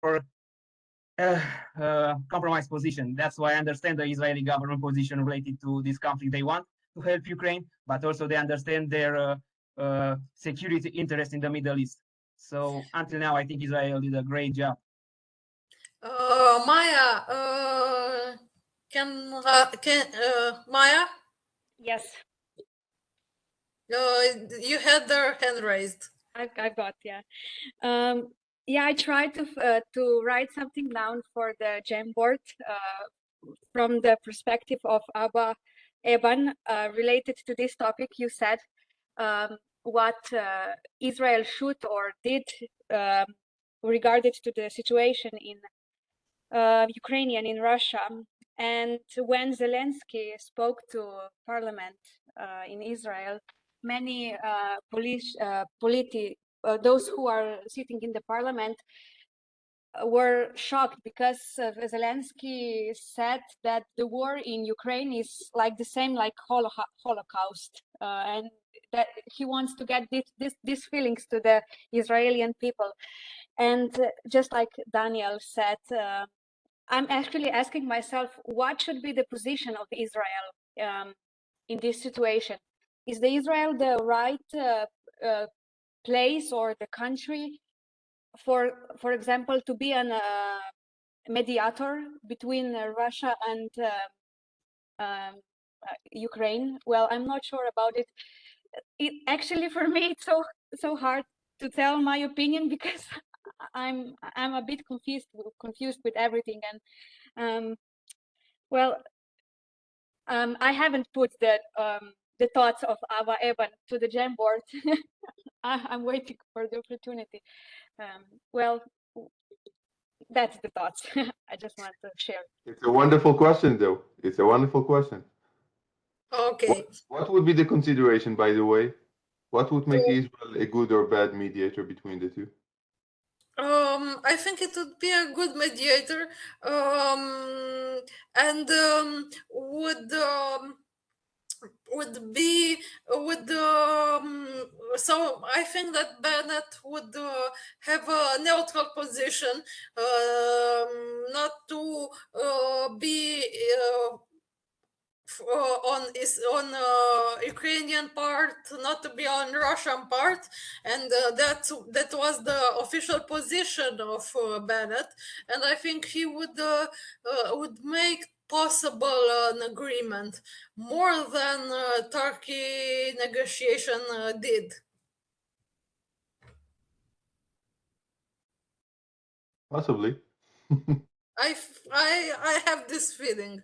or compromise position. That's why I understand the Israeli government position related to this conflict. They want to help Ukraine, but also they understand their security interest in the Middle East. So until now, I think Israel did a great job. Maya, Maya? Yes. You had their hand raised. I've got, yeah. Yeah, I tried to write something down for the Jamboard from the perspective of Abba Eban related to this topic. You said what Israel should or did regarded to the situation in Ukraine and in Russia. And when Zelensky spoke to parliament in Israel, many those who are sitting in the parliament were shocked because Zelensky said that the war in Ukraine is like the same like Holocaust, and that he wants to get these feelings to the Israeli people. And just like Daniel said, I'm actually asking myself, what should be the position of Israel in this situation? Is the Israel the right place or the country for example, to be a mediator between Russia and Ukraine? Well, I'm not sure about it. Actually, for me, it's so hard to tell my opinion because I'm a bit confused with everything. And well, I haven't put the thoughts of Ava Eban to the Jamboard. I'm waiting for the opportunity. Well, that's the thoughts. I just want to share. It's a wonderful question, though. It's a wonderful question. Okay. What would be the consideration, by the way? What would make Israel a good or bad mediator between the two? I think it would be a good mediator, and would be would so I think that Bennett would have a neutral position, not to be on Ukrainian part, not to be on Russian part, and that was the official position of Bennett, and I think he would make possible an agreement more than Turkey negotiation did. Possibly. I have this feeling.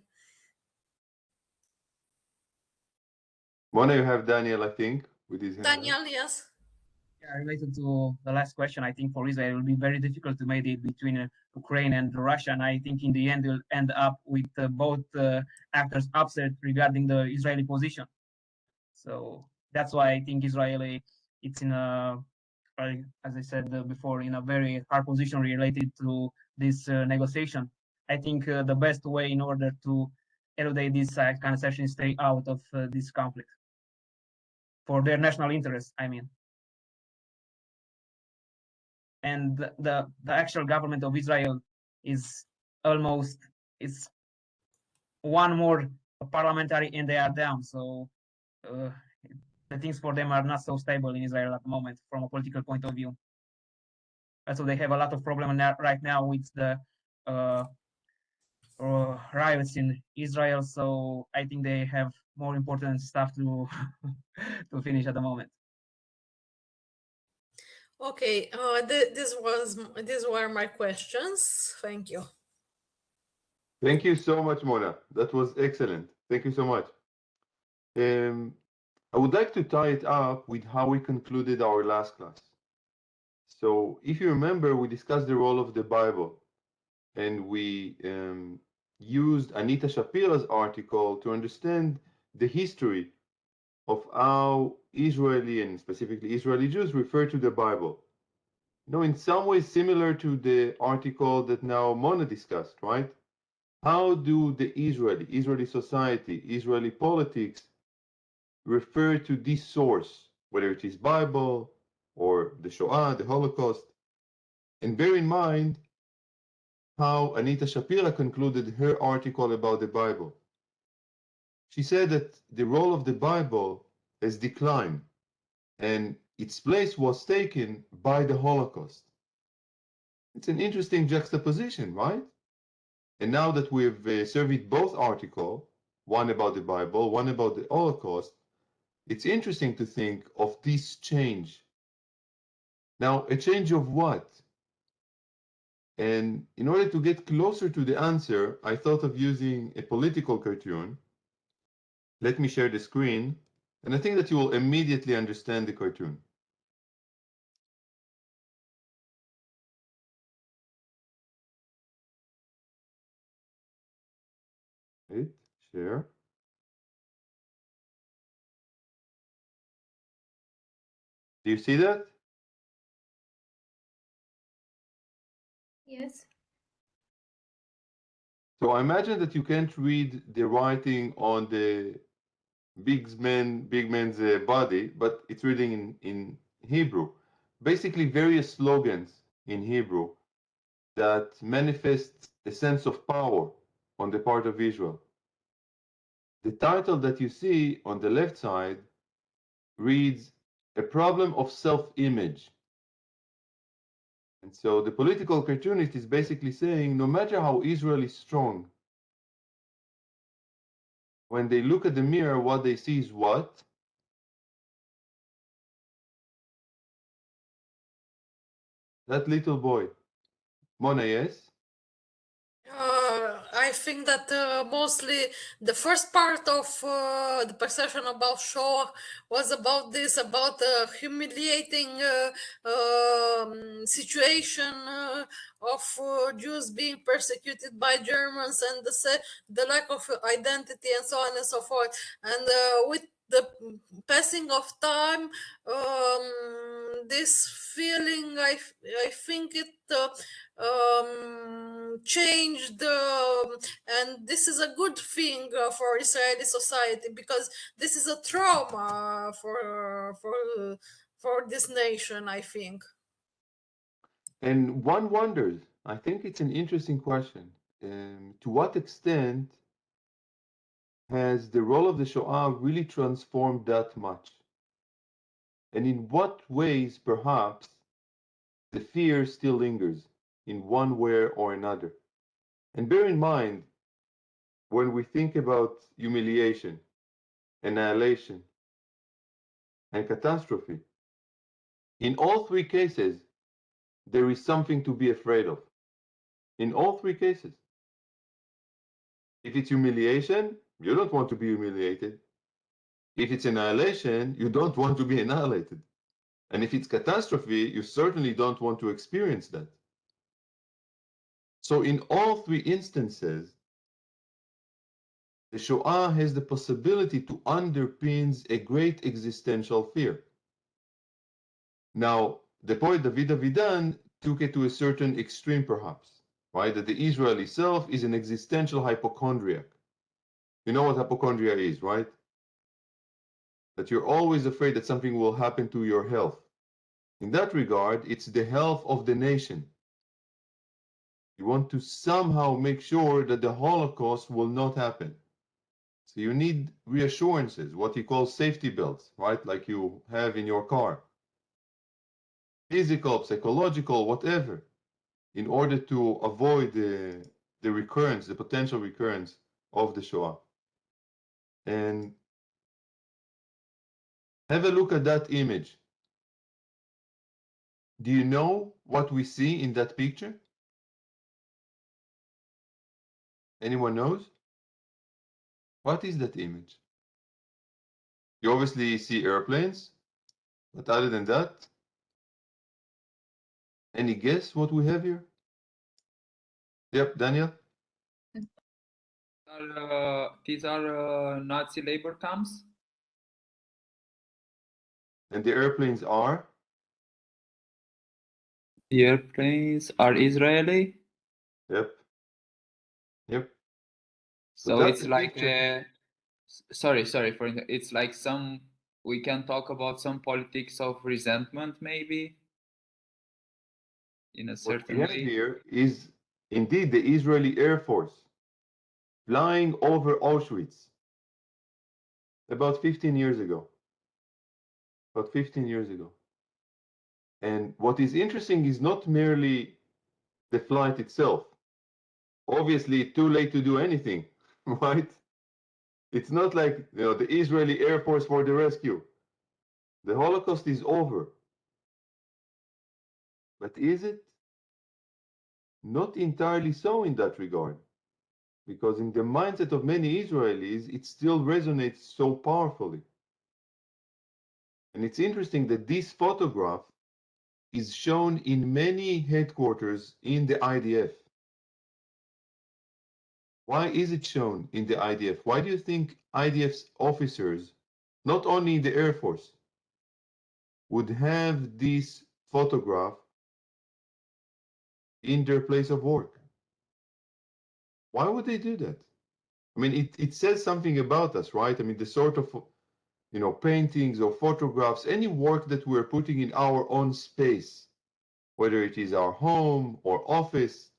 One you have Daniel, I think, with his hand. Daniel, yes. Yeah, related to the last question, I think for Israel it will be very difficult to mediate between Ukraine and Russia, and I think in the end we'll end up with both actors upset regarding the Israeli position. So that's why I think Israeli it's in a, as I said before, in a very hard position related to this negotiation. I think the best way in order to elude this kind of session is stay out of this conflict for their national interest, I mean. And the actual government of Israel is almost it's one more parliamentary and they are down. So the things for them are not so stable in Israel at the moment from a political point of view. So they have a lot of problem right now with the riots in Israel. So I think they have more important stuff to to finish at the moment. Okay, these were my questions. Thank you. Thank you so much, Mona. That was excellent. Thank you so much. I would like to tie it up with how we concluded our last class. So, if you remember, we discussed the role of the Bible, and we used Anita Shapira's article to understand the history of how Israeli and specifically Israeli Jews refer to the Bible. In some ways similar to the article that now Mona discussed, right? How do the Israeli society, Israeli politics refer to this source, whether it is Bible or the Shoah, the Holocaust? And bear in mind how Anita Shapira concluded her article about the Bible. She said that the role of the Bible has declined and its place was taken by the Holocaust. It's an interesting juxtaposition, right? And now that we've surveyed both articles, one about the Bible, one about the Holocaust, it's interesting to think of this change. Now, a change of what? And in order to get closer to the answer, I thought of using a political cartoon. Let me share the screen, and I think that you will immediately understand the cartoon. Right, share. Do you see that? Yes. So I imagine that you can't read the writing on the big man's body, but it's reading in Hebrew. Basically, various slogans in Hebrew that manifest a sense of power on the part of Israel. The title that you see on the left side reads A Problem of Self-Image. And so the political cartoonist is basically saying no matter how Israel is strong, when they look at the mirror, what they see is what? That little boy. Mona, yes? I think that mostly the first part of the perception about Shoah was about this, about the humiliating situation of Jews being persecuted by Germans and the lack of identity and so on and so forth. And with the passing of time, this feeling, I think it changed, and this is a good thing for Israeli society because this is a trauma for this nation, I think. And one wonders, I think it's an interesting question. To what extent has the role of the Shoah really transformed that much? And in what ways, perhaps, the fear still lingers in one way or another? And bear in mind, when we think about humiliation, annihilation, and catastrophe, in all three cases, there is something to be afraid of. In all three cases. If it's humiliation, you don't want to be humiliated. If it's annihilation, you don't want to be annihilated. And if it's catastrophe, you certainly don't want to experience that. So in all three instances, the Shoah has the possibility to underpin a great existential fear. Now, the poet David Avidan took it to a certain extreme, perhaps, right? That the Israeli self is an existential hypochondriac. You know what hypochondria is, right? That you're always afraid that something will happen to your health. In that regard, it's the health of the nation. You want to somehow make sure that the Holocaust will not happen. So you need reassurances, what he calls safety belts, right? Like you have in your car. Physical, psychological, whatever, in order to avoid the recurrence, the potential recurrence of the Shoah. And have a look at that image. Do you know what we see in that picture? Anyone knows? What is that image? You obviously see airplanes, but other than that, any guess what we have here? Yep, Daniel? These are Nazi labor camps. And the airplanes are? The airplanes are Israeli. Yep. Yep. So that's it's the like picture. sorry, it's like we can talk about some politics of resentment maybe in a What we certain have way. here is Indeed, the Israeli Air Force flying over Auschwitz about 15 years ago. About 15 years ago. And what is interesting is not merely the flight itself. Obviously, too late to do anything, right? It's not like the Israeli Air Force for the rescue. The Holocaust is over. But is it? Not entirely so in that regard. Because in the mindset of many Israelis, it still resonates so powerfully. And it's interesting that this photograph is shown in many headquarters in the IDF. Why is it shown in the IDF? Why do you think IDF's officers, not only in the Air Force, would have this photograph in their place of work? Why would they do that? I mean, it says something about us, right? I mean, the sort of paintings or photographs, any work that we're putting in our own space, whether it is our home or office,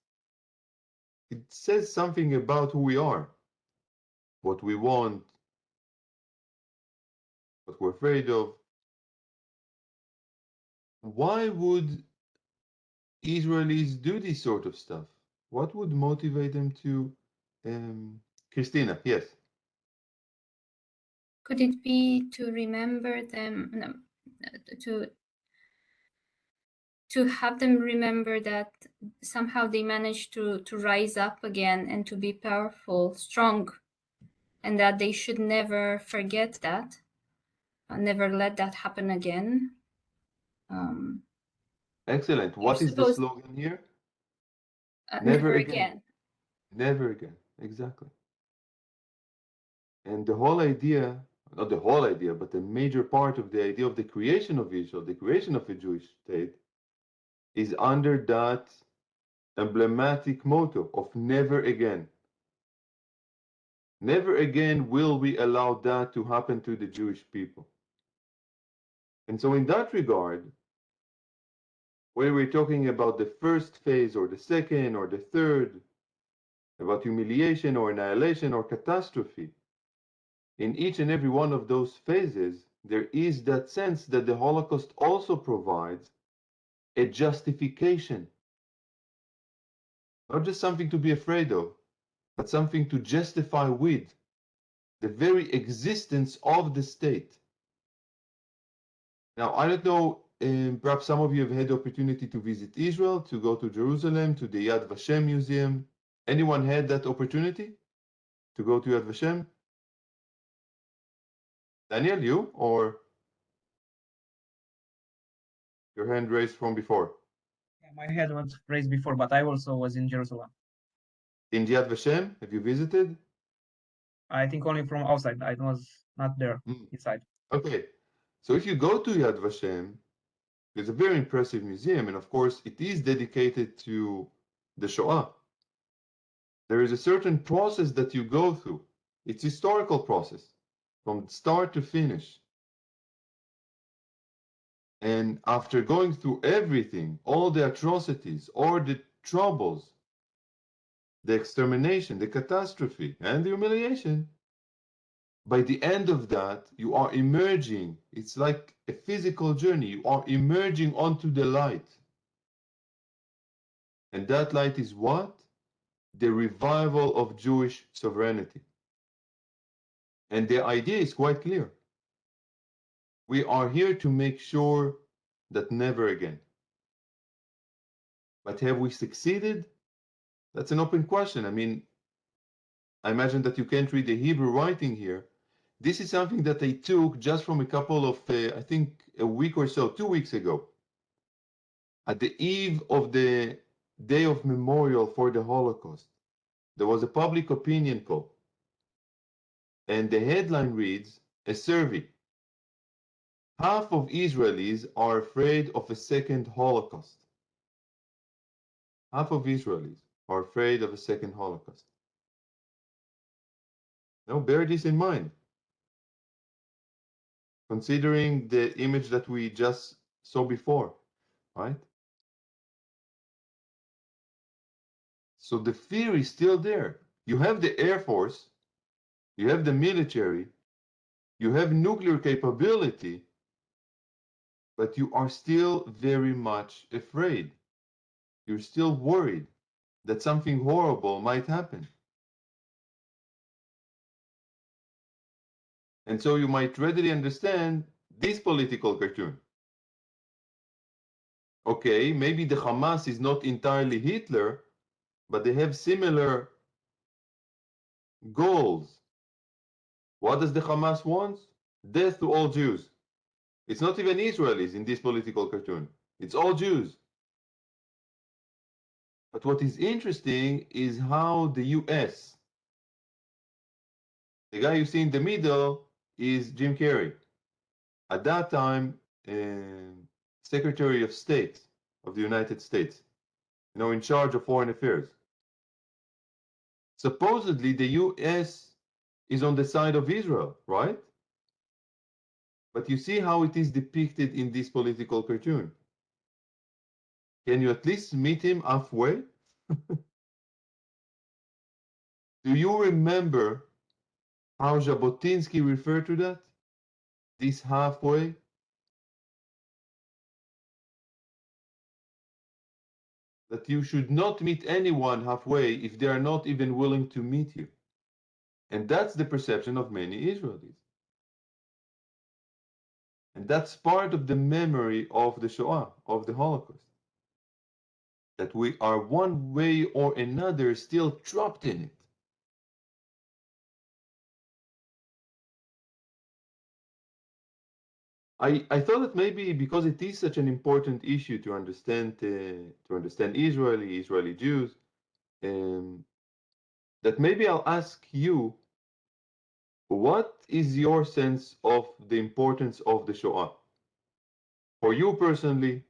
it says something about who we are, what we want, what we're afraid of. Why would Israelis do this sort of stuff? What would motivate them to? Christina, yes. Could it be to remember them, no, to have them remember that somehow they managed to rise up again and to be powerful, strong, and that they should never forget that, never let that happen again? Excellent. What is the slogan here? Never again. Never again. Exactly. And the whole idea, not the whole idea, but a major part of the idea of the creation of Israel, the creation of a Jewish state, is under that emblematic motto of never again. Never again will we allow that to happen to the Jewish people. And so in that regard, whether we're talking about the first phase or the second or the third, about humiliation or annihilation or catastrophe, in each and every one of those phases, there is that sense that the Holocaust also provides a justification. Not just something to be afraid of, but something to justify with the very existence of the state. Now, I don't know, perhaps some of you have had the opportunity to visit Israel, to go to Jerusalem, to the Yad Vashem Museum. Anyone had that opportunity to go to Yad Vashem? Daniel, you? Or your hand raised from before? Yeah, my hand was raised before, but I also was in Jerusalem. In Yad Vashem, have you visited? I think only from outside. I was not there inside. Okay, so if you go to Yad Vashem, it's a very impressive museum, and of course, it is dedicated to the Shoah. There is a certain process that you go through. It's historical process from start to finish. And after going through everything, all the atrocities, all the troubles, the extermination, the catastrophe, and the humiliation, by the end of that, you are emerging. It's like a physical journey. You are emerging onto the light. And that light is what? The revival of Jewish sovereignty. And the idea is quite clear. We are here to make sure that never again. But have we succeeded? That's an open question. I mean, I imagine that you can't read the Hebrew writing here. This is something that I took just from a couple of, I think, a week or so, 2 weeks ago. At the eve of the Day of Memorial for the Holocaust, there was a public opinion poll. And the headline reads, a survey. Half of Israelis are afraid of a second Holocaust. Half of Israelis are afraid of a second Holocaust. Now, bear this in mind. Considering the image that we just saw before, right? So the fear is still there. You have the Air Force, you have the military, you have nuclear capability, but you are still very much afraid. You're still worried that something horrible might happen. And so you might readily understand this political cartoon. Okay, maybe the Hamas is not entirely Hitler, but they have similar goals. What does the Hamas want? Death to all Jews. It's not even Israelis in this political cartoon. It's all Jews. But what is interesting is how the US, the guy you see in the middle is Jim Carrey. At that time, Secretary of State of the United States, in charge of foreign affairs. Supposedly, the US is on the side of Israel, right? But you see how it is depicted in this political cartoon. Can you at least meet him halfway? Do you remember how Jabotinsky referred to that? This halfway? That you should not meet anyone halfway if they are not even willing to meet you. And that's the perception of many Israelis. And that's part of the memory of the Shoah, of the Holocaust. That we are one way or another still trapped in it. I thought that maybe because it is such an important issue to understand Israeli Jews, that maybe I'll ask you, what is your sense of the importance of the Shoah? For you personally,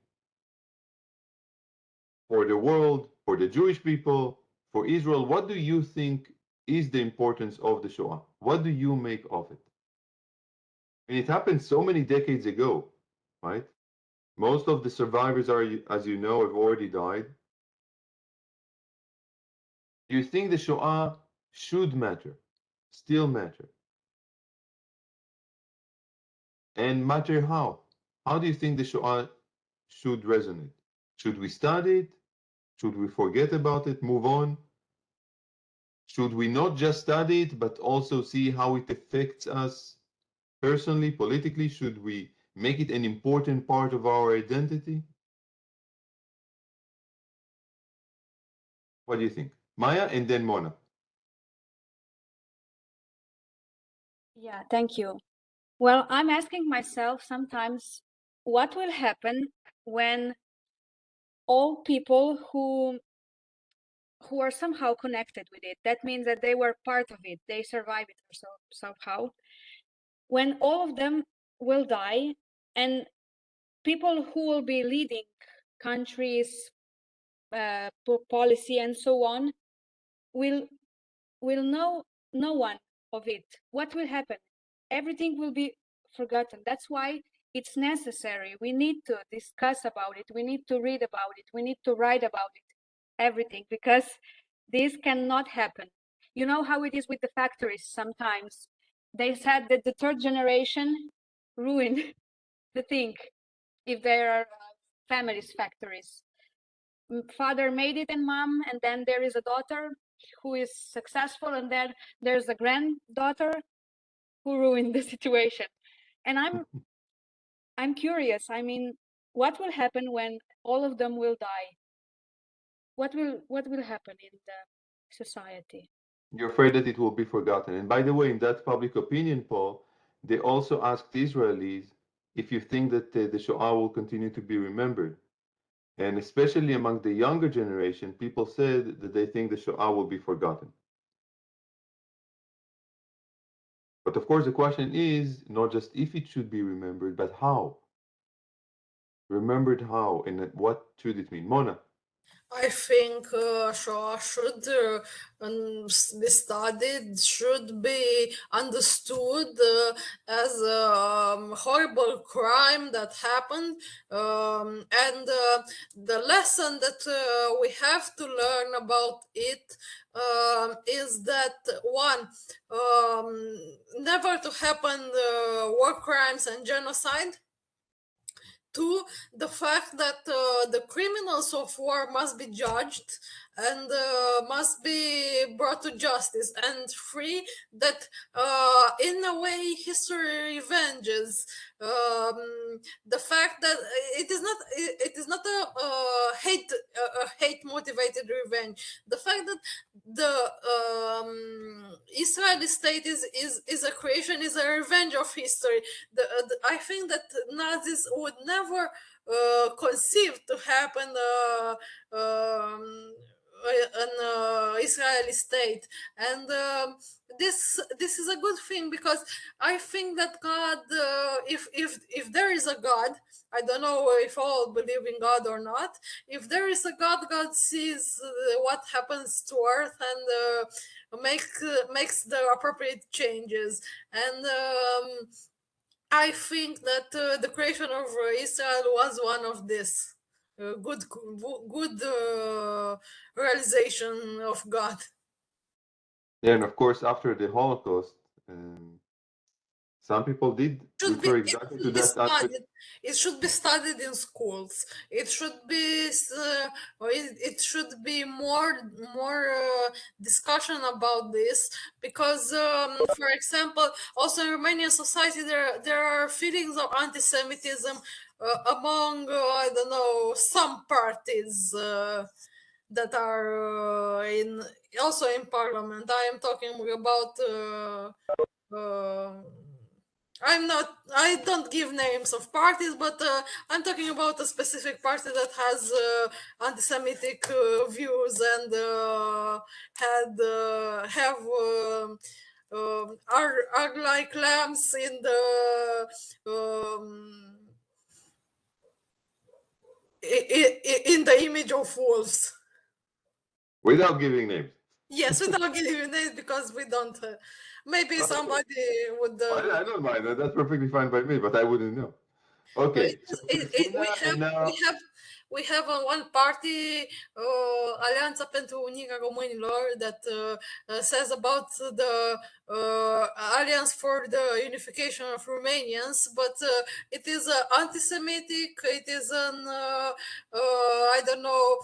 for the world, for the Jewish people, for Israel, what do you think is the importance of the Shoah? What do you make of it? And it happened so many decades ago, right? Most of the survivors are, as you know, have already died. Do you think the Shoah should matter, still matter? And matter how? How do you think the Shoah should resonate? Should we study it? Should we forget about it, move on? Should we not just study it, but also see how it affects us personally, politically? Should we make it an important part of our identity? What do you think? Maya and then Mona. Yeah, thank you. Well, I'm asking myself sometimes what will happen when all people who are somehow connected with it, that means that they were part of it, they survived it somehow, when all of them will die and people who will be leading countries, policy and so on will know no one of it. What will happen? Everything will be forgotten. That's why it's necessary. We need to discuss about it. We need to read about it. We need to write about it. Everything, because this cannot happen. You know how it is with the factories sometimes. They said that the third generation ruined the thing if there are families factories. Father made it and mom, and then there is a daughter who is successful, and then there's a granddaughter who ruined the situation. And I'm curious. I mean, what will happen when all of them will die? What will happen in the society? You're afraid that it will be forgotten. And by the way, in that public opinion poll, they also asked Israelis if you think that the Shoah will continue to be remembered. And especially among the younger generation, people said that they think the Shoah will be forgotten. But of course, the question is not just if it should be remembered, but how. Remembered how, and what should it mean? Mona. I think Shoah should be studied, should be understood as a horrible crime that happened. And the lesson that we have to learn about it is that one, never to happen war crimes and genocide. Two, the fact that the criminals of war must be judged and must be brought to justice. And three, that in a way history revenges the fact that it is not a hate motivated revenge. The fact that the Israeli state is a creation, is a revenge of history. I think that Nazis would never conceive to happen an Israeli state, and this is a good thing, because I think that God, if there is a God, I don't know if all believe in God or not. If there is a God, God sees what happens to Earth and makes the appropriate changes. And I think that the creation of Israel was one of this good realization of God. Yeah, and of course, after the Holocaust, some people did refer exactly to that aspect. It should be studied in schools. It should be it should be more discussion about this, because for example, also in Romanian society there are feelings of anti-Semitism among I don't know, some parties that are in also in parliament. I am talking about I don't give names of parties, but I'm talking about a specific party that has anti-Semitic views and are like lambs in the in the image of wolves. Without giving names. Yes, without giving names, because we don't. Maybe somebody would. I don't mind. That's perfectly fine by me, but I wouldn't know. Okay, so Christina, and now we have one party, Alianța pentru Unirea Românilor, that says about the Alliance for the Unification of Romanians, but it is anti-Semitic. It is an I don't know,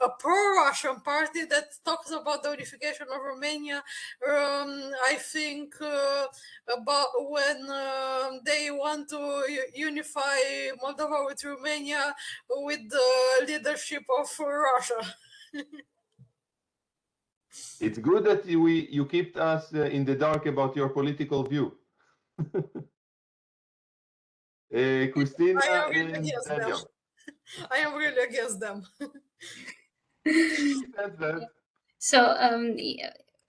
a pro-Russian party that talks about the unification of Romania. I think about when they want to unify Moldova with Romania with the leadership of Russia. it's good that you kept us in the dark about your political view. Christina and Daniel. I am really against them. So,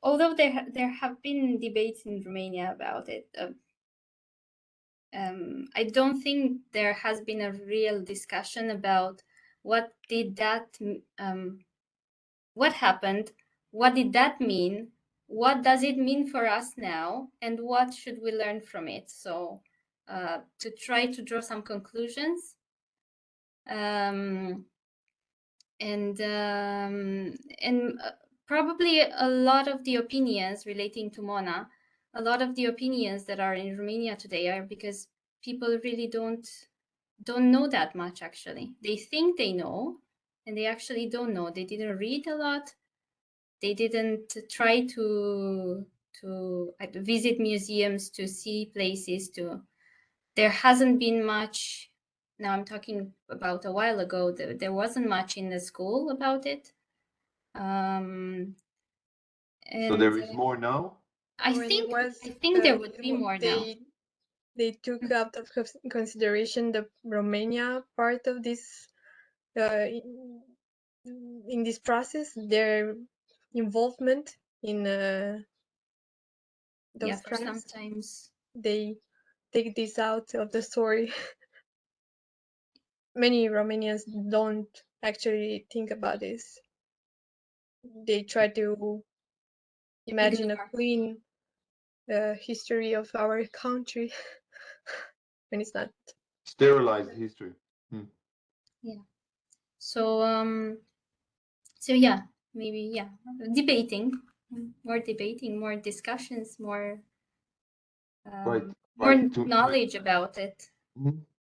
although there have been debates in Romania about it, I don't think there has been a real discussion about what happened, what did that mean, what does it mean for us now, and what should we learn from it. So to try to draw some conclusions, and probably a lot of the opinions relating to Mona, a lot of the opinions that are in Romania today are because people really don't know that much. Actually, they think they know, and they actually don't know. They didn't read a lot. They didn't try to visit museums, to see places. There hasn't been much. Now I'm talking about a while ago. There wasn't much in the school about it. And so there is more now? I think there would be more now. They took out of consideration the Romania part of this in this process, their involvement in those crimes. Sometimes they take this out of the story. Many Romanians don't actually think about this. They try to imagine a Ignore. clean history of our country when it's not. Sterilized history. Yeah. So yeah, maybe yeah, debating, more discussions, more Right, more right. knowledge about it.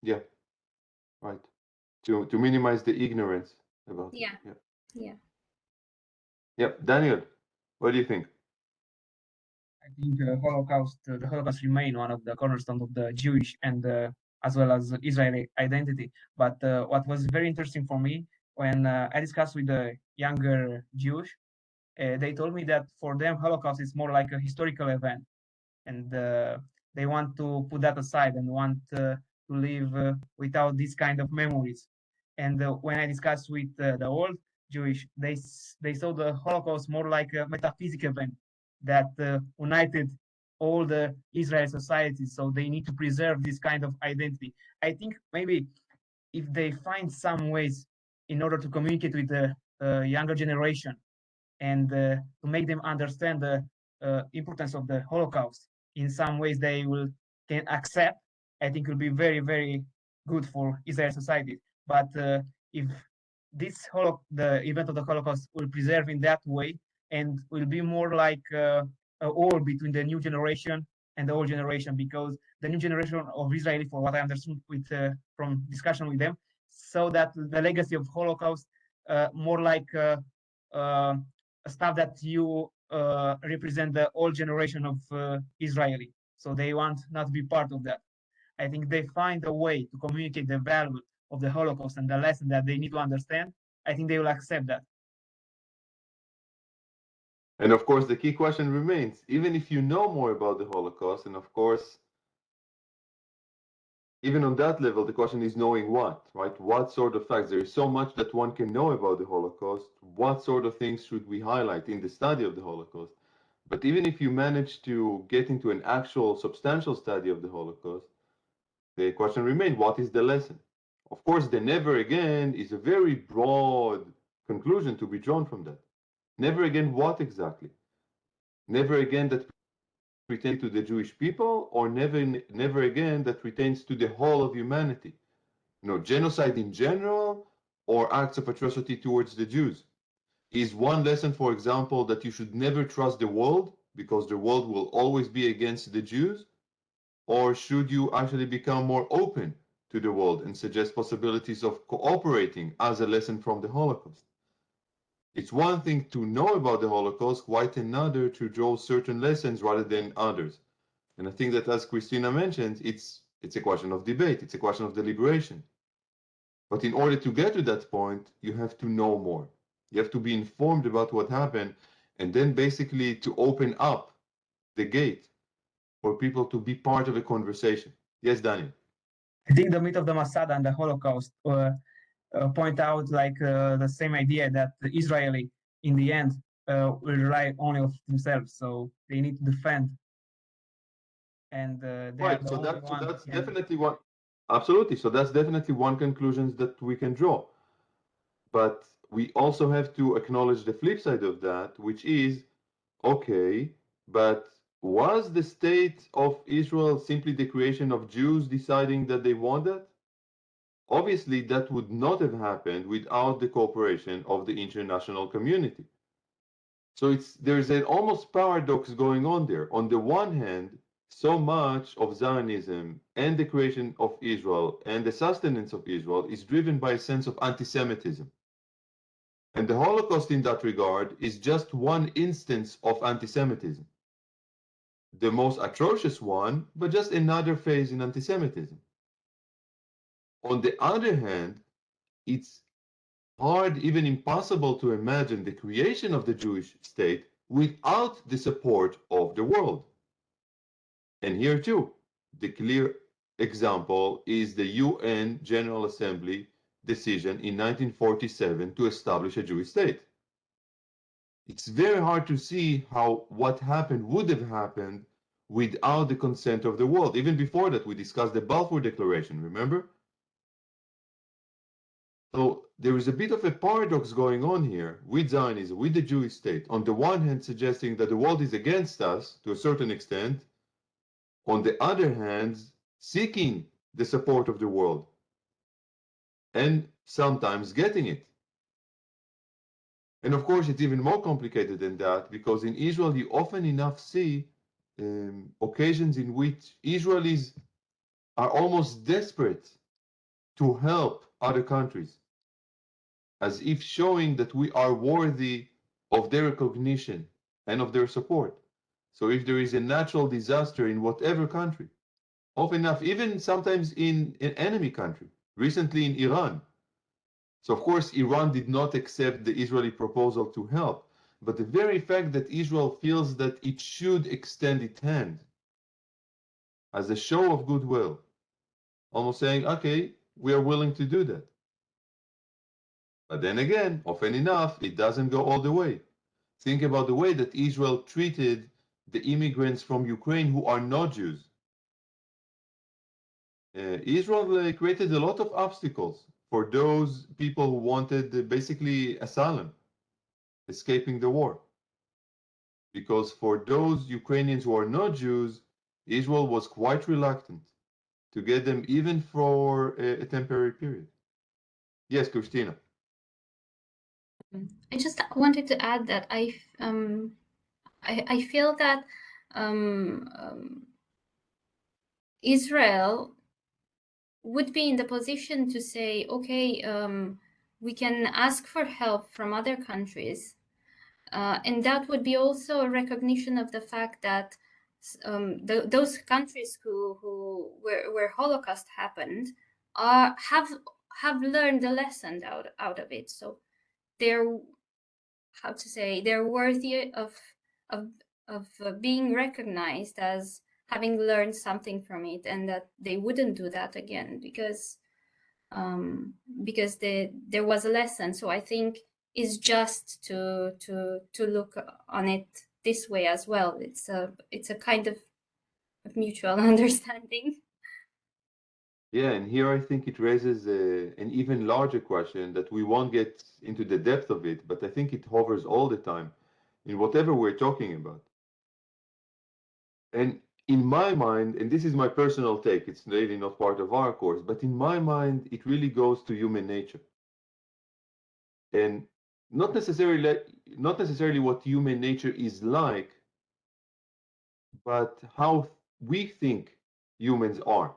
Yeah, right. To minimize the ignorance about it. Yeah. Yeah. Yeah. Yep. Daniel, what do you think? I think the Holocaust remain one of the cornerstones of the Jewish and as well as Israeli identity. But what was very interesting for me when I discussed with the younger Jewish, they told me that for them Holocaust is more like a historical event, and they want to put that aside and want to live without these kind of memories. And when I discussed with the old Jewish, they saw the Holocaust more like a metaphysical event that united all the Israel societies. So they need to preserve this kind of identity. I think maybe if they find some ways in order to communicate with the younger generation and to make them understand the importance of the Holocaust in some ways they will can accept, I think will be very, very good for Israel society. But if the event of the Holocaust will preserve in that way and will be more like a war between the new generation and the old generation, because the new generation of Israeli, for what I understood with from discussion with them, so that the legacy of Holocaust more like stuff that you represent the old generation of Israeli. So they want not to be part of that. I think they find a way to communicate the value of the Holocaust and the lesson that they need to understand. I think they will accept that. And of course, the key question remains, even if you know more about the Holocaust, and of course, even on that level, the question is knowing what, right? What sort of facts? There is so much that one can know about the Holocaust. What sort of things should we highlight in the study of the Holocaust? But even if you manage to get into an actual substantial study of the Holocaust, the question remains, what is the lesson? Of course, the never again is a very broad conclusion to be drawn from that. Never again, what exactly? Never again that pertains to the Jewish people, or never again that pertains to the whole of humanity? Genocide in general, or acts of atrocity towards the Jews? Is one lesson, for example, that you should never trust the world because the world will always be against the Jews? Or should you actually become more open to the world and suggest possibilities of cooperating as a lesson from the Holocaust? It's one thing to know about the Holocaust, quite another to draw certain lessons rather than others. And I think that, as Christina mentioned, it's a question of debate, it's a question of deliberation. But in order to get to that point, you have to know more. You have to be informed about what happened, and then basically to open up the gate for people to be part of a conversation. Yes, Daniel. I think the myth of the Masada and the Holocaust point out like the same idea that the Israeli, in the end, will rely only on themselves. So they need to defend, and they are Right. the So only that so one that's who can. definitely one. Absolutely. So that's definitely one conclusion that we can draw. But we also have to acknowledge the flip side of that, which is okay, but was the state of Israel simply the creation of Jews deciding that they want that? Obviously, that would not have happened without the cooperation of the international community. So there's an almost paradox going on there. On the one hand, so much of Zionism and the creation of Israel and the sustenance of Israel is driven by a sense of anti-Semitism. And the Holocaust in that regard is just one instance of anti-Semitism. The most atrocious one, but just another phase in anti-Semitism. On the other hand, it's hard, even impossible, to imagine the creation of the Jewish state without the support of the world. And here too, the clear example is the UN General Assembly decision in 1947 to establish a Jewish state. It's very hard to see how what happened would have happened without the consent of the world. Even before that, we discussed the Balfour Declaration, remember? So there is a bit of a paradox going on here with Zionism, with the Jewish state. On the one hand, suggesting that the world is against us to a certain extent. On the other hand, seeking the support of the world and sometimes getting it. And of course, it's even more complicated than that, because in Israel, you often enough see occasions in which Israelis are almost desperate to help other countries, as if showing that we are worthy of their recognition and of their support. So if there is a natural disaster in whatever country, often enough, even sometimes in an enemy country, recently in Iran. So of course, Iran did not accept the Israeli proposal to help, but the very fact that Israel feels that it should extend its hand as a show of goodwill, almost saying, okay, we are willing to do that. But then again, often enough, it doesn't go all the way. Think about the way that Israel treated the immigrants from Ukraine who are not Jews. Israel created a lot of obstacles for those people who wanted basically asylum, escaping the war. Because for those Ukrainians who are not Jews, Israel was quite reluctant to get them even for a temporary period. Yes, Christina. I just wanted to add that I feel that Israel would be in the position to say, okay, we can ask for help from other countries, and that would be also a recognition of the fact that those countries where Holocaust happened have learned the lesson out of it. So they're, how to say, they're worthy of being recognized as having learned something from it, and that they wouldn't do that again because there was a lesson. So I think it's just to look on it this way as well. It's a kind of mutual understanding. Yeah, and here I think it raises an even larger question that we won't get into the depth of it, but I think it hovers all the time in whatever we're talking about. And in my mind, and this is my personal take, it's really not part of our course, but in my mind, it really goes to human nature. And not necessarily what human nature is like, but how we think humans are.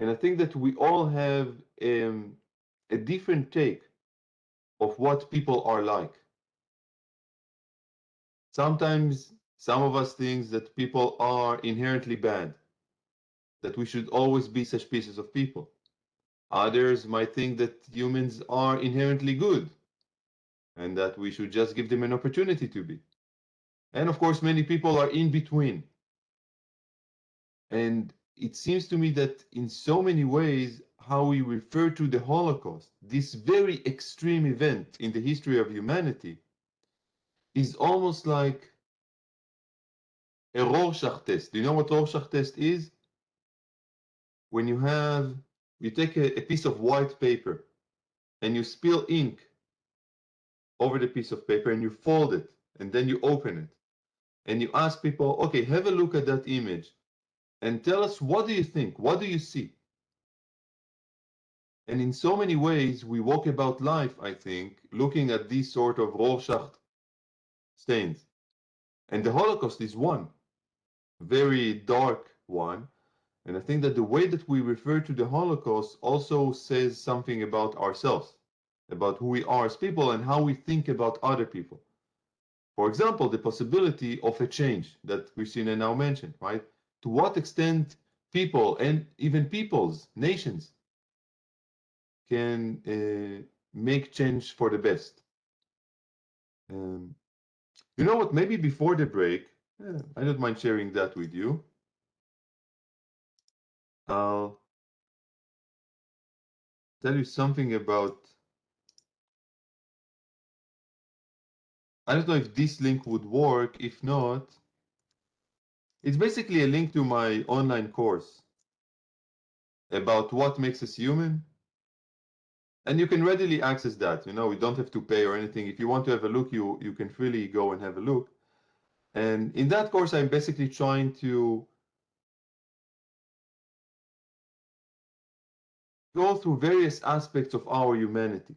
And I think that we all have a different take of what people are like. Sometimes some of us think that people are inherently bad, that we should always be such pieces of people. Others might think that humans are inherently good and that we should just give them an opportunity to be. And of course, many people are in between. And it seems to me that in so many ways, how we refer to the Holocaust, this very extreme event in the history of humanity, is almost like a Rorschach test. Do you know what Rorschach test is? When you take a piece of white paper and you spill ink over the piece of paper and you fold it and then you open it and you ask people, okay, have a look at that image and tell us, what do you think? What do you see? And in so many ways, we walk about life, I think, looking at these sort of Rorschach stains. And the Holocaust is one, very dark one. And I think that the way that we refer to the Holocaust also says something about ourselves, about who we are as people and how we think about other people. For example, the possibility of a change that Christina now mentioned, right? To what extent people and even peoples, nations, can make change for the best. You know what? Maybe before the break, I don't mind sharing that with you. I'll tell you something about. I don't know if this link would work. If not, it's basically a link to my online course about what makes us human And you can readily access that. You know, you don't have to pay or anything. If you want to have a look, you can freely go and have a look. And in that course, I'm basically trying to go through various aspects of our humanity.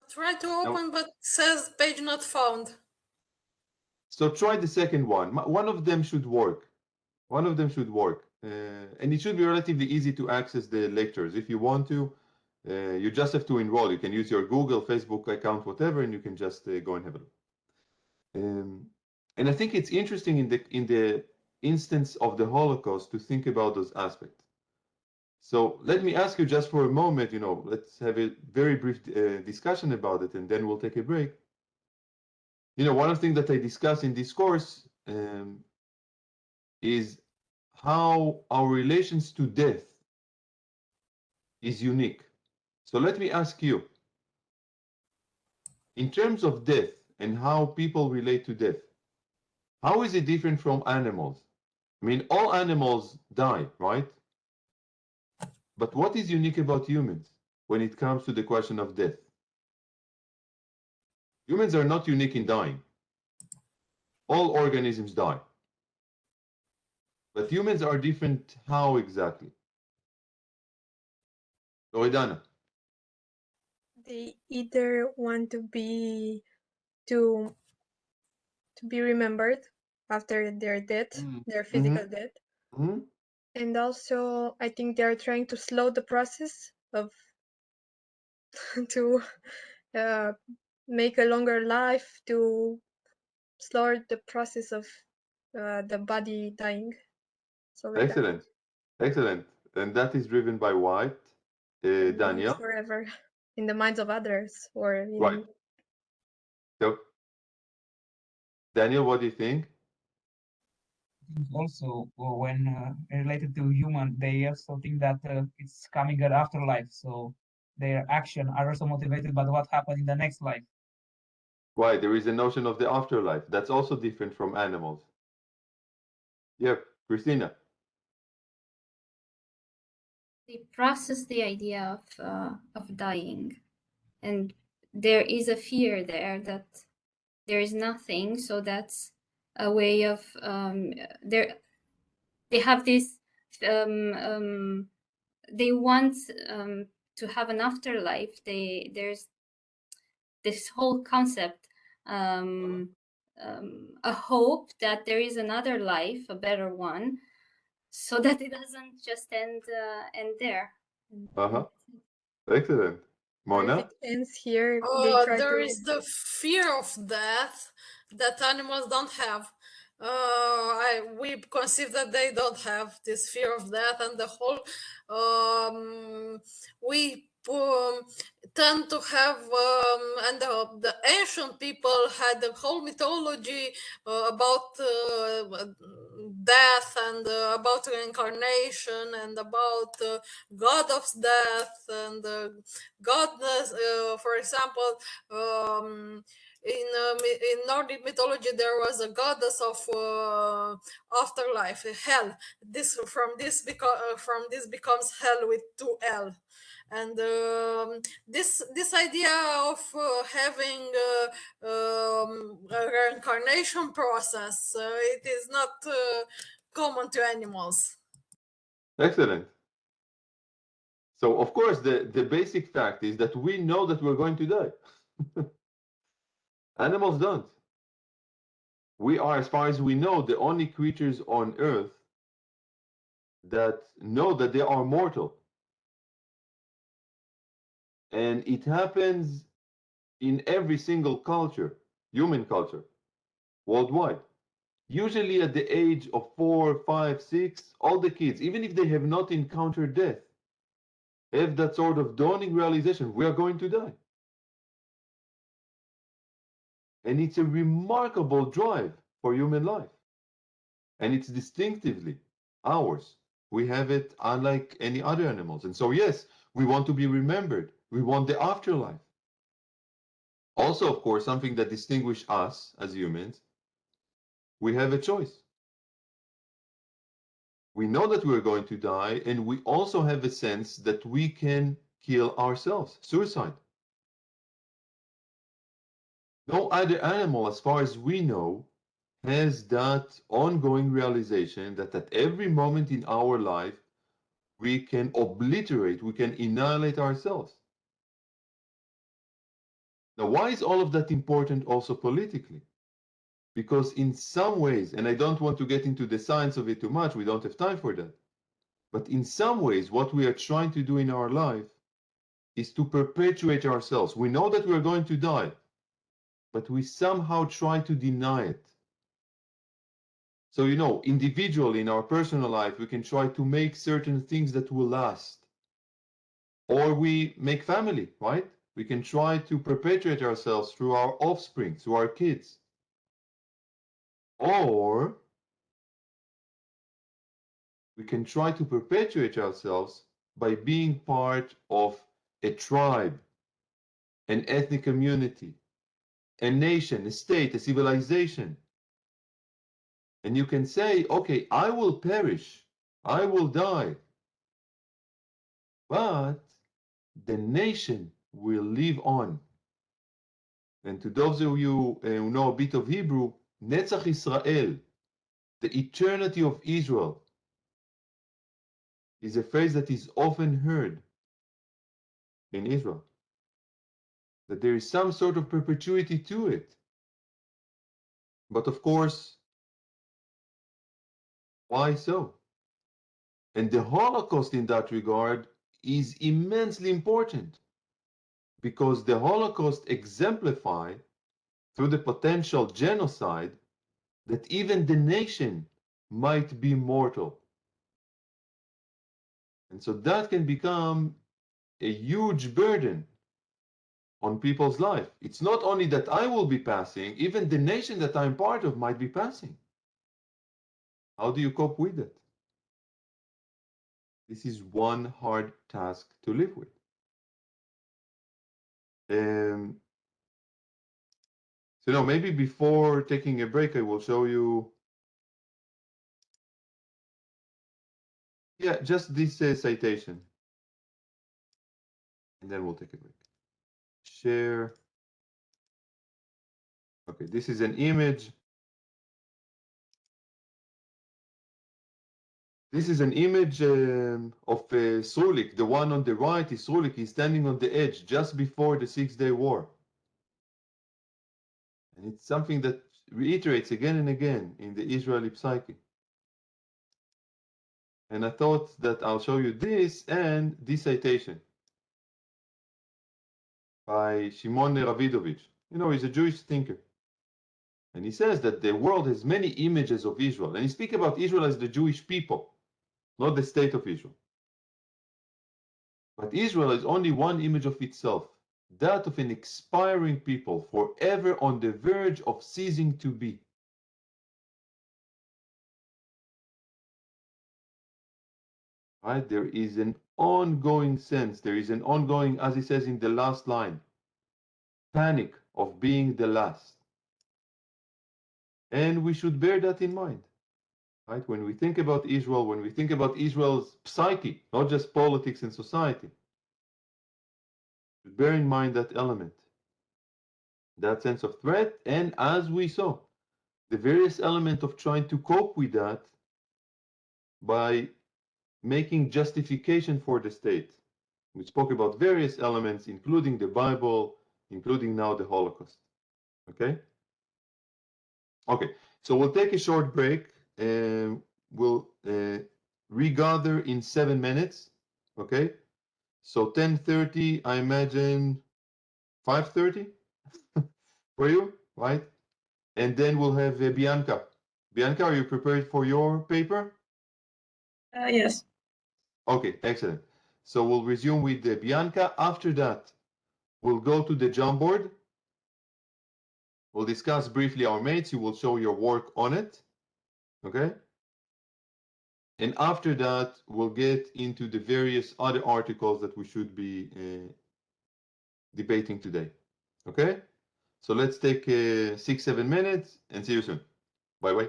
Try to open, but says page not found. So try the second one. One of them should work. One of them should work. And it should be relatively easy to access the lectures. If you want to, you just have to enroll. You can use your Google, Facebook account, whatever, and you can just go and have a look. And I think it's interesting in the instance of the Holocaust to think about those aspects. So let me ask you just for a moment, you know, let's have a very brief discussion about it, and then we'll take a break. You know, one of the things that I discuss in this course is how our relations to death is unique. So let me ask you, in terms of death and how people relate to death, how is it different from animals? I mean, all animals die, right? But what is unique about humans when it comes to the question of death? Humans are not unique in dying. All organisms die. But humans are different how exactly? Loredana. They either want to be to be remembered after their death, their physical death. Mm-hmm. And also I think they are trying to slow the process of to make a longer life, to slow the process of the body dying. So like Excellent. Excellent. And that is driven by what? that, Daniel? forever in the minds of others, or in Right. So, Daniel, what do you think? Also, when related to human, they also think that it's coming at afterlife. So their action are also motivated by what happened in the next life. Right, there is a notion of the afterlife. That's also different from animals. Yep, Christina. They process the idea of dying, and there is a fear there that there is nothing. So that's a way of they have this they want to have an afterlife. There's this whole concept, a hope that there is another life, a better one, so that it doesn't just end there. Excellent. or if Mona? it ends here, they try There to is the fear of death that animals don't have. We conceive that they don't have this fear of death, and the whole we tend to have and the ancient people had the whole mythology about death and about reincarnation and about god of death and godness. For example, in Nordic mythology, there was a goddess of afterlife, hell. From this becomes hell with 2 L. And this idea of having a reincarnation process, it is not common to animals. Excellent. So, of course, the basic fact is that we know that we're going to die. Animals don't. We are, as far as we know, the only creatures on Earth that know that they are mortal. And it happens in every single culture, human culture, worldwide. Usually at the age of 4, 5, 6, all the kids, even if they have not encountered death, have that sort of dawning realization, we are going to die. And it's a remarkable drive for human life. And it's distinctively ours. We have it unlike any other animals. And so, yes, we want to be remembered. We want the afterlife. Also, of course, something that distinguishes us as humans, we have a choice. We know that we're going to die, and we also have a sense that we can kill ourselves, suicide. No other animal, as far as we know, has that ongoing realization that at every moment in our life, we can obliterate, we can annihilate ourselves. Now, why is all of that important also politically? Because in some ways, and I don't want to get into the science of it too much, we don't have time for that. But in some ways, what we are trying to do in our life is to perpetuate ourselves. We know that we're going to die, but we somehow try to deny it. So, individually in our personal life, we can try to make certain things that will last. Or we make family, right? We can try to perpetuate ourselves through our offspring, through our kids. Or we can try to perpetuate ourselves by being part of a tribe, an ethnic community, a nation, a state, a civilization. And you can say, okay, I will perish, I will die, but the nation will live on. And to those of you who know a bit of Hebrew, Netzach Israel, the eternity of Israel, is a phrase that is often heard in Israel. That there is some sort of perpetuity to it. But of course, why so? And the Holocaust in that regard is immensely important, because the Holocaust exemplified through the potential genocide that even the nation might be mortal. And so that can become a huge burden on people's life. It's not only that I will be passing, even the nation that I'm part of might be passing. How do you cope with it? This is one hard task to live with. So now maybe before taking a break, I will show you, just this citation. And then we'll take a break. Share. Okay, this is an image. This is an image of Srulik. The one on the right is Srulik. He's standing on the edge just before the 6-day war. And it's something that reiterates again and again in the Israeli psyche. And I thought that I'll show you this and this citation by Shimon Ravidovich. He's a Jewish thinker. And he says that the world has many images of Israel. And he speaks about Israel as the Jewish people, not the state of Israel. But Israel is only one image of itself, that of an expiring people, forever on the verge of ceasing to be. Right? There is an ongoing sense, there is an ongoing, as he says in the last line, panic of being the last. And we should bear that in mind. Right? When we think about Israel, when we think about Israel's psyche, not just politics and society, bear in mind that element, that sense of threat, and as we saw, the various elements of trying to cope with that by making justification for the state. We spoke about various elements, including the Bible, including now the Holocaust. Okay? Okay, so we'll take a short break and we'll regather in 7 minutes. Okay? So 10:30, I imagine 5:30 for you, right? And then we'll have Bianca. Bianca, are you prepared for your paper? Yes. Okay, excellent. So we'll resume with Bianca. After that, we'll go to the Jamboard. We'll discuss briefly our mates. You will show your work on it. Okay? And after that, we'll get into the various other articles that we should be debating today. Okay? So let's take 6-7 minutes and see you soon. Bye-bye.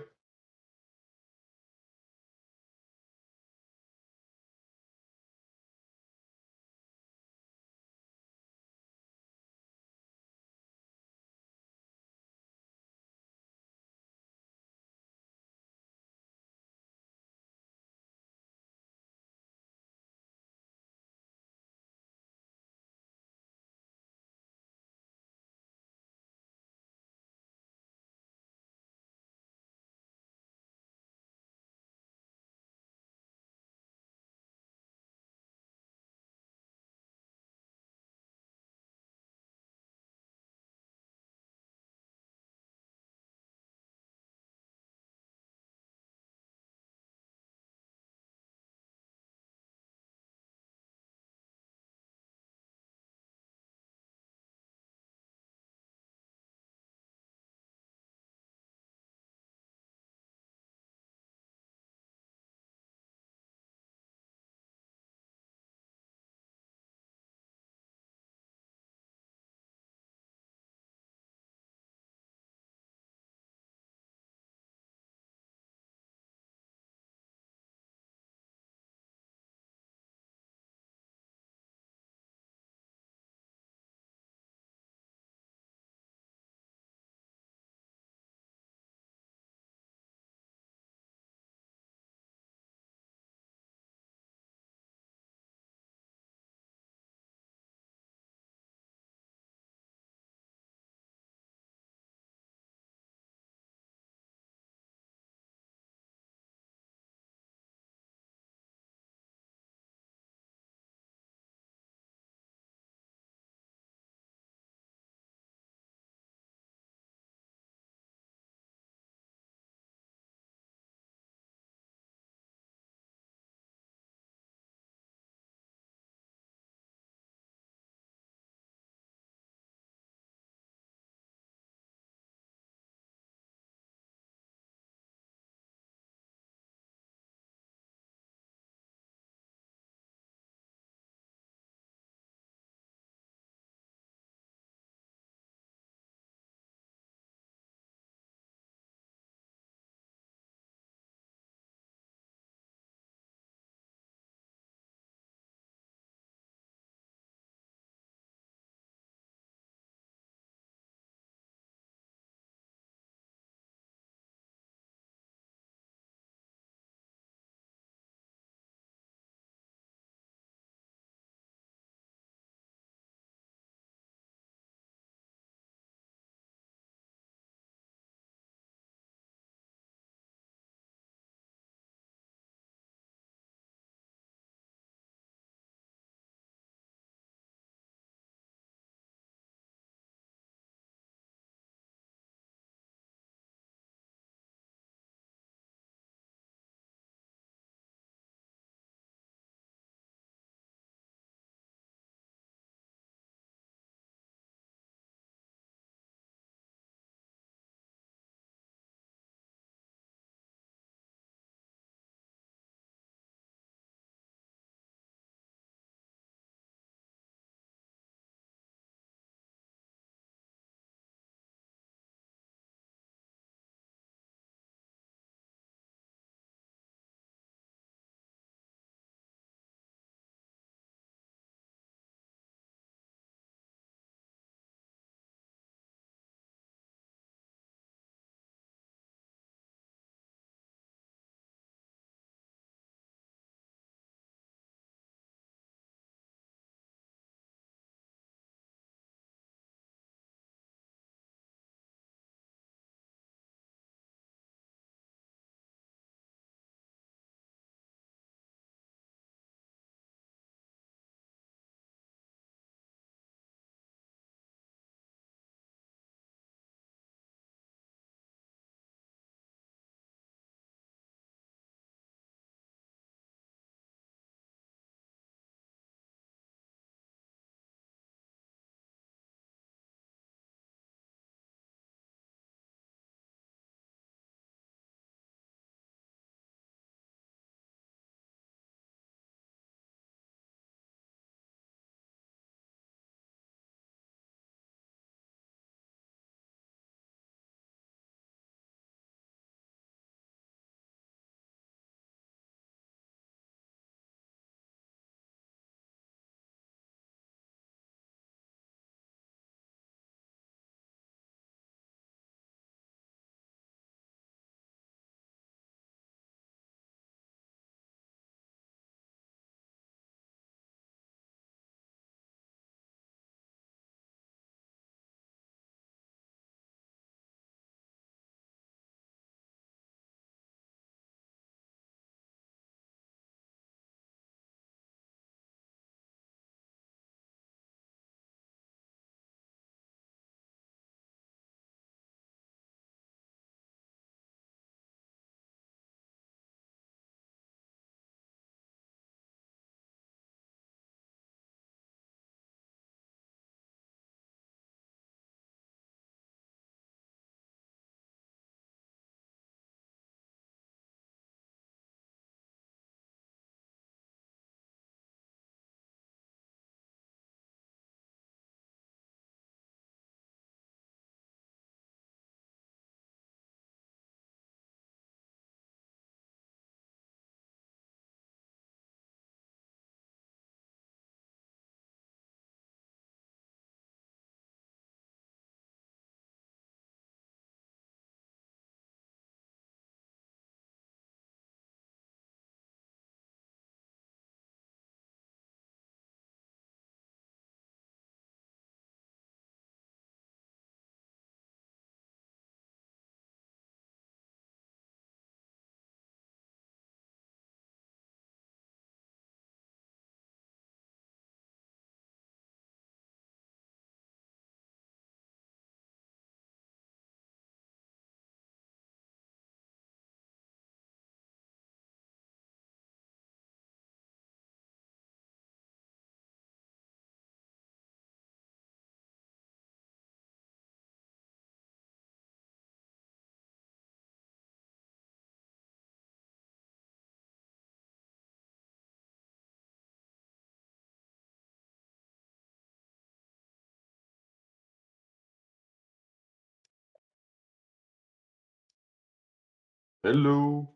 Hello.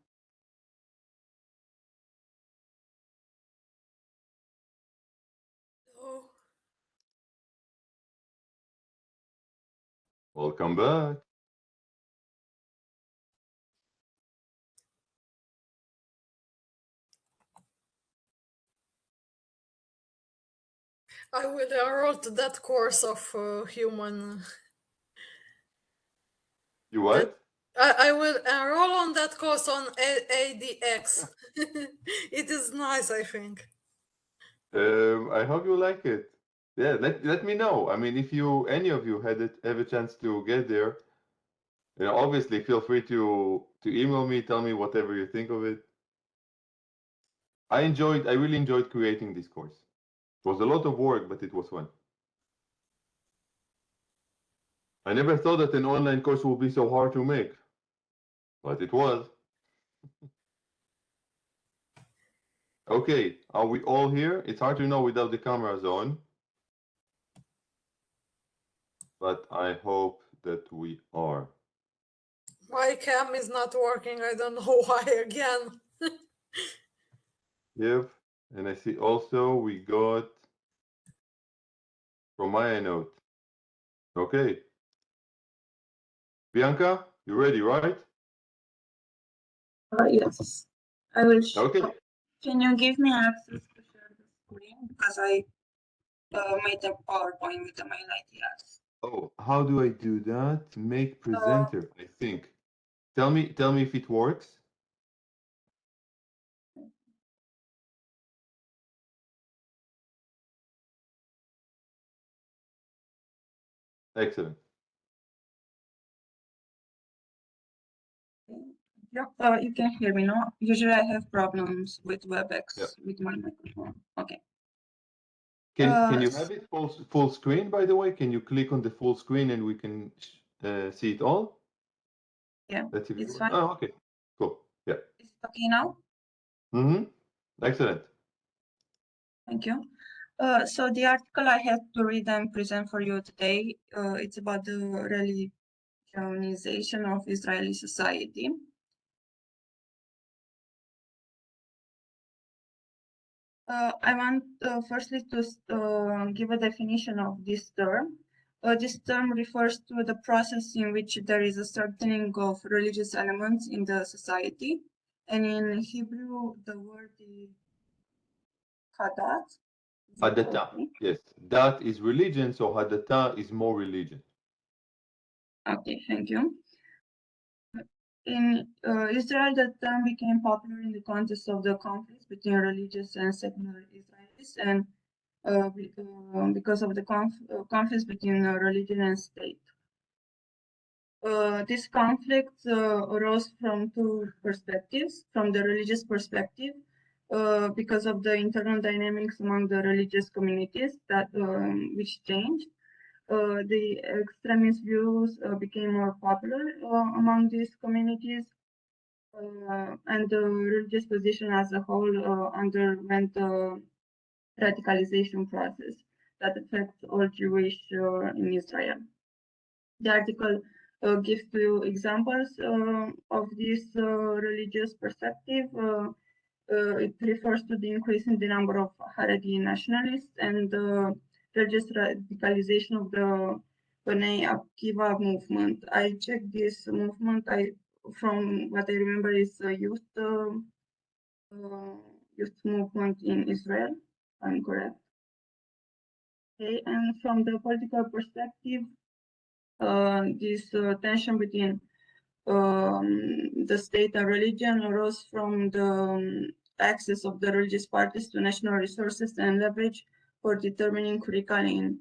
Oh, Welcome back. I will enroll to that course of human. You what? I will enroll on that course on ADX. It is nice, I think. I hope you like it. Yeah, let me know. I mean, if you any of you have a chance to get there, obviously feel free to email me, tell me whatever you think of it. I really enjoyed creating this course. It was a lot of work, but it was fun. I never thought that an online course would be so hard to make, but it was. Okay, are we all here? It's hard to know without the cameras on, but I hope that we are. My cam is not working. I don't know why again. Yep, and I see also we got from my note. Okay, Bianca, you ready, right? Yes, I will. Okay. Can you give me access to share the screen because I made a PowerPoint with the main ideas. Oh, how do I do that? Make presenter, I think. Tell me if it works. Excellent. Yeah, you can hear me now. Usually I have problems with WebEx with my microphone. Okay. Can you have it full screen, by the way? Can you click on the full screen and we can see it all? Yeah, Let's see if it's it fine. works. Oh, okay. Cool. Yeah. Is it okay now? Mm-hmm. Excellent. Thank you. So the article I had to read and present for you today, it's about the religionization of Israeli society. I want firstly to give a definition of this term. This term refers to the process in which there is a strengthening of religious elements in the society. And in Hebrew, the word is hadat. Hadata. Yes. That is religion, so Hadata is more religion. Okay, thank you. In Israel, the term became popular in the context of the conflicts between religious and secular Israelis, and because of the conflicts between religion and state. This conflict arose from two perspectives. From the religious perspective, because of the internal dynamics among the religious communities that which changed. The extremist views became more popular among these communities, and the religious position as a whole underwent a radicalization process that affects all Jewish in Israel. The article gives two examples of this religious perspective. It refers to the increase in the number of Haredi nationalists and the religious radicalization of the Bnei Akiva movement. I checked this movement. From what I remember, is a youth movement in Israel. I'm correct. Okay, and from the political perspective, this tension between the state and religion arose from the access of the religious parties to national resources and leverage for determining curricula in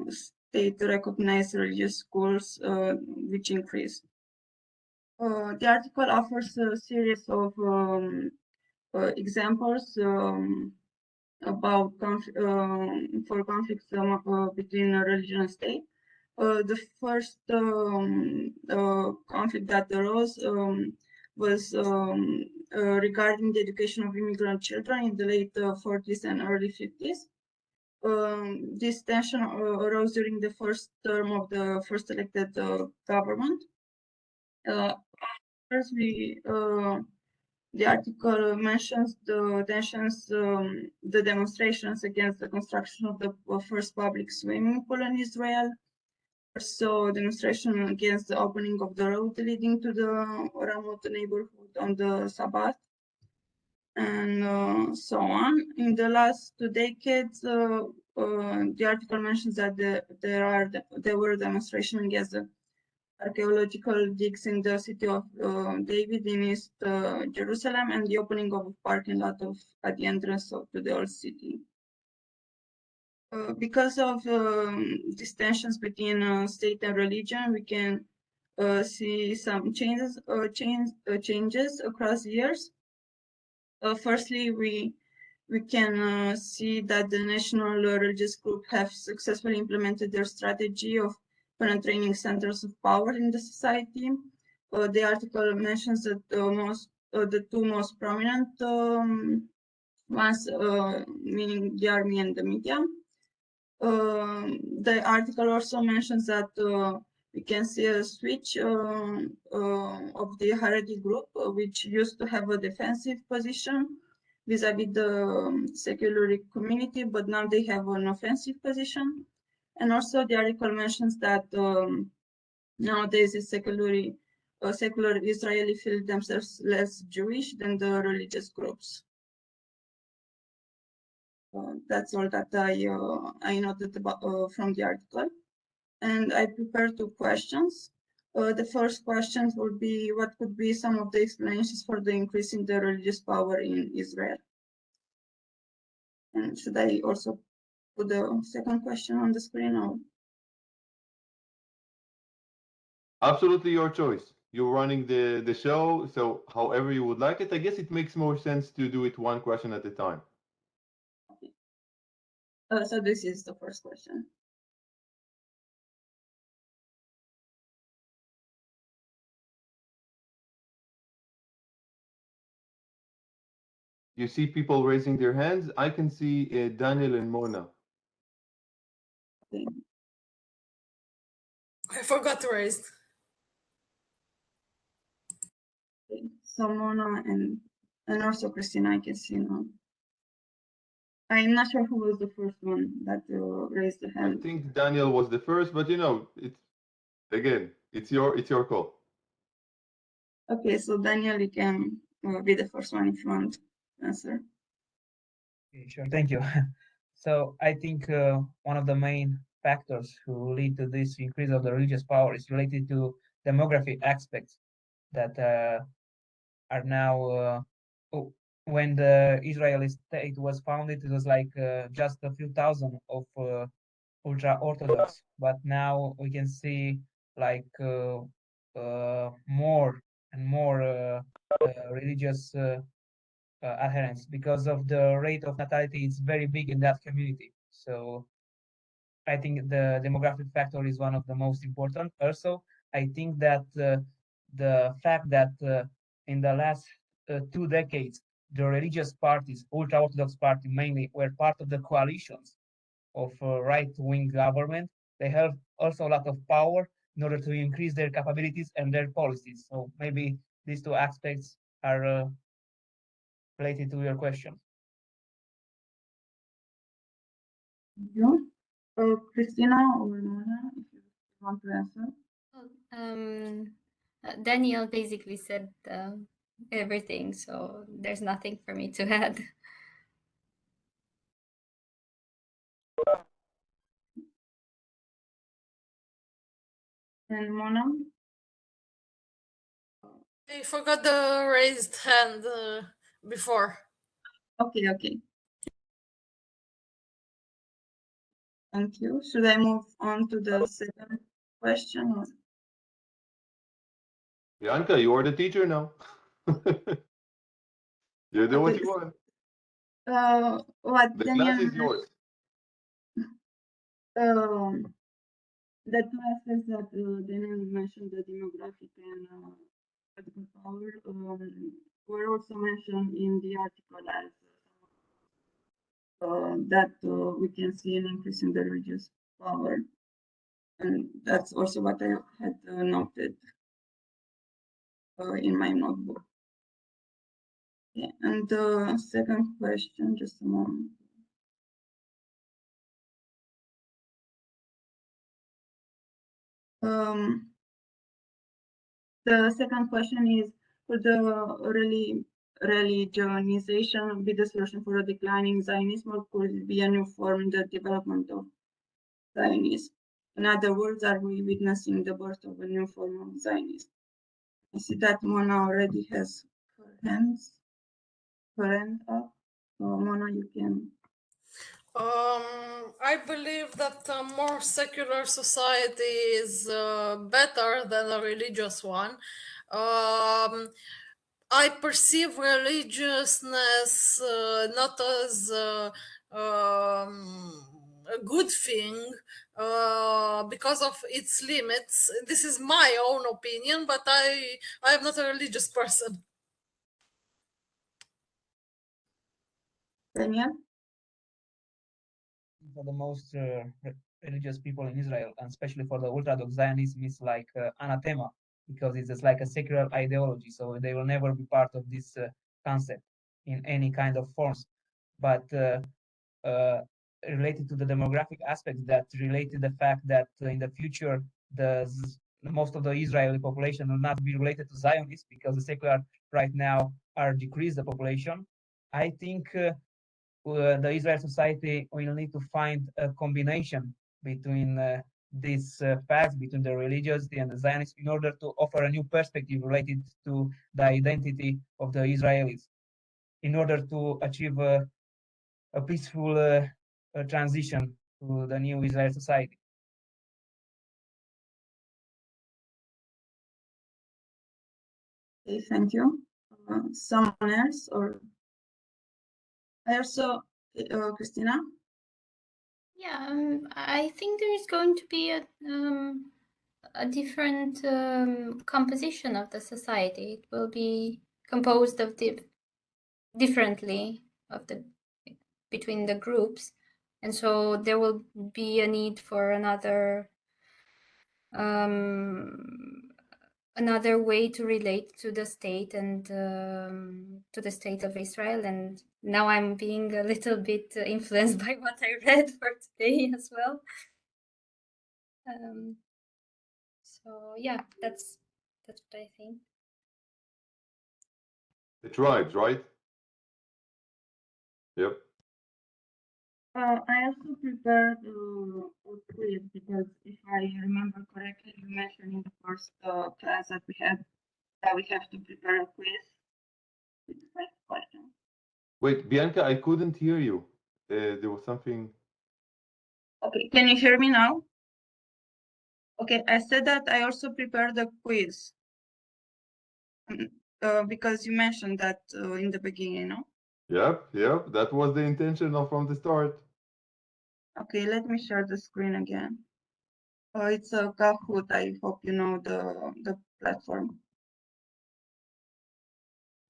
state-recognized religious schools, which increased. The article offers a series of examples about for conflicts between religion and state. The first conflict that arose was regarding the education of immigrant children in the late 40s and early 50s. This tension arose during the first term of the first elected government. First, the article mentions the tensions, the demonstrations against the construction of the first public swimming pool in Israel. Also, demonstration against the opening of the road leading to the Ramot neighborhood on the Sabbath, and so on. In the last 2 decades, the article mentions that there were demonstrations against the archaeological digs in the city of David in East Jerusalem and the opening of a parking lot at the entrance to the old city. Because of these tensions between state and religion, we can see some changes across years. Firstly, we can see that the national religious group have successfully implemented their strategy of penetrating centers of power in the society. The article mentions that the two most prominent ones, meaning the army and the media. The article also mentions that we can see a switch of the Haredi group, which used to have a defensive position vis-a-vis the secular community, but now they have an offensive position. And also the article mentions that nowadays the secular Israeli feel themselves less Jewish than the religious groups. That's all that I noted about, from the article. And I prepared 2 questions. The first question would be, what could be some of the explanations for the increase in the religious power in Israel? And should I also put the second question on the screen? Or? Absolutely your choice. You're running the show, so however you would like it. I guess it makes more sense to do it one question at a time. Okay. So this is the first question. You see people raising their hands. I can see Daniel and Mona. Okay. I forgot to raise. Okay. So Mona and also Christina, I can see now. I'm not sure who was the first one that raised the hand. I think Daniel was the first, but you know, it's your call. Okay, so Daniel, you can be the first one if you want to answer. Okay, sure, thank you. So I think one of the main factors who lead to this increase of the religious power is related to demographic aspects that are now when the Israeli state was founded, it was like just a few thousand of ultra Orthodox, but now we can see like more and more religious adherents because of the rate of natality is very big in that community. So I think the demographic factor is one of the most important. Also, I think that the fact that in the last 2 decades, the religious parties, ultra-Orthodox party mainly, were part of the coalitions of right-wing government. They have also a lot of power in order to increase their capabilities and their policies. So maybe these 2 aspects are related to your question. Thank you. Christina or Mona, if you want to answer. Daniel basically said everything, so there's nothing for me to add. And Mona? I forgot the raised hand before. Okay. Thank you. Should I move on to the second question? Or? Bianca, you are the teacher now. You do what you want. What The Daniel? class is yours. The two aspects that Daniel mentioned, the demographic and political power, were also mentioned in the article as that we can see an increase in the religious power. And that's also what I had noted. in my notebook. Yeah, and the second question, just a moment. The second question is, could the religionization be the solution for a declining Zionism, or could it be a new form in the development of Zionism? In other words, are we witnessing the birth of a new form of Zionism? I see that Mona already has her hand up. Mona, you can. I believe that a more secular society is better than a religious one. I perceive religiousness not as a good thing because of its limits. This is my own opinion, but I am not a religious person. Daniel? For the most religious people in Israel, and especially for the Orthodox Zionism, is like anathema, because it's just like a secular ideology. So they will never be part of this concept in any kind of forms. But related to the demographic aspects, that related the fact that in the future most of the Israeli population will not be related to Zionists, because the secular right now are decrease the population. I think the Israel society will need to find a combination between these facts, between the religiosity and the Zionists, in order to offer a new perspective related to the identity of the Israelis, in order to achieve a peaceful transition to the new Israel society. Okay, thank you. Someone else, or I also, Christina? Yeah, I think there is going to be a different composition of the society. It will be composed of differently of the between the groups, and so there will be a need for another way to relate to the state and to the state of Israel. And now I'm being a little bit influenced by what I read for today as well. So yeah, that's what I think. The tribes, right? Yep. I also prepared a quiz because if I remember correctly, you mentioned in the first class that we had that we have to prepare a quiz with the first question. Wait, Bianca, I couldn't hear you. There was something. Okay, can you hear me now? Okay, I said that I also prepared a quiz because you mentioned that in the beginning, no? Yep, that was the intention from the start. Okay, let me share the screen again. It's a Kahoot. I hope you know the platform.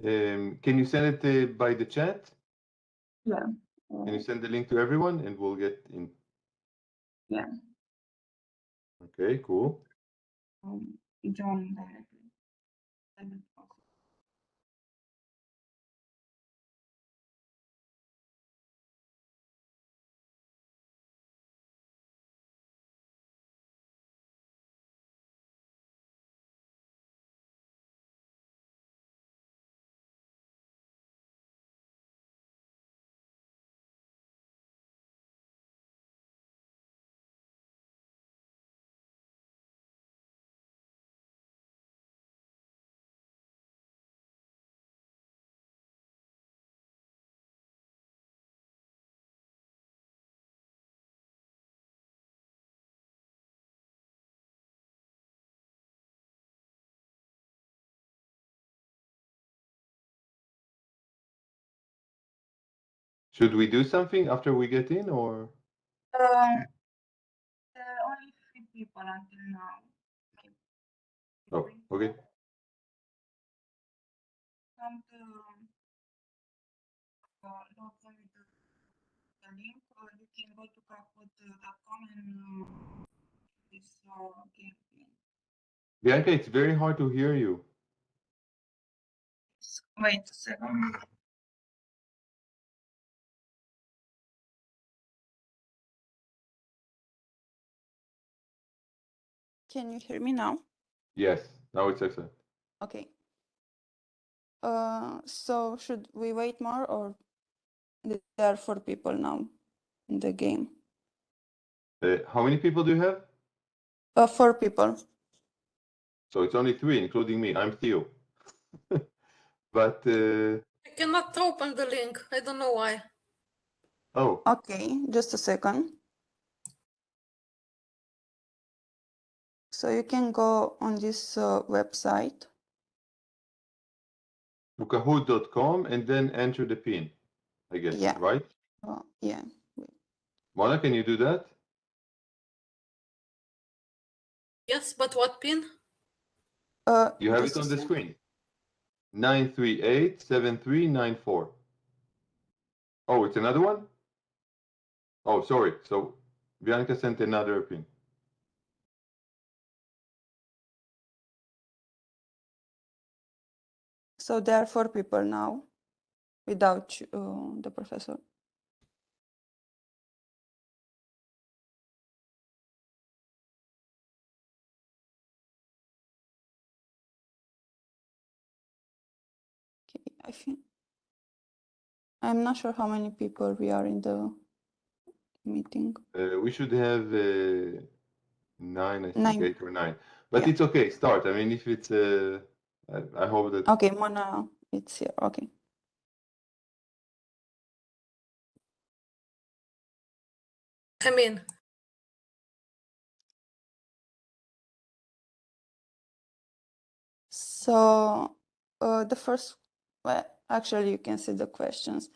Can you send it by the chat? Yeah. Can you send the link to everyone and we'll get in? Yeah. Okay, cool. Join directly. I will also. Should we do something after we get in, or? There are only 3 people until now. Oh, okay. Come to log in with the link, or you can go to kahoot.com and this game. Bianca, it's very hard to hear you. Wait a second. Can you hear me now? Yes, now it's excellent. Okay. So should we wait more or there are 4 people now in the game? How many people do you have? 4 people. So it's only 3, including me. I'm Theo. But I cannot open the link. I don't know why. oh, Okay, just a second. So you can go on this website. to kahoot.com and then enter the pin, I guess, Yeah. right? Yeah. Mona, can you do that? Yes, but what pin? You have Just it a on the sec. screen. 9387394. Oh, it's another one? Oh, sorry. So Bianca sent another pin. So there are 4 people now without the professor. Okay, I think I'm not sure how many people we are in the meeting. We should have 9, I think, 9. 8 or 9. But Yeah. it's okay. Start. I mean, if it's, I hope that. Okay, Mona, it's here. Okay. I mean, So the first, well, actually, you can see the questions.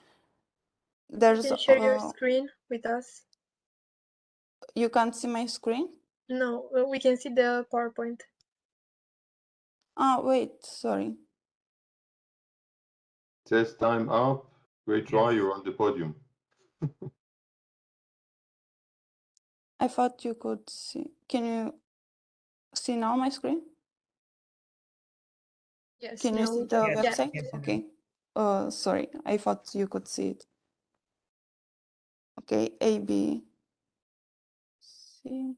You There's can share your screen with us. you can't see my screen. No, we can see the PowerPoint. Ah, wait, sorry. It says time up. Great try. You're on the podium. I thought you could see. Can you see now my screen? Yes. Can you now see we the can. Yeah. website? yes, Okay. Sorry, I thought you could see it. Okay, A, B, C.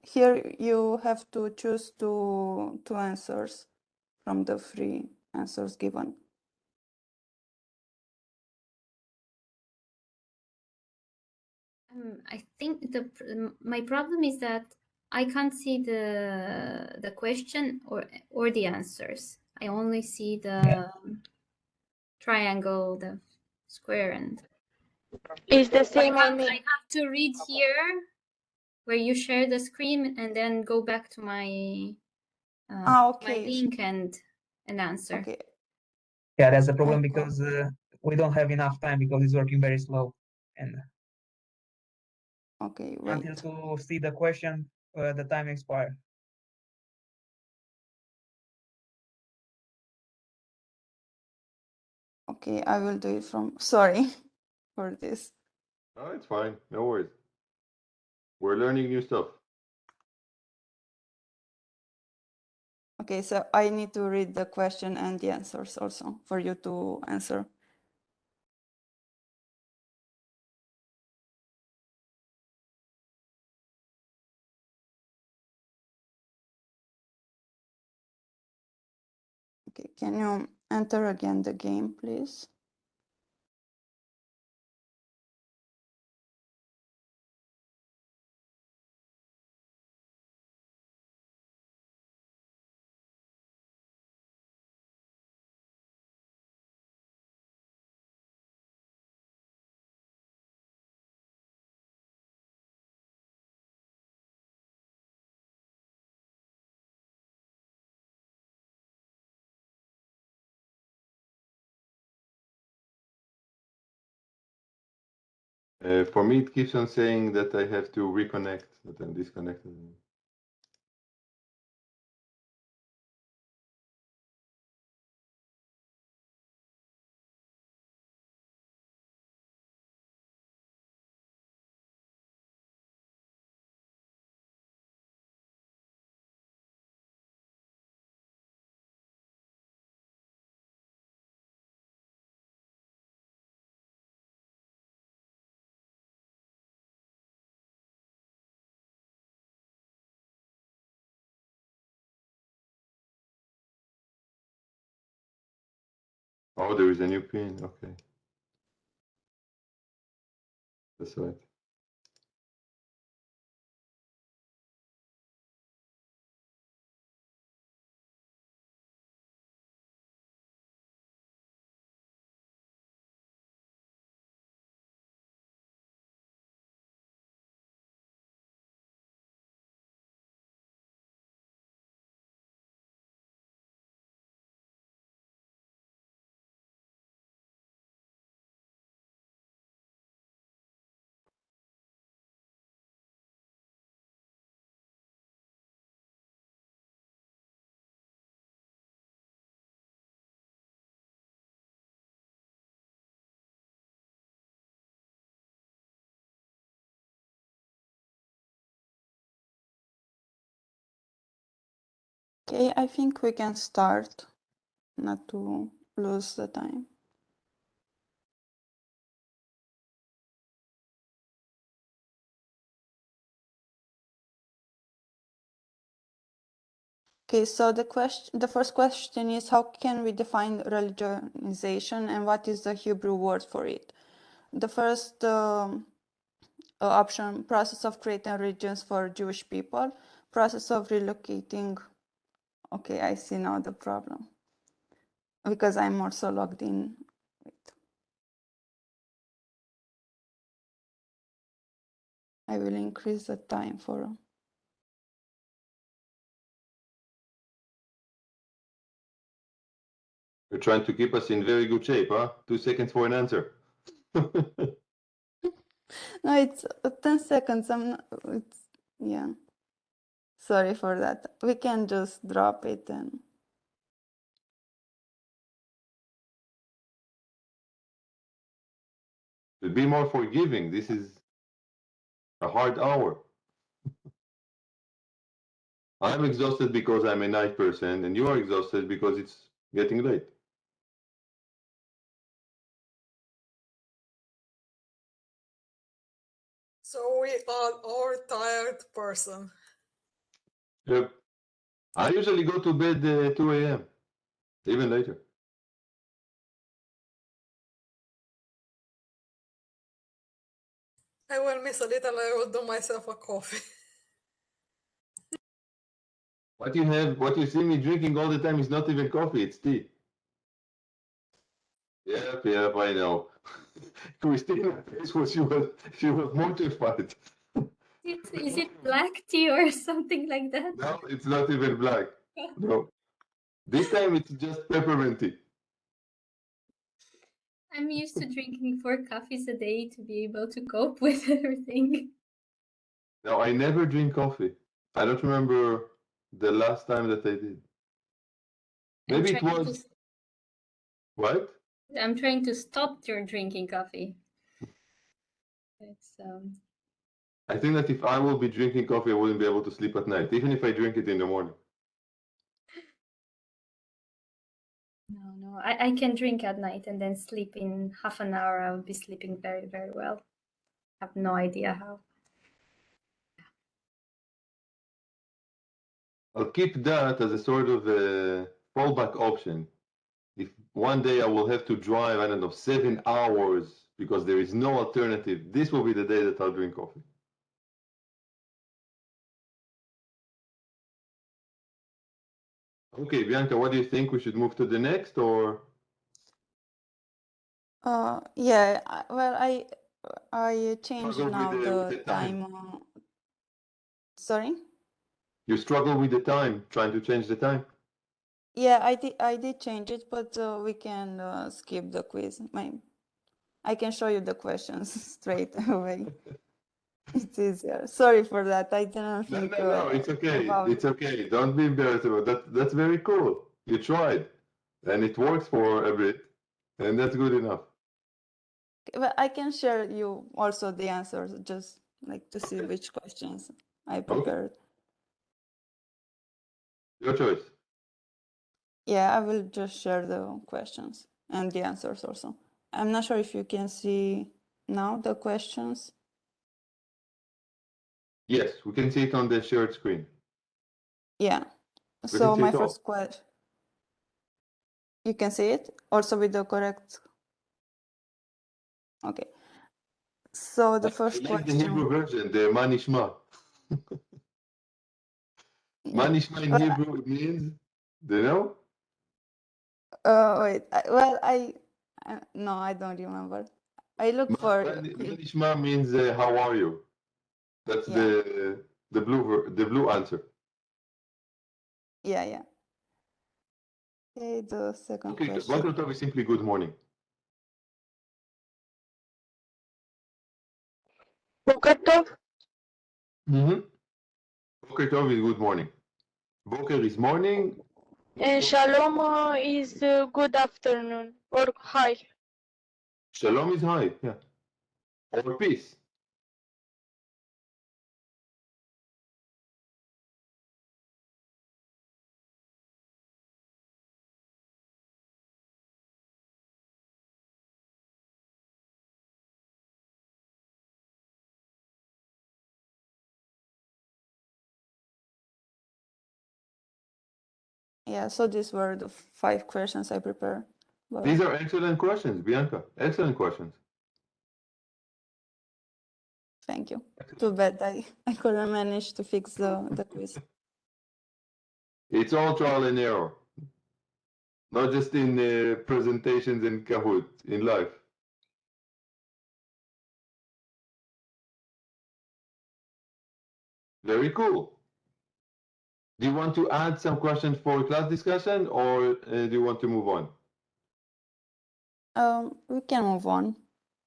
Here you have to choose two answers from the 3 answers given. I think my problem is that I can't see the question or the answers. I only see the triangle, the square, and It's the I same on have, me. I have to read here where you share the screen and then go back to my my Okay. link and answer. Okay. Yeah, that's the problem because we don't have enough time because it's working very slow. And Okay, wait. until to see the question, the time expires. Okay, I will do it from. Sorry for this. Oh, it's fine. No worries. We're learning new stuff. Okay, so I need to read the question and the answers also for you to answer. Okay, can you enter again the game, please? For me, it keeps on saying that I have to reconnect, that I'm disconnected. Oh, there is a new pin. Okay. That's right. Okay, I think we can start, not to lose the time. Okay, so the first question is, how can we define religionization and what is the Hebrew word for it? The first option, process of creating regions for Jewish people, process of relocating. Okay, I see now the problem because I'm also logged in. Wait. I will increase the time for. You're trying to keep us in very good shape, huh? 2 seconds for an answer. No, it's 10 seconds. Yeah. Sorry for that. We can just drop it and. Be more forgiving. This is a hard hour. I'm exhausted because I'm a night person, and you are exhausted because it's getting late. So we are tired person. Yep. I usually go to bed 2 a.m., even later. I will miss a little. I will do myself a coffee. What you see me drinking all the time is not even coffee, it's tea. Yep, I know. Christina, she was mortified. Is it black tea or something like that? No, it's not even black. No. This time it's just peppermint tea. I'm used to drinking 4 coffees a day to be able to cope with everything. No, I never drink coffee. I don't remember the last time that I did. I'm Maybe it trying was what? I'm trying to stop your drinking coffee. It's I think that if I will be drinking coffee, I wouldn't be able to sleep at night, even if I drink it in the morning. no. I can drink at night and then sleep in half an hour. I will be sleeping very, very well. I have no idea how. I'll keep that as a sort of a fallback option. If one day I will have to drive, I don't know, 7 hours because there is no alternative, this will be the day that I'll drink coffee. Okay, Bianca, what do you think? We should move to the next or? Yeah. Well, I changed Struggle now with the the time. time. Sorry. You struggle with the time, trying to change the time? Yeah, I did change it, but we can skip the quiz. I can show you the questions straight away. It's easier. Sorry for that. I didn't think No, it's okay. about. It's okay. Don't be embarrassed about that. That's very cool. You tried, and it works for a bit, and that's good enough. But I can share you also the answers, just like to see which questions I prepared. Your choice. Yeah, I will just share the questions and the answers also. I'm not sure if you can see now the questions. Yes, we can see it on the shared screen. Yeah. We can So see my it all. first question. You can see it also with the correct. Okay. So the first I like the Hebrew question. version, the Manishma. Manishma in Hebrew means, do you know? Wait. No, I don't remember. I look for. Manishma means how are you? That's Yeah. the blue answer. Yeah. Okay, the second question. Boker Tov is simply good morning. Boker Tov. Boker Tov is good morning. Boker is morning. And Shalom is good afternoon or hi. Shalom is hi, yeah. Or peace. Yeah, so these were the 5 questions I prepared. These are excellent questions, Bianca. Excellent questions. Thank you. Too bad I couldn't manage to fix the quiz. It's all trial and error. Not just in presentations in Kahoot, in life. Very cool. Do you want to add some questions for class discussion, or do you want to move on? We can move on.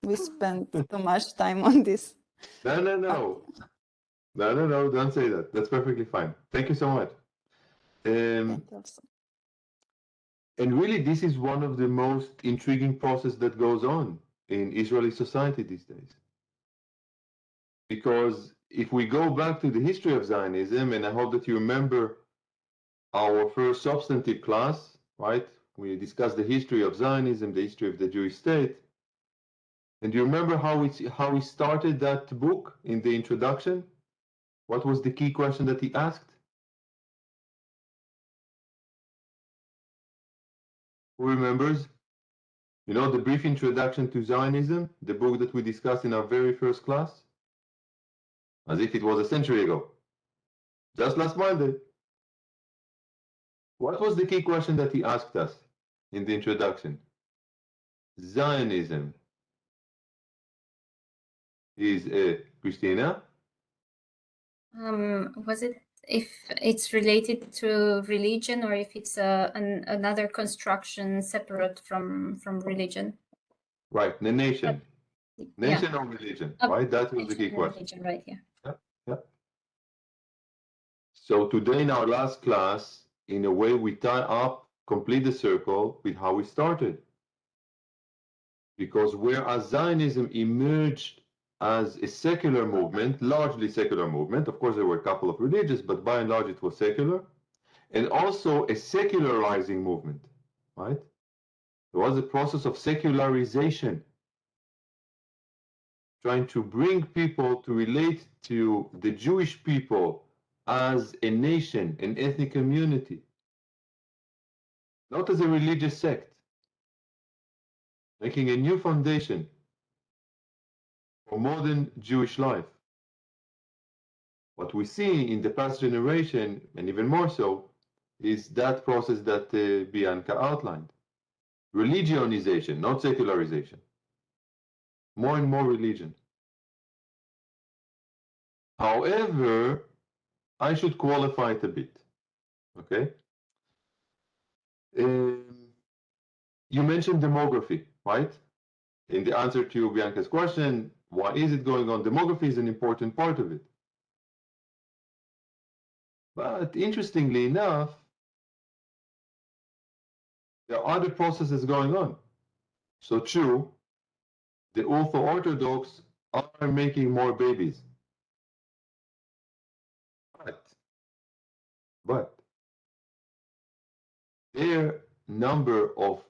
We spent too much time on this. No, don't say that. That's perfectly fine. Thank you so much. Thank you also. And really, this is one of the most intriguing process that goes on in Israeli society these days. Because if we go back to the history of Zionism, and I hope that you remember our first substantive class, right? We discussed the history of Zionism, the history of the Jewish state. And do you remember how we started that book in the introduction? What was the key question that he asked? Who remembers? You know, the brief introduction to Zionism, the book that we discussed in our very first class? As if it was a century ago. Just last Monday. What was the key question that he asked us in the introduction? Zionism is Christina? Was it if it's related to religion or if it's another construction separate from religion? Right, the nation. Nation Yeah. or religion, right? That was the key question. Religion, right, yeah. Yeah. So today in our last class, in a way we tie up, complete the circle with how we started. Because whereas Zionism emerged as a secular movement, largely secular movement, of course there were a couple of religious, but by and large it was secular, and also a secularizing movement, right? There was a process of secularization, trying to bring people to relate to the Jewish people as a nation, an ethnic community, not as a religious sect, making a new foundation for modern Jewish life. What we see in the past generation, and even more so, is that process that Bianca outlined. Religionization, not secularization. More and more religion. However, I should qualify it a bit. Okay? You mentioned demography, right? In the answer to Bianca's question, why is it going on? Demography is an important part of it. But interestingly enough, there are other processes going on. So true, the ultra-Orthodox are making more babies. But their number of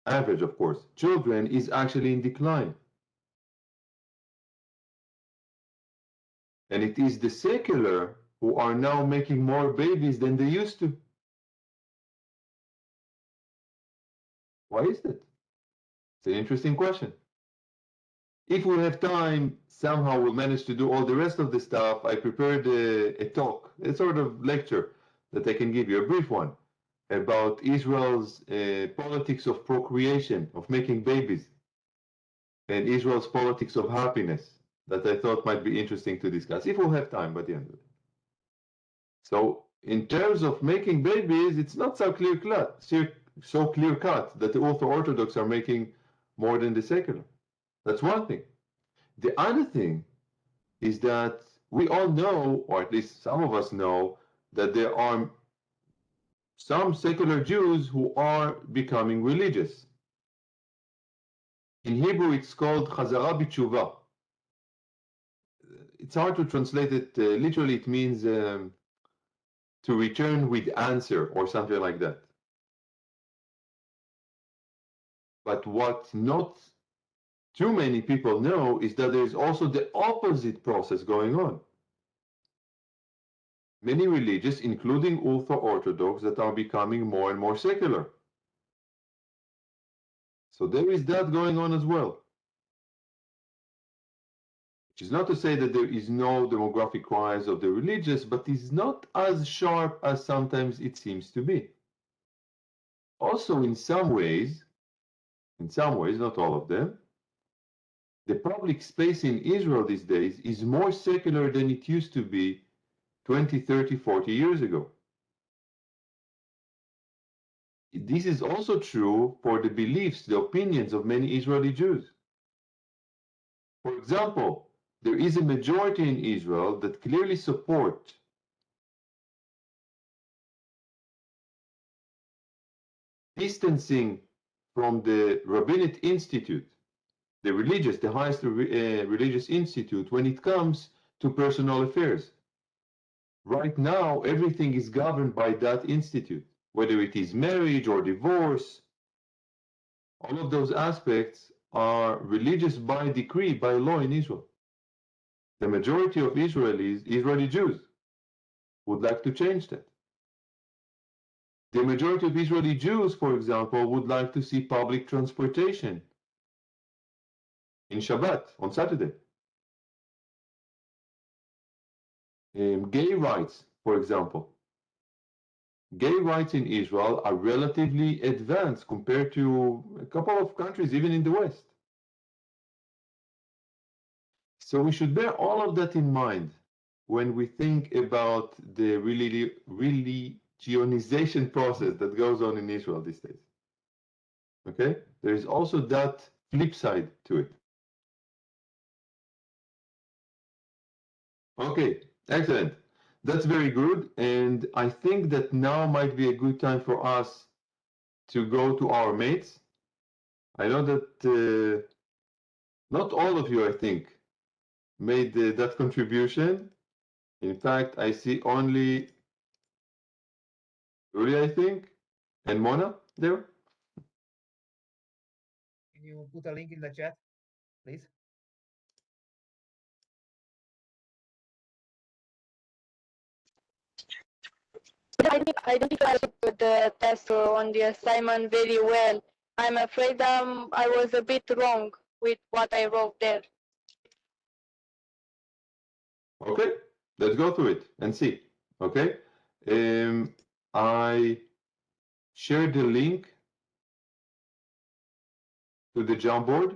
average, of course, children is actually in decline. And it is the secular who are now making more babies than they used to. Why is that? It's an interesting question. If we have time, somehow we'll manage to do all the rest of the stuff. I prepared a talk, a sort of lecture that I can give you, a brief one, about Israel's politics of procreation, of making babies, and Israel's politics of happiness, that I thought might be interesting to discuss, if we'll have time by the end of it. So in terms of making babies, it's not so clear-cut that the ultra-Orthodox are making more than the secular. That's one thing. The other thing is that we all know, or at least some of us know, that there are some secular Jews who are becoming religious. In Hebrew, it's called Chazara B'tshuva. It's hard to translate it literally. It means to return with answer or something like that. But what not too many people know is that there is also the opposite process going on. Many religions, including ultra-Orthodox, that are becoming more and more secular. So there is that going on as well. Which is not to say that there is no demographic rise of the religious, but is not as sharp as sometimes it seems to be. Also, in some ways, not all of them, the public space in Israel these days is more secular than it used to be 20, 30, 40 years ago. This is also true for the beliefs, the opinions of many Israeli Jews. For example, there is a majority in Israel that clearly support distancing from the Rabbinate Institute, the highest religious institute, when it comes to personal affairs. Right now, everything is governed by that institute, whether it is marriage or divorce. All of those aspects are religious by decree, by law in Israel. The majority of Israeli Jews, would like to change that. The majority of Israeli Jews, for example, would like to see public transportation in Shabbat, on Saturday. Gay rights, for example. Gay rights in Israel are relatively advanced compared to a couple of countries, even in the West. So we should bear all of that in mind when we think about the religionization process that goes on in Israel these days. Okay? There is also that flip side to it. Okay, excellent. That's very good. And I think that now might be a good time for us to go to our mates. I know that not all of you, I think, made that contribution. In fact, I see only Uriel, I think, and Mona there. Can you put a link in the chat, please? I don't think I put the test on the assignment very well. I'm afraid I was a bit wrong with what I wrote there. Okay, let's go through it and see. Okay, I shared the link to the Jamboard.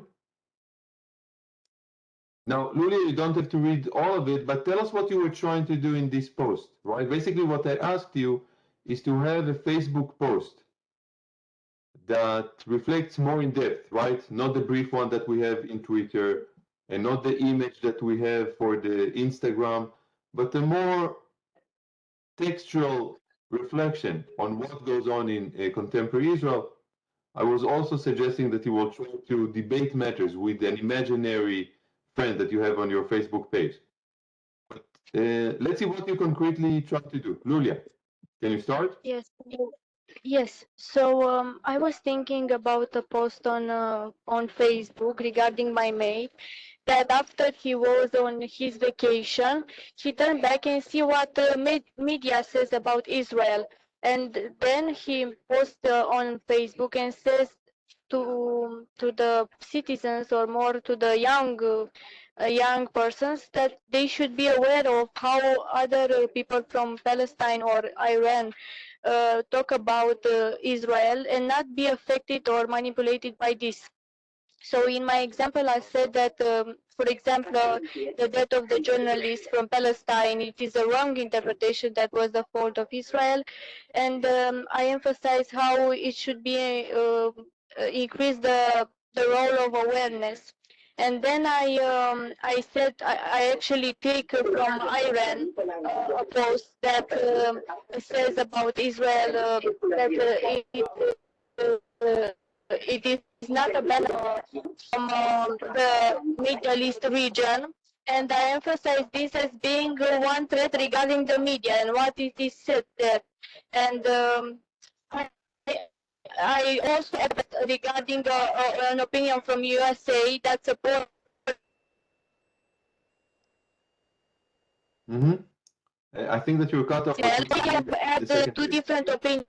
Now, Lulia, you don't have to read all of it, but tell us what you were trying to do in this post, right? Basically, what I asked you is to have a Facebook post that reflects more in depth, right? Not the brief one that we have in Twitter and not the image that we have for the Instagram, but a more textual reflection on what goes on in contemporary Israel. I was also suggesting that you will try to debate matters with an imaginary friend that you have on your Facebook page. But let's see what you concretely try to do. Lulia, can you start? Yes. So I was thinking about a post on Facebook regarding my mate, that after he was on his vacation, he turned back and see what the media says about Israel. And then he posts on Facebook and says to the citizens, or more to the young persons, that they should be aware of how other people from Palestine or Iran talk about Israel, and not be affected or manipulated by this. So in my example, I said that, for example, the death of the journalist from Palestine, it is a wrong interpretation that was the fault of Israel. And I emphasize how it should be increase the role of awareness. And then I said I actually take from Iran a post that says about Israel that it is not a ban from the Middle East region. And I emphasize this as being one threat regarding the media and what it is said there. And I, I also have regarding an opinion from USA that supports. I think that you were cut off. Yeah, we have had two different opinions.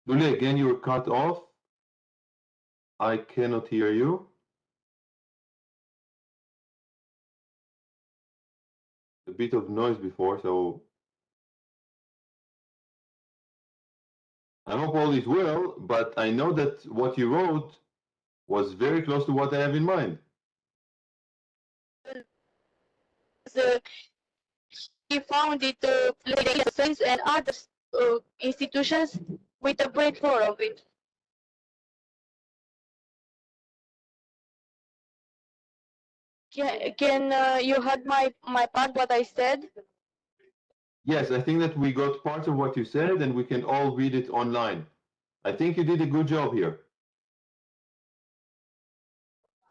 Luli, again, you were cut off. I cannot hear you. A bit of noise before, so I hope all is well, but I know that what you wrote was very close to what I have in mind. He found it and other institutions with a breakthrough of it. Can you heard my part, what I said? Yes, I think that we got parts of what you said and we can all read it online. I think you did a good job here.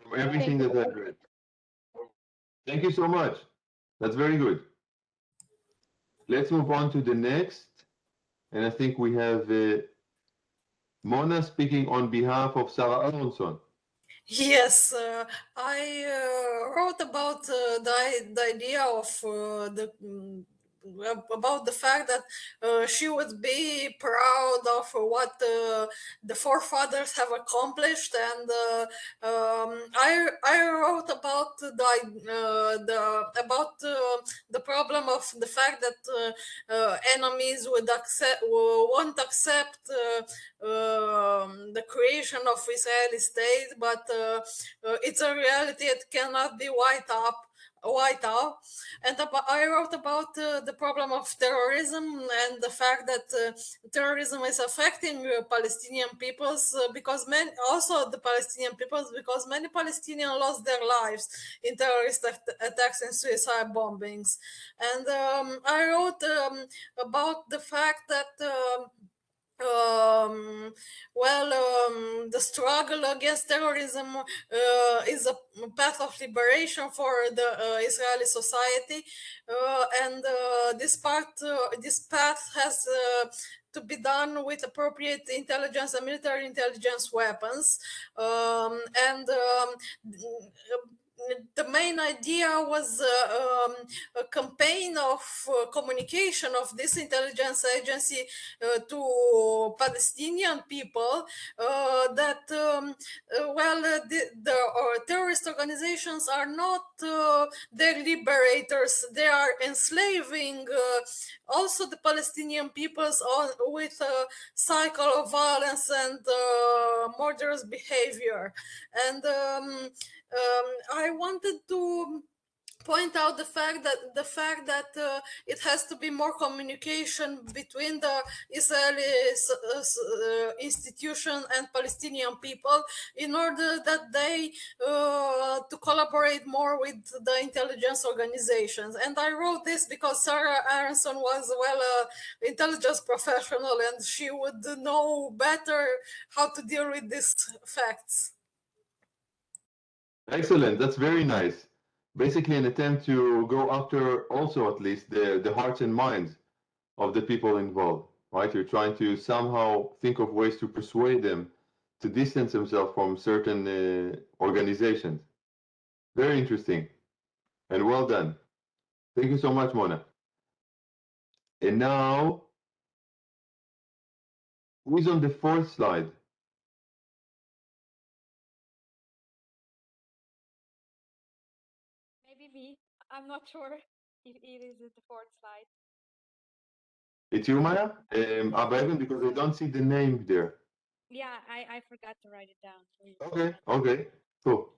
From everything that I've read. Thank you so much. That's very good. Let's move on to the next. And I think we have Mona speaking on behalf of Sarah Aronson. Yes, I wrote about the idea of about the fact that she would be proud of what the forefathers have accomplished, and I wrote about the problem of the fact that enemies won't accept the creation of Israeli state, but it's a reality that cannot be wiped out. And I wrote about the problem of terrorism and the fact that terrorism is affecting Palestinian peoples because also the Palestinian peoples, because many Palestinians lost their lives in terrorist attacks and suicide bombings. And I wrote about the fact that the struggle against terrorism is a path of liberation for the Israeli society, and this path has to be done with appropriate intelligence and military intelligence weapons, and the main idea was a campaign of communication of this intelligence agency to Palestinian people that the terrorist organizations are not their liberators; they are enslaving also the Palestinian peoples with a cycle of violence and murderous behavior. And I wanted to point out the fact that it has to be more communication between the Israeli institution and Palestinian people in order that they to collaborate more with the intelligence organizations. And I wrote this because Sarah Aronson was intelligence professional, and she would know better how to deal with these facts. Excellent. That's very nice. Basically, an attempt to go after also at least the hearts and minds of the people involved, right? You're trying to somehow think of ways to persuade them to distance themselves from certain organizations. Very interesting. And well done. Thank you so much, Mona. And now, who is on the fourth slide? Maybe me. I'm not sure if it is the fourth slide. It's you, Maya? Abaven, because I don't see the name there. Yeah, I forgot to write it down. Okay, cool.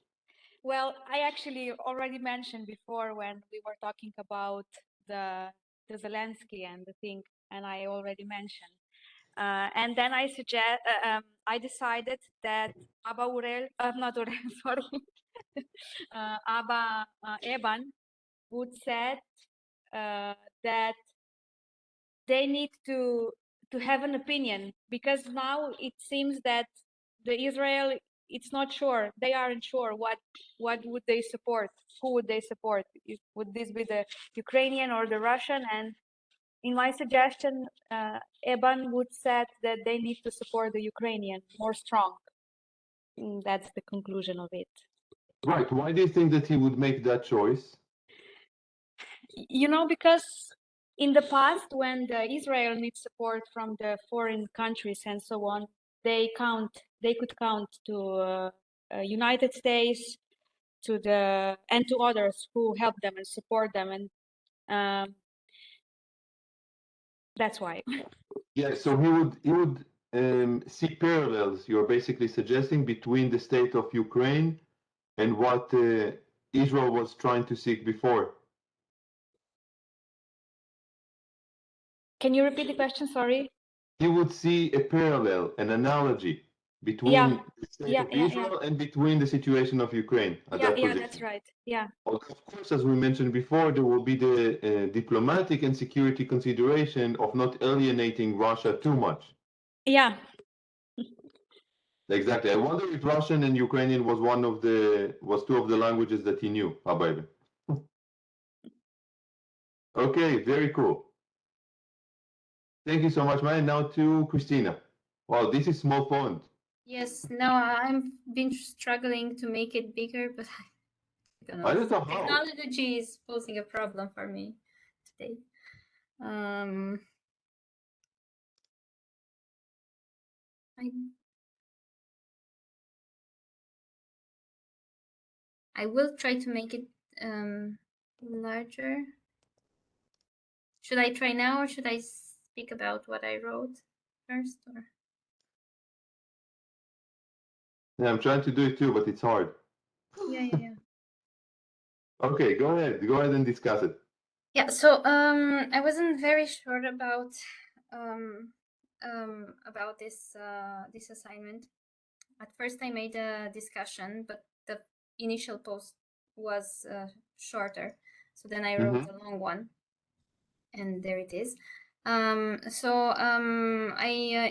Well, I actually already mentioned before when we were talking about the Zelensky and the thing, and I already mentioned. And then I decided that Abba Uriel, not Uriel, sorry, Abba Eban would said that they need to have an opinion, because now it seems that the Israel, it's not sure, they aren't sure what would they support, who would they support. Would this be the Ukrainian or the Russian? And in my suggestion, Eban would said that they need to support the Ukrainian more strong. That's the conclusion of it. Right. Why do you think that he would make that choice? You know, because in the past, when Israel needs support from the foreign countries and so on, they could count to United States, and to others who help them and support them, and that's why. Yeah. So he would see parallels. You're basically suggesting between the state of Ukraine and what Israel was trying to seek before. Can you repeat the question? Sorry. He would see a parallel, an analogy between the state of Israel and between the situation of Ukraine at that position. Yeah, that's right. Yeah. Of course, as we mentioned before, there will be the diplomatic and security consideration of not alienating Russia too much. Yeah. Exactly. I wonder if Russian and Ukrainian was two of the languages that he knew. Habibi. Okay, very cool. Thank you so much, man. Now to Christina. Wow, this is small font. Yes, no, I've been struggling to make it bigger, but I don't know. I don't know how. Technology is posing a problem for me today. I will try to make it larger. Should I try now, or should I speak about what I wrote first? Or? Yeah, I'm trying to do it too, but it's hard. Yeah. Okay, go ahead and discuss it. Yeah, so I wasn't very sure about this assignment. At first, I made a discussion, but the initial post was shorter, so then I wrote a long one, and there it is. I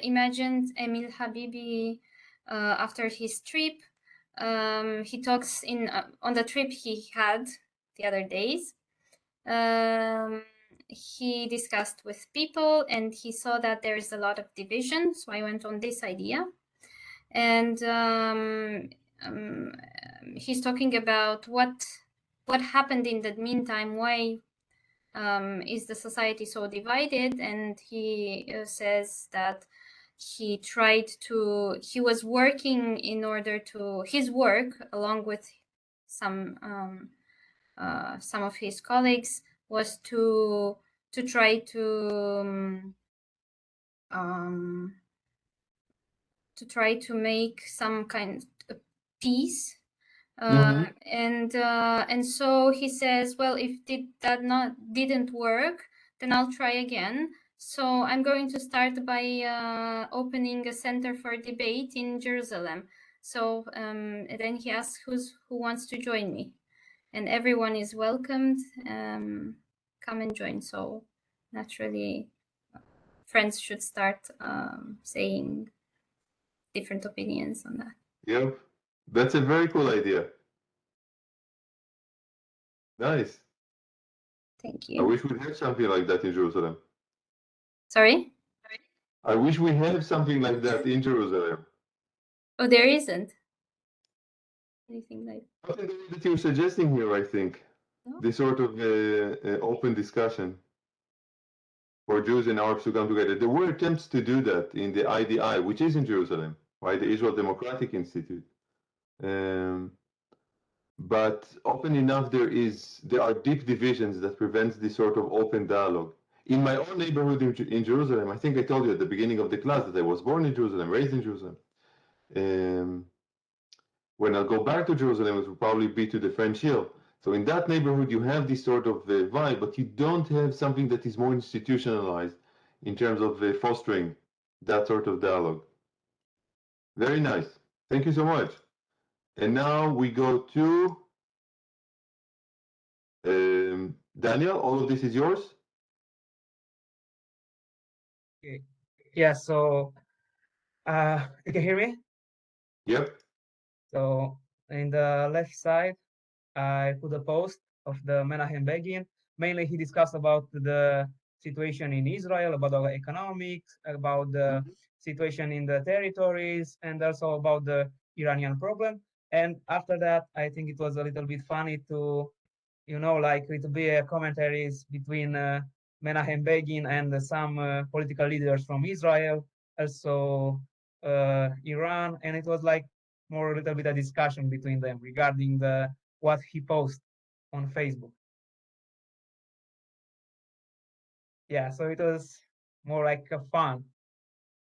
imagined Emil Habibi after his trip. He talks on the trip he had the other days. He discussed with people, and he saw that there is a lot of division. So I went on this idea, and he's talking about what happened in the meantime. Why is the society so divided? And he says that he was working in order to his work, along with some of his colleagues, was to try to make some kind of peace. And so he says, well, if that didn't work, then I'll try again. So I'm going to start by opening a center for debate in Jerusalem. So and then he asks who wants to join me, and everyone is welcomed. Come and join. So naturally, friends should start saying different opinions on that. Yep, that's a very cool idea. Nice. Thank you. I wish we had something like that in Jerusalem. Sorry? I wish we had something like that in Jerusalem. Oh, there isn't? anything like Something that you're suggesting here, I think, no? this sort of open discussion for Jews and Arabs to come together. There were attempts to do that in the IDI, which is in Jerusalem, right? The Israel Democratic Institute. But often enough, there are deep divisions that prevent this sort of open dialogue. In my own neighborhood in Jerusalem, I think I told you at the beginning of the class that I was born in Jerusalem, raised in Jerusalem. When I'll go back to Jerusalem, it will probably be to the French Hill. So in that neighborhood, you have this sort of vibe, but you don't have something that is more institutionalized in terms of fostering that sort of dialogue. Very nice. Thank you so much. And now we go to Daniel. All of this is yours. Okay. Yeah, so you can hear me? Yep. So in the left side, I put a post of the Menachem Begin. Mainly, he discussed about the situation in Israel, about the economics, about the situation in the territories, and also about the Iranian problem. And after that, I think it was a little bit funny to, like it be a commentaries between Menachem Begin and some political leaders from Israel, also Iran, and it was like more a little bit of discussion between them regarding what he posted on Facebook. Yeah, so it was more like a fun.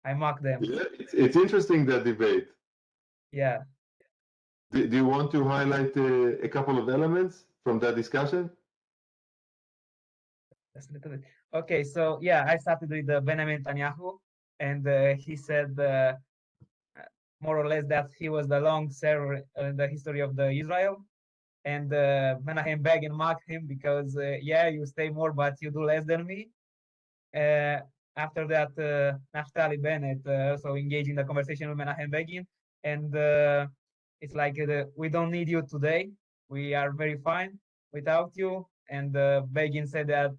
I mocked them. Yeah, it's interesting, that debate. Yeah. Do you want to highlight a couple of elements from that discussion? That's a little bit. Okay, so yeah, I started with Benjamin Netanyahu, and he said more or less that he was the long server in the history of the Israel, and Menachem Begin mocked him because yeah, you stay more, but you do less than me. After that, Naftali Bennett also engaged in the conversation with Menachem Begin, and it's like we don't need you today. We are very fine without you. And Begin said that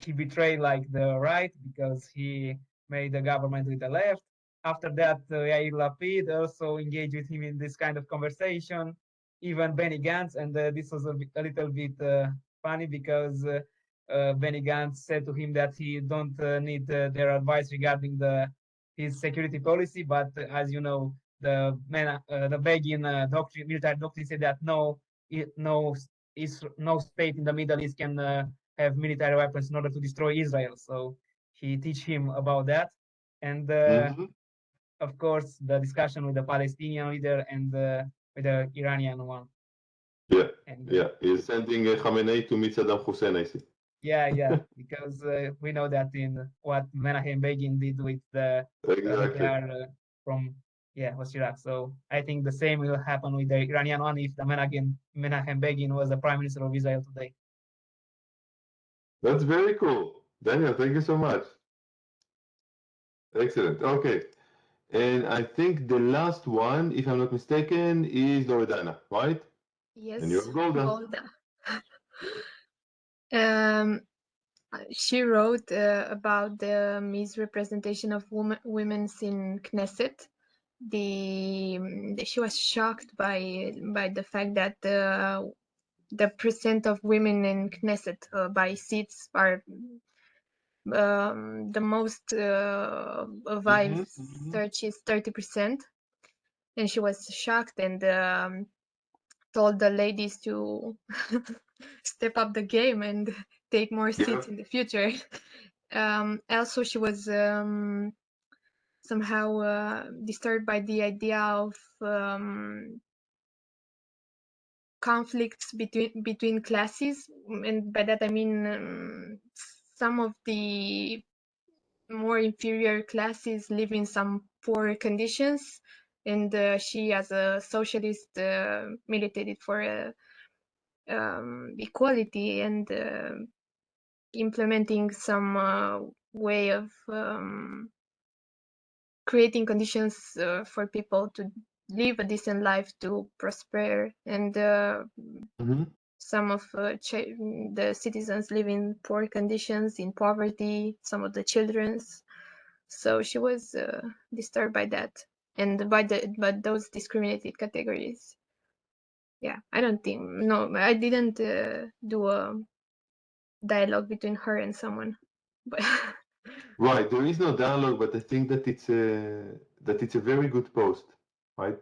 he betrayed like the right because he made the government with the left. After that, Yair Lapid also engaged with him in this kind of conversation. Even Benny Gantz, and this was a little bit funny because Benny Gantz said to him that he don't need their advice regarding his security policy, but as you know, the Begin doctrine, military doctrine said that no state in the Middle East can have military weapons in order to destroy Israel. So he teach him about that, and of course the discussion with the Palestinian leader and with the Iranian one. Yeah, and, yeah, he's sending Khamenei to meet Saddam Hussein, I see. Yeah, because we know that in what Menachem Begin did with the nuclear from was Iraq. So I think the same will happen with the Iranian one if the Menachem Begin was the prime minister of Israel today. That's very cool. Daniel, thank you so much. Excellent. Okay. And I think the last one, if I'm not mistaken, is Loredana, right? Yes, And you're Golda. She wrote about the misrepresentation of women in Knesset. She was shocked by the fact that the percent of women in Knesset by seats are the most Vive search is 30%, and she was shocked and told the ladies to step up the game and take more seats in the future. Also, she was somehow disturbed by the idea of conflicts between classes, and by that I mean some of the more inferior classes live in some poor conditions, and she, as a socialist, militated for equality and implementing some way of creating conditions for people to live a decent life, to prosper, and some of the citizens live in poor conditions, in poverty, some of the children's. So she was disturbed by that. and by those discriminated categories. Yeah, I don't think, no, I didn't do a dialogue between her and someone, but Right, there is no dialogue, but I think that it's a very good post, right?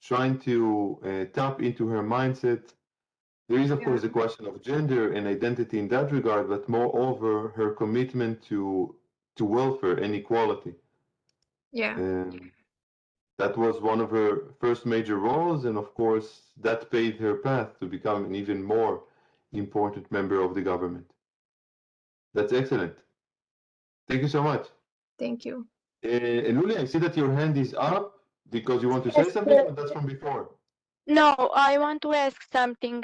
Trying to tap into her mindset. There is, of course, the question of gender and identity in that regard, but moreover, her commitment to welfare and equality. yeah, That was one of her first major roles, and of course, that paved her path to become an even more important member of the government. That's excellent. Thank you so much. thank you. Luli, I see that your hand is up because you want to say Yes, something, or that's from before? no, I want to ask something.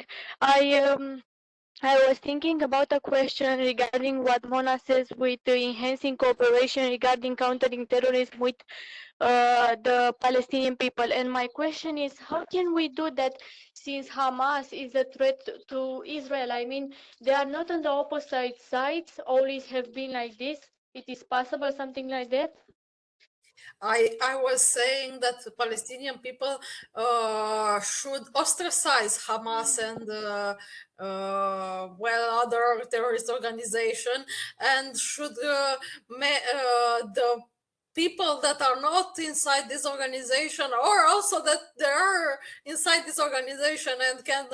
I was thinking about a question regarding what Mona says with enhancing cooperation regarding countering terrorism with the Palestinian people. And my question is, how can we do that since Hamas is a threat to Israel? I mean, they are not on the opposite sides, always have been like this. It is possible, something like that? I was saying that the Palestinian people should ostracize Hamas and other terrorist organization, and should the people that are not inside this organization, or also that they are inside this organization and can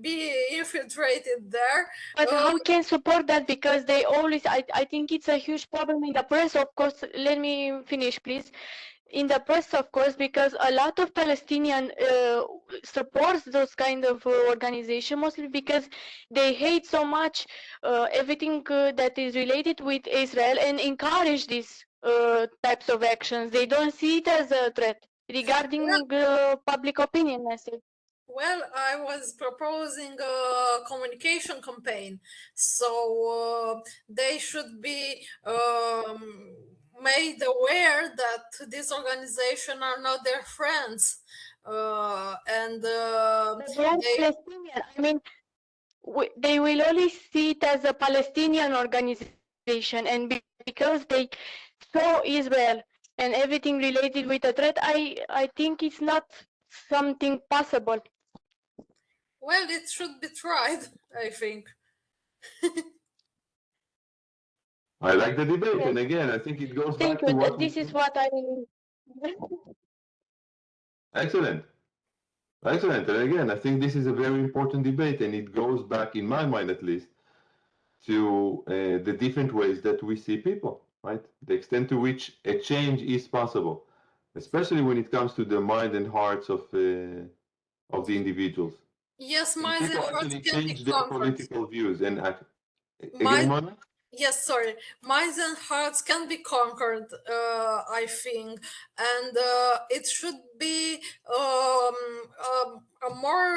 be infiltrated there. But how can support that? Because they always, I think it's a huge problem in the press, of course. Let me finish, please. In the press, of course, because a lot of Palestinian supports those kind of organization, mostly because they hate so much everything that is related with Israel and encourage these types of actions. They don't see it as a threat regarding public opinion message. Well, I was proposing a communication campaign, so they should be made aware that this organization are not their friends, and But they are Palestinian. I mean, they will only see it as a Palestinian organization, and because they saw Israel and everything related with the threat, I think it's not something possible. well, it should be tried, I think. I like the debate, Yes. and again, I think it goes Thank back to you. what we This is said. what I. Excellent. Excellent. And again, I think this is a very important debate, and it goes back, in my mind at least, to the different ways that we see people, right? The extent to which a change is possible, especially when it comes to the mind and hearts of the individuals. Yes, And minds and people hearts actually can be change their conquered. political views and act. Again, Mind, Mona? yes, sorry. Minds and hearts can be conquered, I think, and it should be a more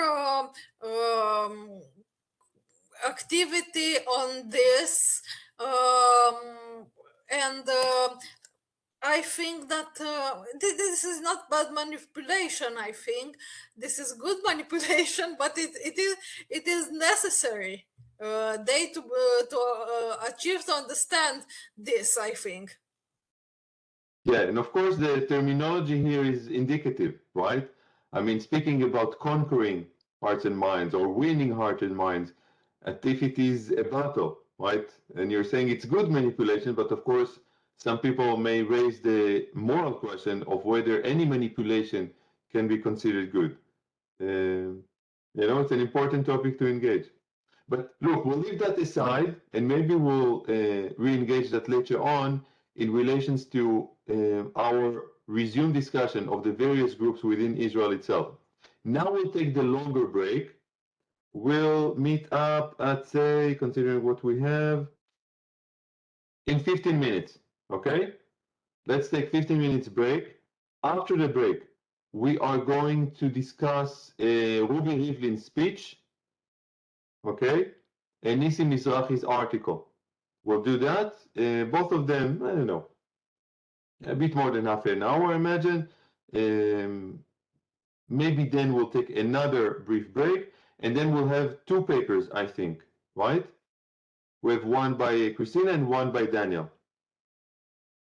activity on this, and I think that this is not bad manipulation. I think this is good manipulation, but it is necessary. They to achieve to understand this. I think. Yeah, and of course the terminology here is indicative, right? I mean, speaking about conquering hearts and minds or winning hearts and minds, as if it is a battle, right? And you're saying it's good manipulation, but of course, some people may raise the moral question of whether any manipulation can be considered good. It's an important topic to engage. But look, we'll leave that aside, and maybe we'll re-engage that later on in relations to our resumed discussion of the various groups within Israel itself. Now we'll take the longer break. We'll meet up at, say, considering what we have, in 15 minutes, okay? Let's take 15 minutes break. After the break, we are going to discuss Ruby Rivlin's speech, okay? And Nissim Mizrahi's article. We'll do that. Both of them, I don't know, a bit more than half an hour, I imagine. Maybe then we'll take another brief break, and then we'll have two papers, I think, right? We have one by Christina and one by Daniel.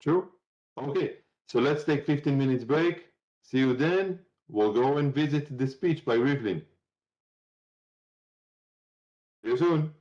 True? Okay, so let's take 15 minutes break. See you then. We'll go and visit the speech by Rivlin. See you soon.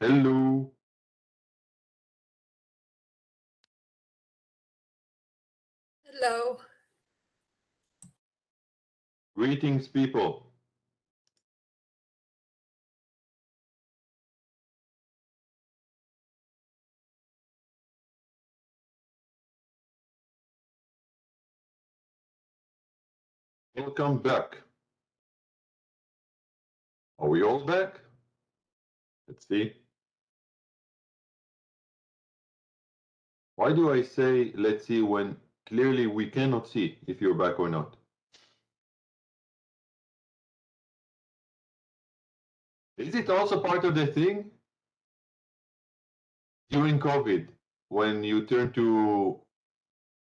Hello. Hello. Greetings, people. Welcome back. Are we all back? Let's see. Why do I say let's see when clearly we cannot see if you're back or not? Is it also part of the thing during COVID when you turn to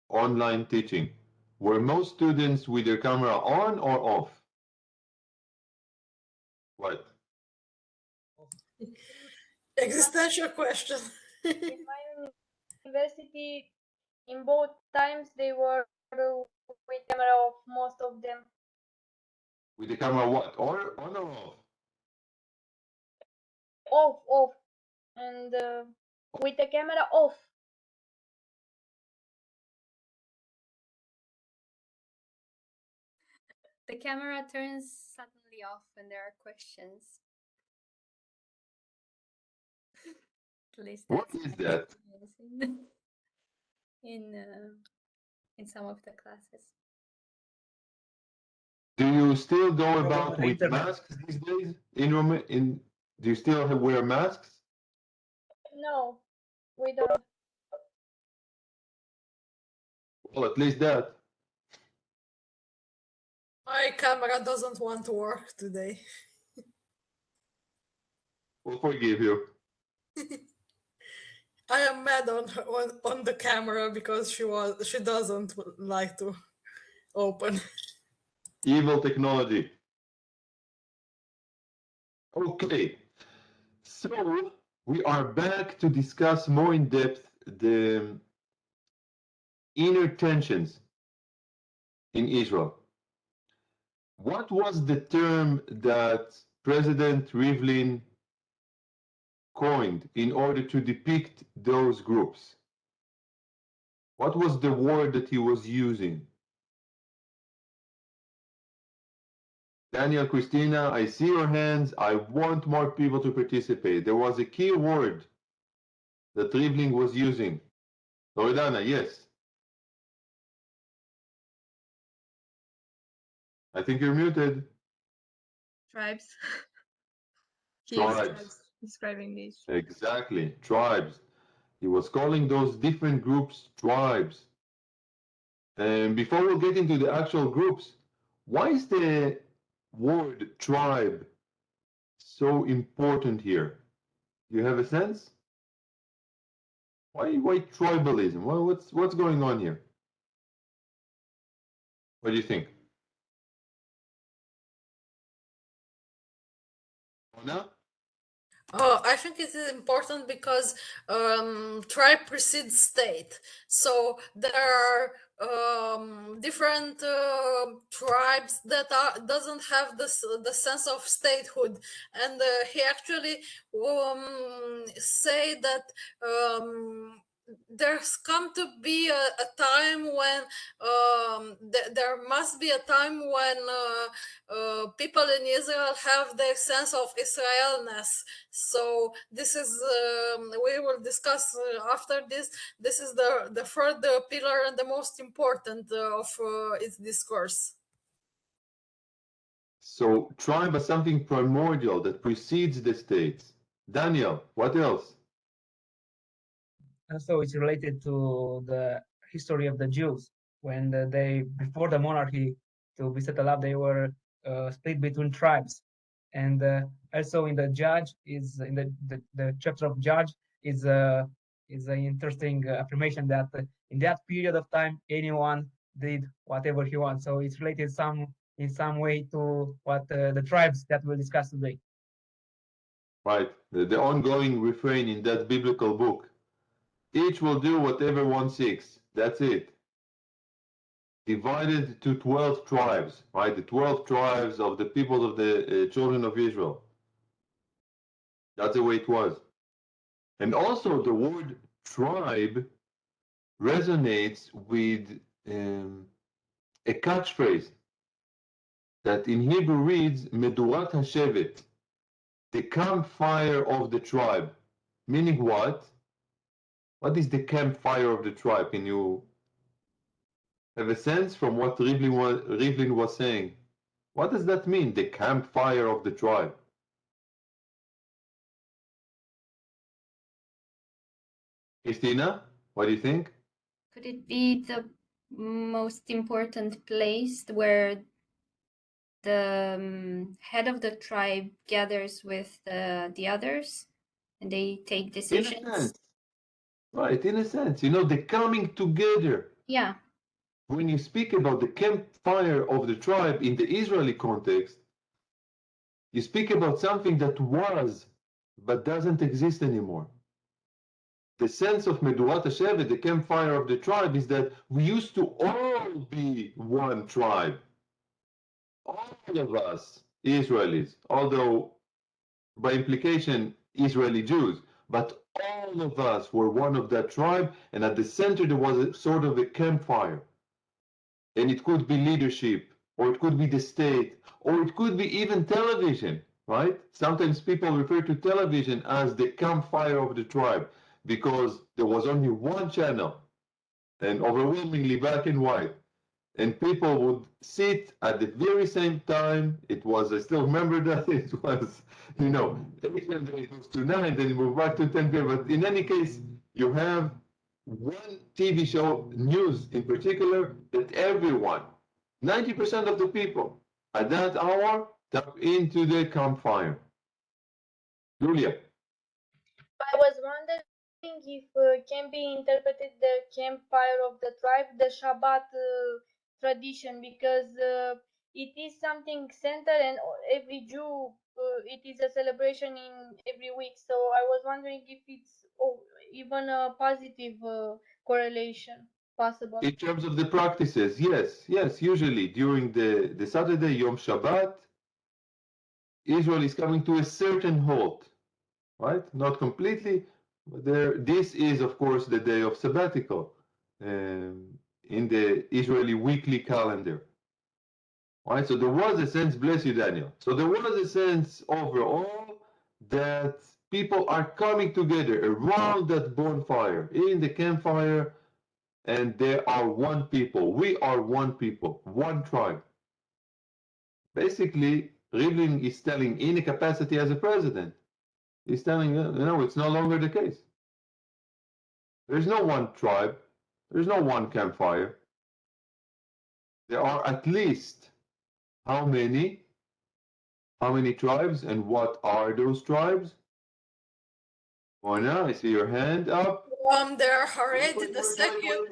online teaching? Were most students with their camera on or off? What? Existential question. In my university, in both times, they were with camera off, most of them. With the camera what? Or on or off? Off, and with the camera off. The camera turns suddenly off when there are questions. At least What that's is my that? experience in some of the classes. Do you still go Problem about with the with internet. masks these days? Do you still wear masks? No, we don't. Well, at least that. My camera doesn't want to work today. We'll forgive you. I am mad on the camera because she doesn't like to open. Evil technology. Okay, so we are back to discuss more in depth the inner tensions in Israel. What was the term that President Rivlin coined in order to depict those groups? What was the word that he was using? Daniel, Christina, I see your hands. I want more people to participate. There was a key word that Rivlin was using. Loredana, yes. I think you're muted. Tribes. He used Tribes. tribes describing this. Exactly, tribes. He was calling those different groups tribes. And before we get into the actual groups, why is the word tribe so important here? Do you have a sense? Why tribalism? What's going on here? What do you think? Ona? I think it is important because tribe precedes state. So there are different tribes that doesn't have the sense of statehood, and he actually say that there's come to be a time when there must be a time when people in Israel have their sense of Israelness. So this is we will discuss after this. This is the third pillar and the most important of its discourse. So tribe is something primordial that precedes the states. Daniel, what else? And so it's related to the history of the Jews when they before the monarchy to be settled up, they were split between tribes, and also in the Judge is in the chapter of Judge is an interesting affirmation that in that period of time anyone did whatever he wants. So it's related in some way to what the tribes that we'll discuss today. Right, the ongoing refrain in that biblical book. Each will do whatever one seeks. That's it. Divided to 12 tribes, right? The 12 tribes of the people of the children of Israel. That's the way it was. And also the word tribe resonates with a catchphrase that in Hebrew reads Medurat HaShevet, the campfire of the tribe. Meaning what? What is the campfire of the tribe? Can you have a sense from what Rivlin was saying? What does that mean, the campfire of the tribe? Christina, what do you think? Could it be the most important place where the head of the tribe gathers with the others and they take In a decisions? sense. Right, in a sense. You know, the coming together. Yeah. When you speak about the campfire of the tribe in the Israeli context, you speak about something that was but doesn't exist anymore. The sense of Medurat HaShevet, the campfire of the tribe, is that we used to all be one tribe. All of us Israelis, although by implication Israeli Jews, but all of us were one of that tribe, and at the center there was a sort of a campfire. And it could be leadership, or it could be the state, or it could be even television, right? Sometimes people refer to television as the campfire of the tribe because there was only one channel and overwhelmingly black and white. And people would sit at the very same time. It was, I still remember that it was, 8 p.m., then it was to 9, then it moved back to 10 p.m. But in any case, you have one TV show, news in particular, that everyone, 90% of the people at that hour, tap into the campfire. Julia. I was wondering if can be interpreted the campfire of the tribe, the Shabbat tradition, because it is something centered, and every Jew it is a celebration in every week. So I was wondering if it's even a positive correlation possible. In terms of the practices, yes, usually during the Saturday, Yom Shabbat, Israel is coming to a certain halt, right? Not completely, but this is, of course, the day of sabbatical in the Israeli weekly calendar, right? So there was a sense, bless you, Daniel. So there was a sense overall that people are coming together around that bonfire, in the campfire, and they are one people. We are one people, one tribe. Basically, Rivlin is telling in a capacity as a president, he's telling, it's no longer the case. There's no one tribe. There's no one campfire. There are at least how many? How many tribes, and what are those tribes? Mona, I see your hand up. There are already the second.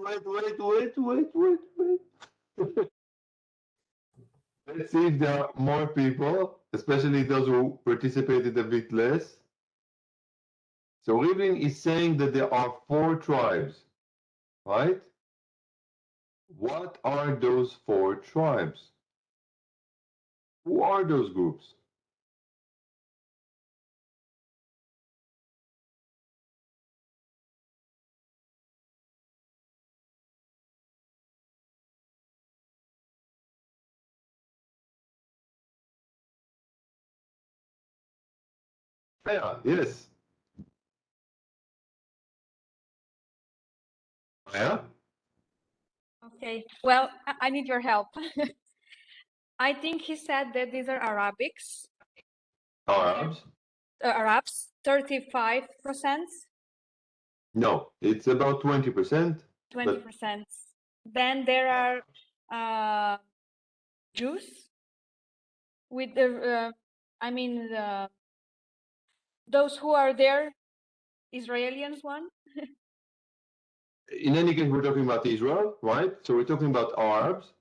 Wait. Let's see if there are more people, especially those who participated a bit less. So Rivlin is saying that there are 4 tribes, right? What are those 4 tribes? Who are those groups? Yeah, yes. Yeah? Okay, well, I need your help. I think he said that these are Arabics. Arabs? Arabs, 35%. No, it's about 20%. 20%. Then there are Jews with the, those who are there, Israelis one. In any case, we're talking about Israel, right? So we're talking about Arabs,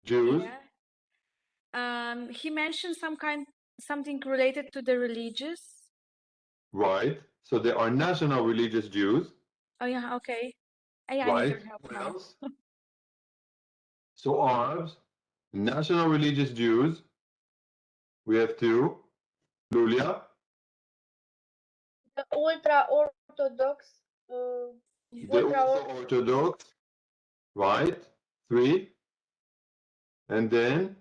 Jews. Yeah. He mentioned something related to the religious. Right. So there are national religious Jews. Oh yeah, okay. Yeah, right. I need your help now. So Arabs, national religious Jews. We have 2. Lulia. The ultra Orthodox, The ultra-Orthodox, right? 3. And then,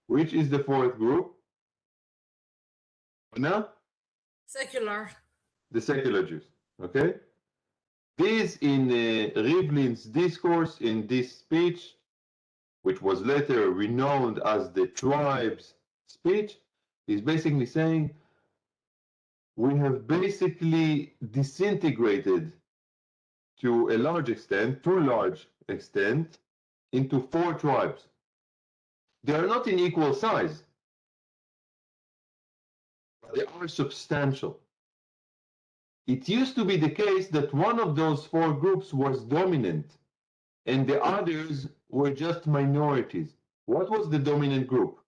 which is the fourth group? Anna? Secular. The secular Jews, okay? This in Rivlin's discourse, in this speech, which was later renowned as the tribes speech, is basically saying we have basically disintegrated to a large extent, into 4 tribes. They are not in equal size, but they are substantial. It used to be the case that one of those 4 groups was dominant and the others were just minorities. What was the dominant group?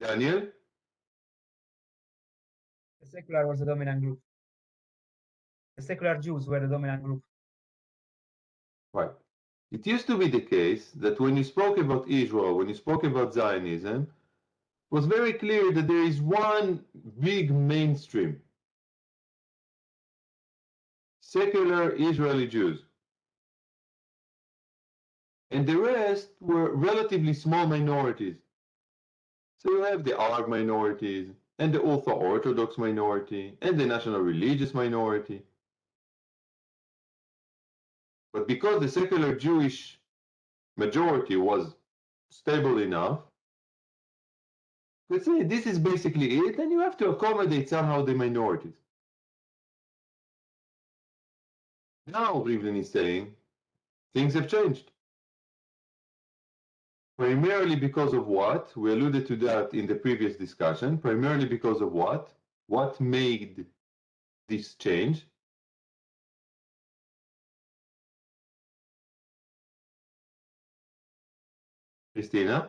Daniel? The secular was the dominant group. The secular Jews were the dominant group. Right. It used to be the case that when you spoke about Israel, when you spoke about Zionism, it was very clear that there is one big mainstream. Secular Israeli Jews. And the rest were relatively small minorities. So you have the Arab minorities, and the ultra-Orthodox minority, and the national religious minority. But because the secular Jewish majority was stable enough, let's say this is basically it, and you have to accommodate somehow the minorities. Now, Rivlin is saying, things have changed. Primarily because of what? We alluded to that in the previous discussion. Primarily because of what? What made this change? Christina?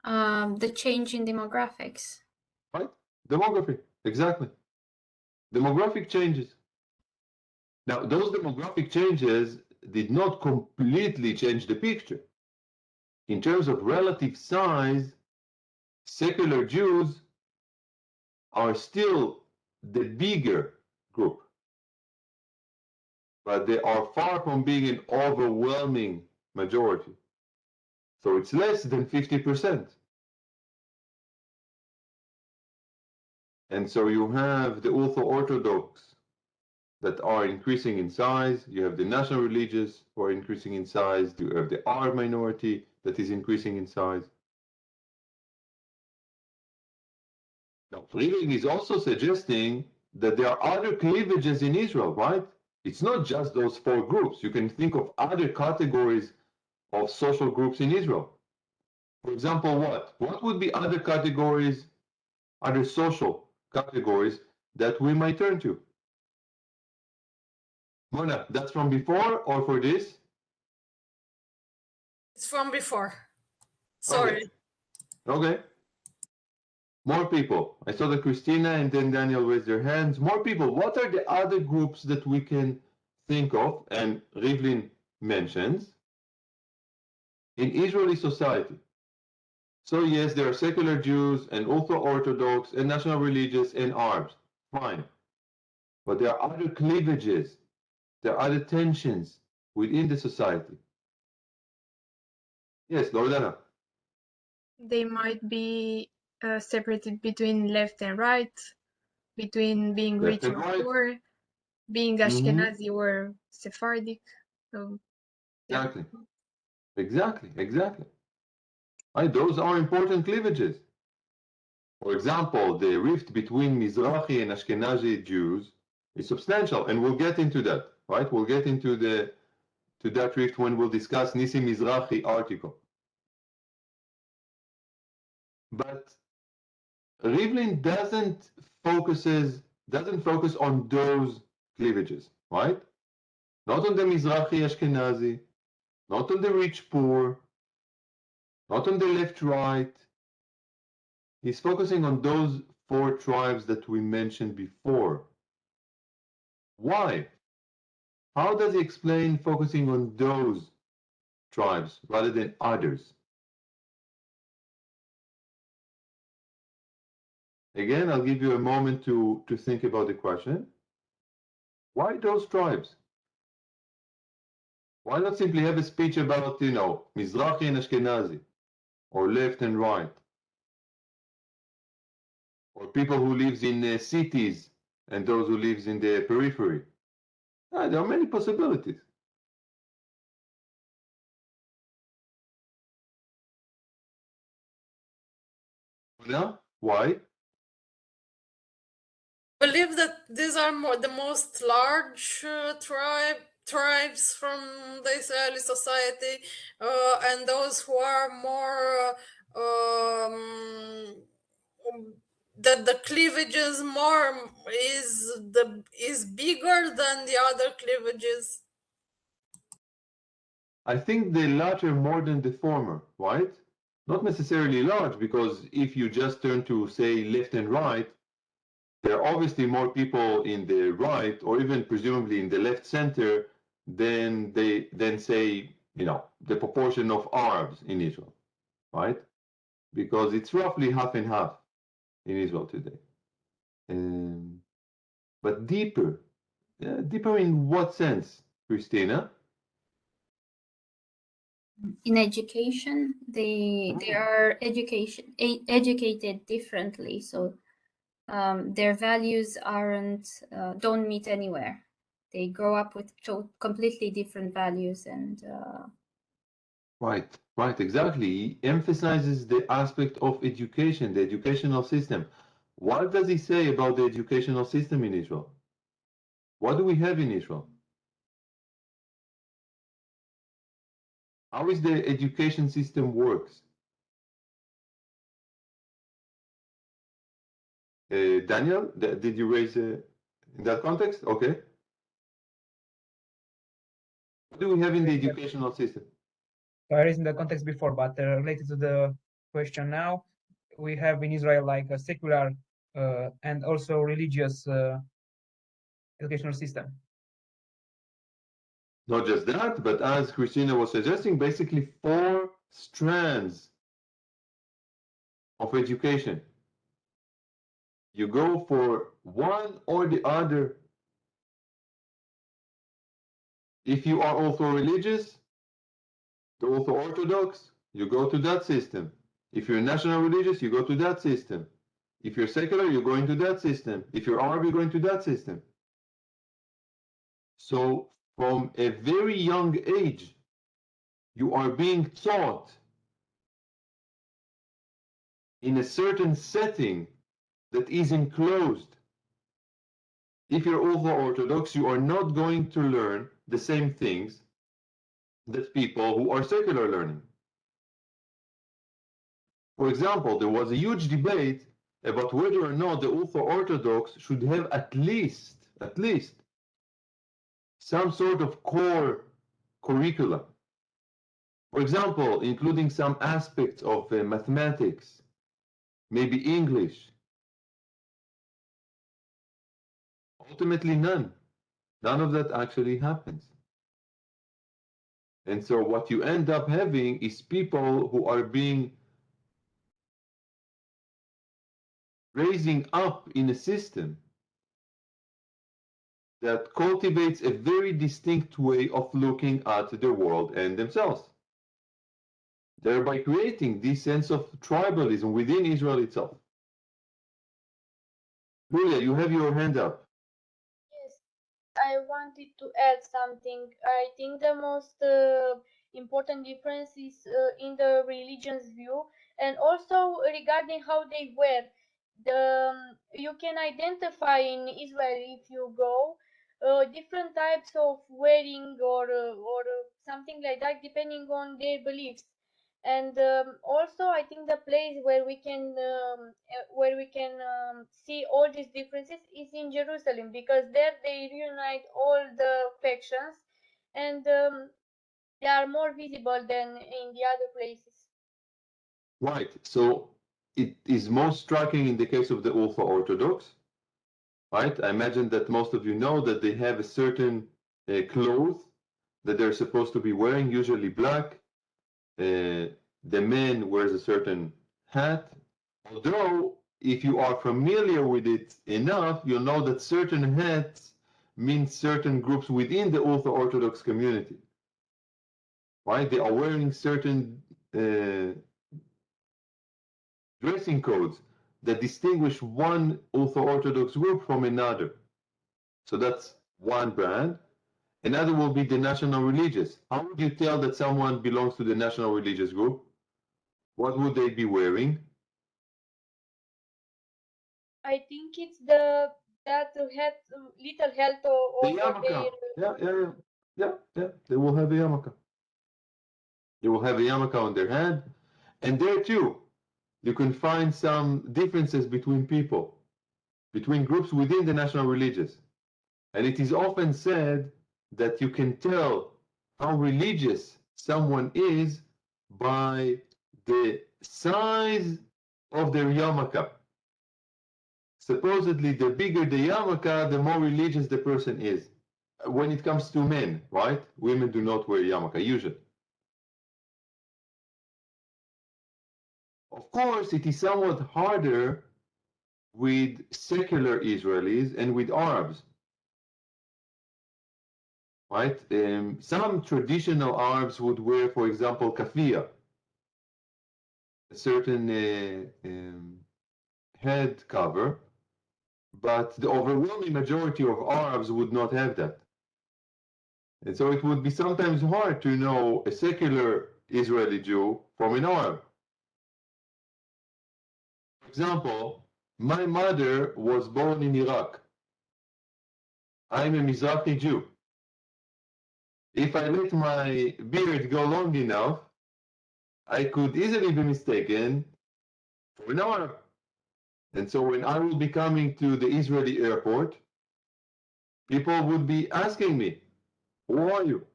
The change in demographics. Right? Demography, exactly. Demographic changes. Now, those demographic changes did not completely change the picture. In terms of relative size, secular Jews are still the bigger group, but they are far from being an overwhelming majority. So it's less than 50%. And so you have the ultra-Orthodox that are increasing in size. You have the national religious who are increasing in size. You have the Arab minority that is increasing in size. Now, Friedrich is also suggesting that there are other cleavages in Israel, right? It's not just those 4 groups. You can think of other categories of social groups in Israel. For example, what? What would be other categories, other social categories that we might turn to? Mona, that's from before or for this? It's from before. Sorry. Okay. More people. I saw that Christina and then Daniel raised their hands. More people. What are the other groups that we can think of? And Rivlin mentions in Israeli society. So yes, there are secular Jews and ultra-Orthodox and national religious and Arabs. Fine. But there are other cleavages. There are other tensions within the society. Yes, Loredana. They might be separated between left and right, between being Left rich and or right. poor, being Ashkenazi or Sephardic. So, yeah. Exactly. Right, those are important cleavages. For example, the rift between Mizrahi and Ashkenazi Jews is substantial, and we'll get into that, right? We'll get into that rift when we'll discuss Nisi Mizrahi article. But Rivlin doesn't focus on those cleavages, right? Not on the Mizrahi Ashkenazi, not on the rich poor, not on the left right. He's focusing on those 4 tribes that we mentioned before. Why? How does he explain focusing on those tribes rather than others? Again, I'll give you a moment to think about the question. Why those tribes? Why not simply have a speech about, Mizrahi and Ashkenazi, or left and right, or people who lives in cities and those who lives in the periphery? There are many possibilities. Now, why? Believe that these are the most large tribes from the Israeli society, and those who are more that the cleavage is more is bigger than the other cleavages. I think the latter more than the former, right? Not necessarily large, because if you just turn to, say, left and right, there are obviously more people in the right, or even presumably in the left center, than say, the proportion of Arabs in Israel, right? Because it's roughly half and half in Israel today. But deeper in what sense, Christina? In education, they are educated differently, so their values don't meet anywhere. They grow up with completely different values and Right, exactly. He emphasizes the aspect of education, the educational system. What does he say about the educational system in Israel? What do we have in Israel? How is the education system works? Daniel, did you raise in that context? Okay. What do we have in the educational system? So I raised in the context before, but related to the question now, we have in Israel like a secular and also religious educational system. Not just that, but as Christina was suggesting, basically 4 strands of education. You go for one or the other. If you are also religious, the also Orthodox, you go to that system. If you're national religious, you go to that system. If you're secular, you go into that system. If you're Arab, you go into that system. So from a very young age, you are being taught in a certain setting that is enclosed. If you're also Orthodox, you are not going to learn the same things that people who are secular learning. For example, there was a huge debate about whether or not the ultra-Orthodox should have at least some sort of core curriculum. For example, including some aspects of mathematics, maybe English. Ultimately, none. None of that actually happens. And so what you end up having is people who are being raising up in a system that cultivates a very distinct way of looking at the world and themselves, thereby creating this sense of tribalism within Israel itself. Julia, you have your hand up. Yes, I wanted to add something. I think the most important difference is in the religion's view, and also regarding how they wear. You can identify in Israel if you go different types of wearing or something like that, depending on their beliefs. And also, I think the place where we can see all these differences is in Jerusalem, because there they reunite all the factions, and they are more visible than in the other places. Right. So it is most striking in the case of the ultra-Orthodox, right? I imagine that most of you know that they have a certain clothes that they're supposed to be wearing, usually black. The man wears a certain hat, although if you are familiar with it enough, you'll know that certain hats mean certain groups within the ultra-Orthodox community. Right? They are wearing certain dressing codes that distinguish one ultra-Orthodox group from another. So that's one brand. Another will be the national religious. How would you tell that someone belongs to the national religious group? What would they be wearing? I think it's that had little health The over yarmulke. their. Yeah. They will have a yarmulke. They will have a yarmulke on their head. And there too, you can find some differences between people, between groups within the national religious. And it is often said that you can tell how religious someone is by the size of their yarmulke. Supposedly, the bigger the yarmulke, the more religious the person is. When it comes to men, right? Women do not wear yarmulke usually. Of course, it is somewhat harder with secular Israelis and with Arabs, right? Some traditional Arabs would wear, for example, kafia, a certain head cover, but the overwhelming majority of Arabs would not have that. And so it would be sometimes hard to know a secular Israeli Jew from an Arab. For example, my mother was born in Iraq. I'm a Mizrahi Jew. If I let my beard go long enough, I could easily be mistaken for an Arab. And so when I will be coming to the Israeli airport, people would be asking me, who are you?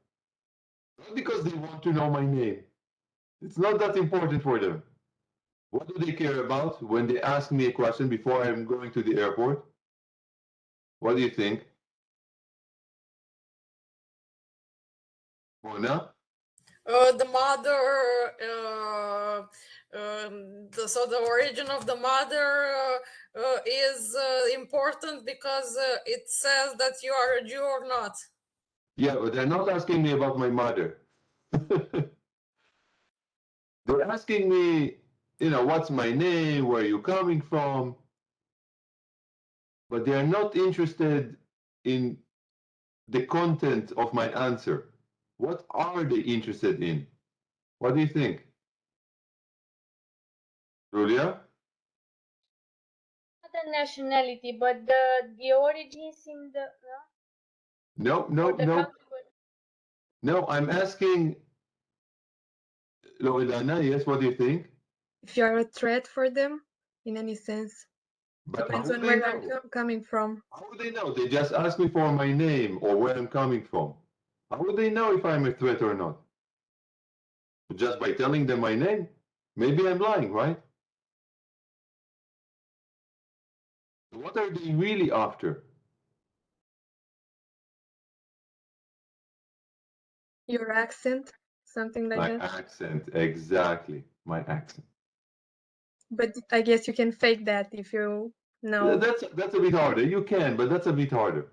Not because they want to know my name. It's not that important for them. What do they care about when they ask me a question before I'm going to the airport? What do you think? Mona? The mother, so the origin of the mother is important because it says that you are a Jew or not. Yeah, but they're not asking me about my mother. They're asking me, what's my name, where are you coming from? But they are not interested in the content of my answer. What are they interested in? What do you think? Julia? Not the nationality, but the origins in the No, or the country. no, I'm asking Loredana, yes, what do you think? If you are a threat for them in any sense, But depends how on would where they you're know? coming from. How would they know? They just ask me for my name or where I'm coming from. How would they know if I'm a threat or not? Just by telling them my name? Maybe I'm lying, right? What are they really after? Your accent, something like My that. accent, exactly. My accent. But I guess you can fake that if you know. That's a bit harder. You can, but that's a bit harder.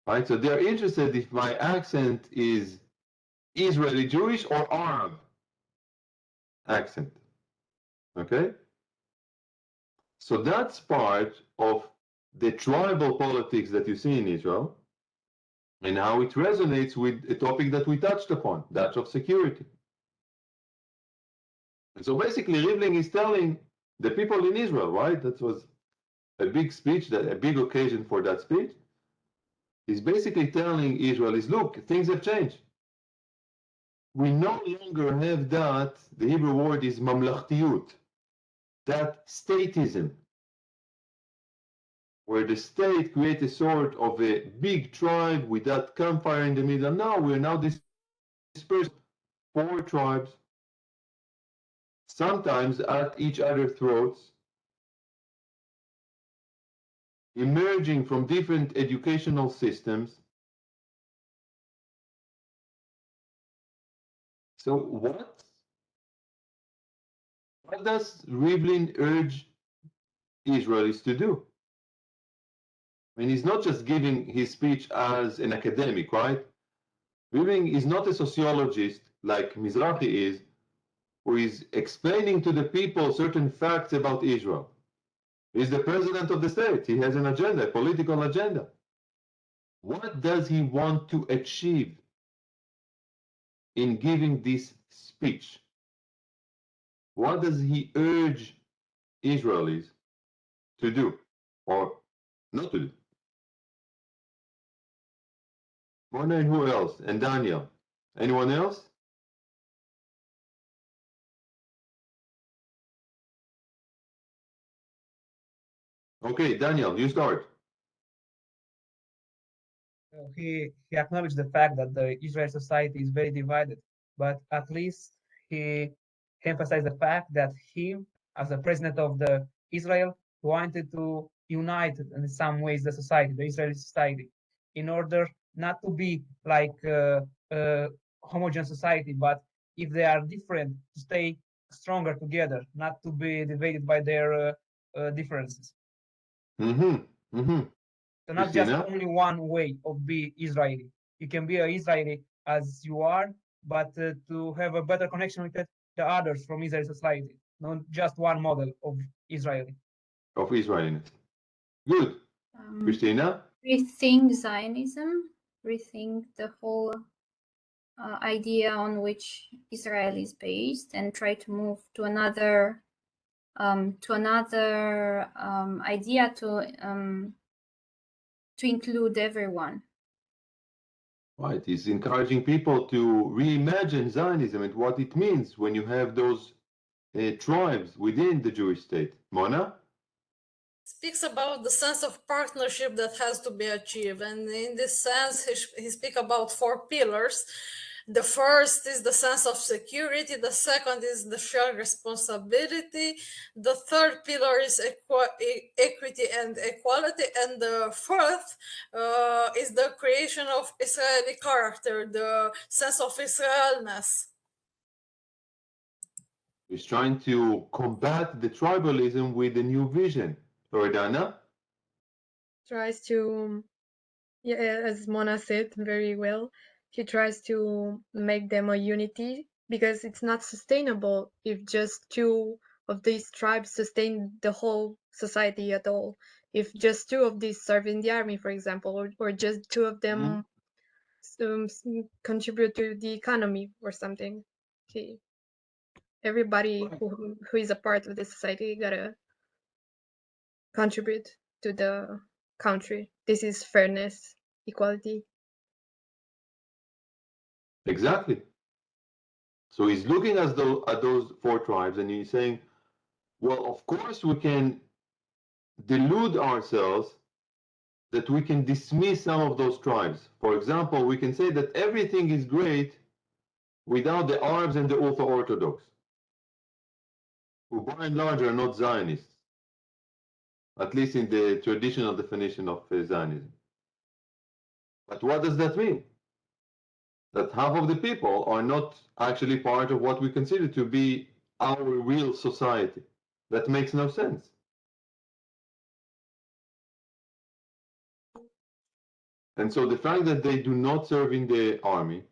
Right? So they're interested if my accent is Israeli Jewish or Arab accent. Okay? So that's part of the tribal politics that you see in Israel and how it resonates with a topic that we touched upon, that of security. And so basically, Rivlin is telling the people in Israel, right? That was a big speech, a big occasion for that speech. He's basically telling Israelis, look, things have changed. We no longer have that, the Hebrew word is mamlachtiyut, that statism, where the state creates a sort of a big tribe with that campfire in the middle. Now we're now dispersed 4 tribes, sometimes at each other's throats, emerging from different educational systems. So what does Rivlin urge Israel is to do. And he's not just giving his speech as an academic, right? Bibi is not a sociologist like Mizrahi is, who is explaining to the people certain facts about Israel. He's the president of the state. He has an agenda, a political agenda. What does he want to achieve in giving this speech? What does he urge Israelis to do or not to do? Mona and who else? And Daniel. Anyone else? Okay, Daniel, you start. He acknowledged the fact that the Israeli society is very divided, but at least he emphasized the fact that he, as the president of the Israel, wanted to unite in some ways the society, the Israeli society, in order not to be like a homogeneous society, but if they are different, to stay stronger together, not to be divided by their differences. So not just Christina? only one way of be Israeli. You can be an Israeli as you are, but to have a better connection with the others from Israeli society, not just one model of Israeli. Of Israeliness. Good. Christina? Rethink Zionism, rethink the whole idea on which Israel is based, and try to move to another idea to include everyone. Right. He's encouraging people to reimagine Zionism and what it means when you have those tribes within the Jewish state. Mona? Speaks about the sense of partnership that has to be achieved, and in this sense he speaks about 4 pillars. The first is the sense of security, the second is the shared responsibility, the third pillar is equity and equality, and the fourth is the creation of Israeli character, the sense of Israelness. He's trying to combat the tribalism with a new vision. Loredana? Tries to, yeah, as Mona said very well, he tries to make them a unity, because it's not sustainable if just 2 of these tribes sustain the whole society at all. If just 2 of these serve in the army, for example, or just 2 of them contribute to the economy or something. Everybody who is a part of the society gotta contribute to the country. This is fairness, equality. Exactly. So he's looking at those 4 tribes and he's saying, well, of course we can delude ourselves that we can dismiss some of those tribes. For example, we can say that everything is great without the Arabs and the ultra-Orthodox, who by and large are not Zionists, at least in the traditional definition of Zionism. But what does that mean? That half of the people are not actually part of what we consider to be our real society. That makes no sense. And so the fact that they do not serve in the army,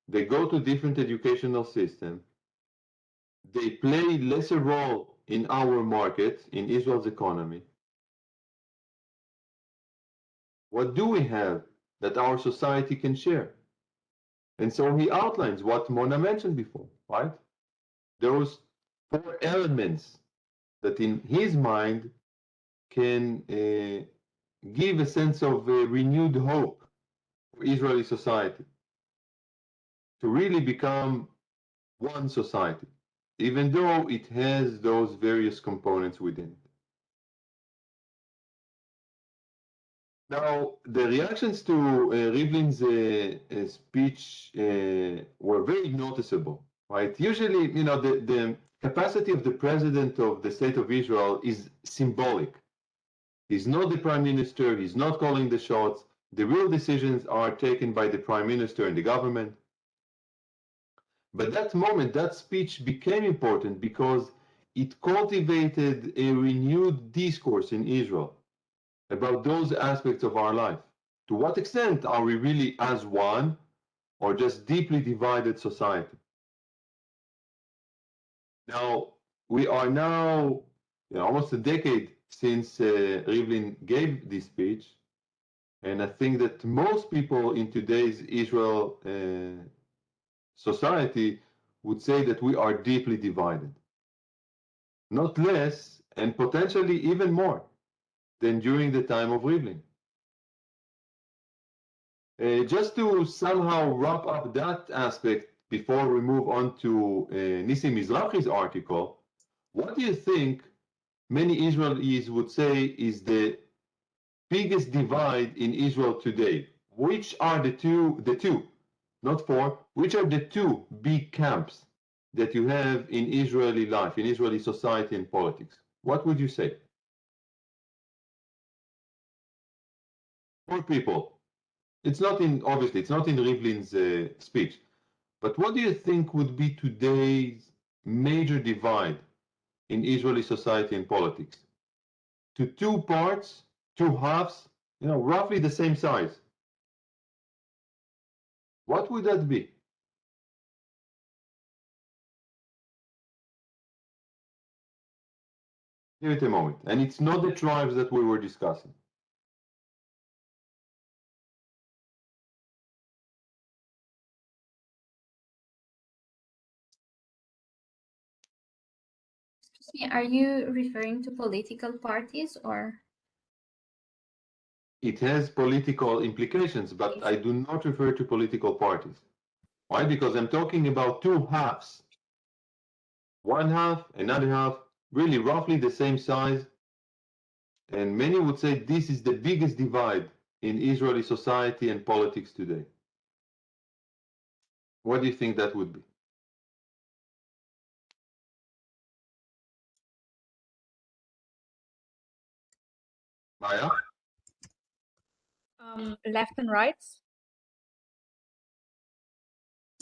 they go to different educational systems, they play lesser role in our market, in Israel's economy. What do we have that our society can share? And so he outlines what Mona mentioned before, right? Those 4 elements that in his mind can give a sense of renewed hope for Israeli society to really become one society, even though it has those various components within it. Now, the reactions to Rivlin's speech were very noticeable, right? Usually, you know, the capacity of the president of the state of Israel is symbolic. He's not the prime minister, he's not calling the shots. The real decisions are taken by the prime minister and the government. But that moment, that speech became important because it cultivated a renewed discourse in Israel about those aspects of our life. To what extent are we really as one or just deeply divided society? Now, we are now almost a decade since Rivlin gave this speech, and I think that most people in today's Israel society would say that we are deeply divided. Not less, and potentially even more, than during the time of Rivlin. Just to somehow wrap up that aspect before we move on to Nissim Mizrahi's article, what do you think many Israelis would say is the biggest divide in Israel today? Which are the two, not four, which are the two big camps that you have in Israeli life, in Israeli society and politics? What would you say? Four people. It's not in, obviously, it's not in Rivlin's speech, but what do you think would be today's major divide in Israeli society and politics? To two parts, two halves, roughly the same size. What would that be? Give it a moment. And it's not the tribes that we were discussing. Excuse me, are you referring to political parties or? It has political implications, but I do not refer to political parties. Why? Because I'm talking about two halves. One half, another half, really roughly the same size. And many would say this is the biggest divide in Israeli society and politics today. What do you think that would be? Maya? Left and right.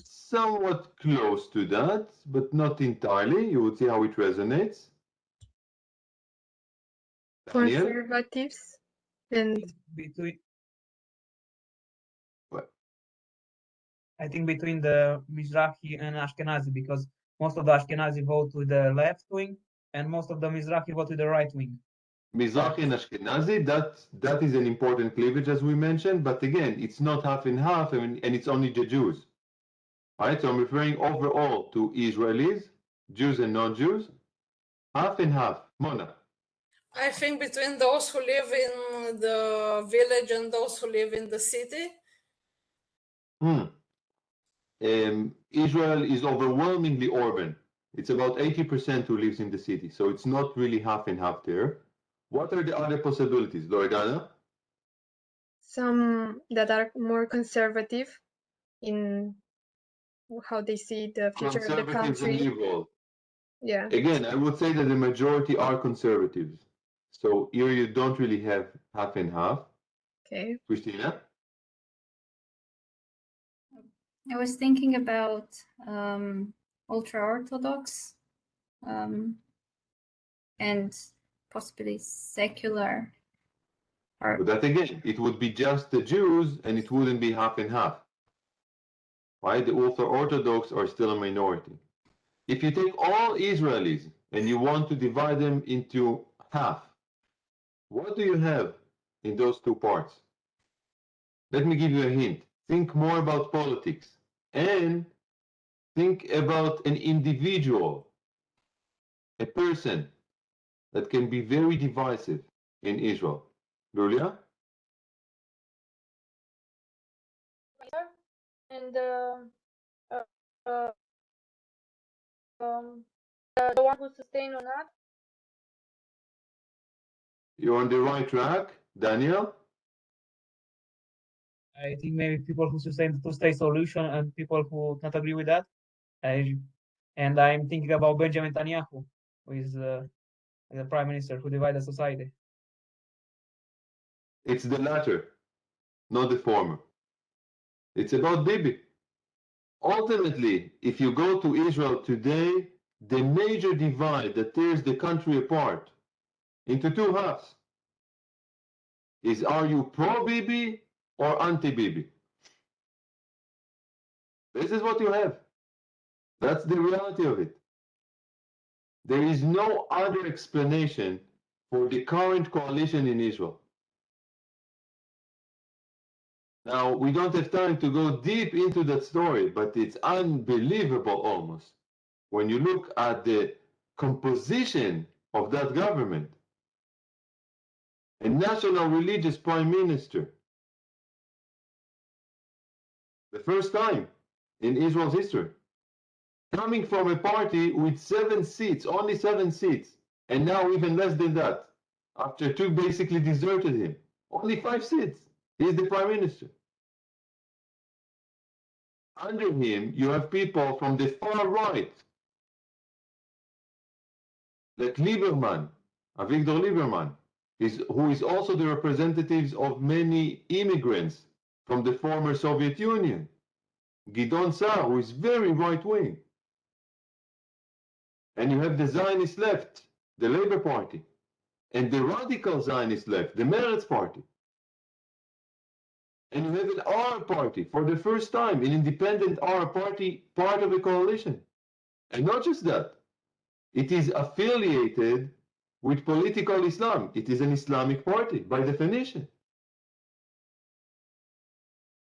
Somewhat close to that, but not entirely. You would see how it resonates. Daniel? Conservatives and Between, What? I think between the Mizrahi and Ashkenazi, because most of the Ashkenazi vote with the left wing and most of the Mizrahi vote with the right wing. Mizrahi and Ashkenazi, that is an important cleavage, as we mentioned, but again, it's not half and half, and it's only the Jews. All right, so I'm referring overall to Israelis, Jews and non-Jews, half and half. Mona? I think between those who live in the village and those who live in the city. Israel is overwhelmingly urban. It's about 80% who lives in the city, so it's not really half and half there. What are the other possibilities, Loredana? some that are more conservative in how they see the future of the Conservatives and country. liberal. Yeah. Again, I would say that the majority are conservatives. So here you don't really have half and half. Okay. Christina? I was thinking about ultra-Orthodox and possibly secular. But that again, it would be just the Jews and it wouldn't be half and half. Right? The ultra-Orthodox are still a minority. If you take all Israelis and you want to divide them into half, what do you have in those two parts? Let me give you a hint. Think more about politics and think about an individual, a person that can be very divisive in Israel. Lulia? And the one who sustain or not. You're on the right track. Daniel? I think maybe people who sustain the two-state solution and people who not agree with that. And I'm thinking about Benjamin Netanyahu, who is the prime minister who divided society. It's the latter, not the former. It's about Bibi. Ultimately, if you go to Israel today, the major divide that tears the country apart into two halves is, are you pro-Bibi or anti-Bibi? This is what you have. That's the reality of it. There is no other explanation for the current coalition in Israel. Now, we don't have time to go deep into that story, but it's unbelievable almost when you look at the composition of that government. A national religious prime minister, the first time in Israel's history, coming from a party with 7 seats, only 7 seats, and now even less than that, after two basically deserted him. Only 5 seats. He's the prime minister. Under him, you have people from the far right, like Lieberman, Avigdor Lieberman, who is also the representatives of many immigrants from the former Soviet Union. Gidon Sa'ar, who is very right-wing. And you have the Zionist left, the Labour Party, and the radical Zionist left, the Meretz Party. And you have an Arab party, for the first time, an independent Arab party, part of a coalition. And not just that, it is affiliated with political Islam. It is an Islamic party, by definition.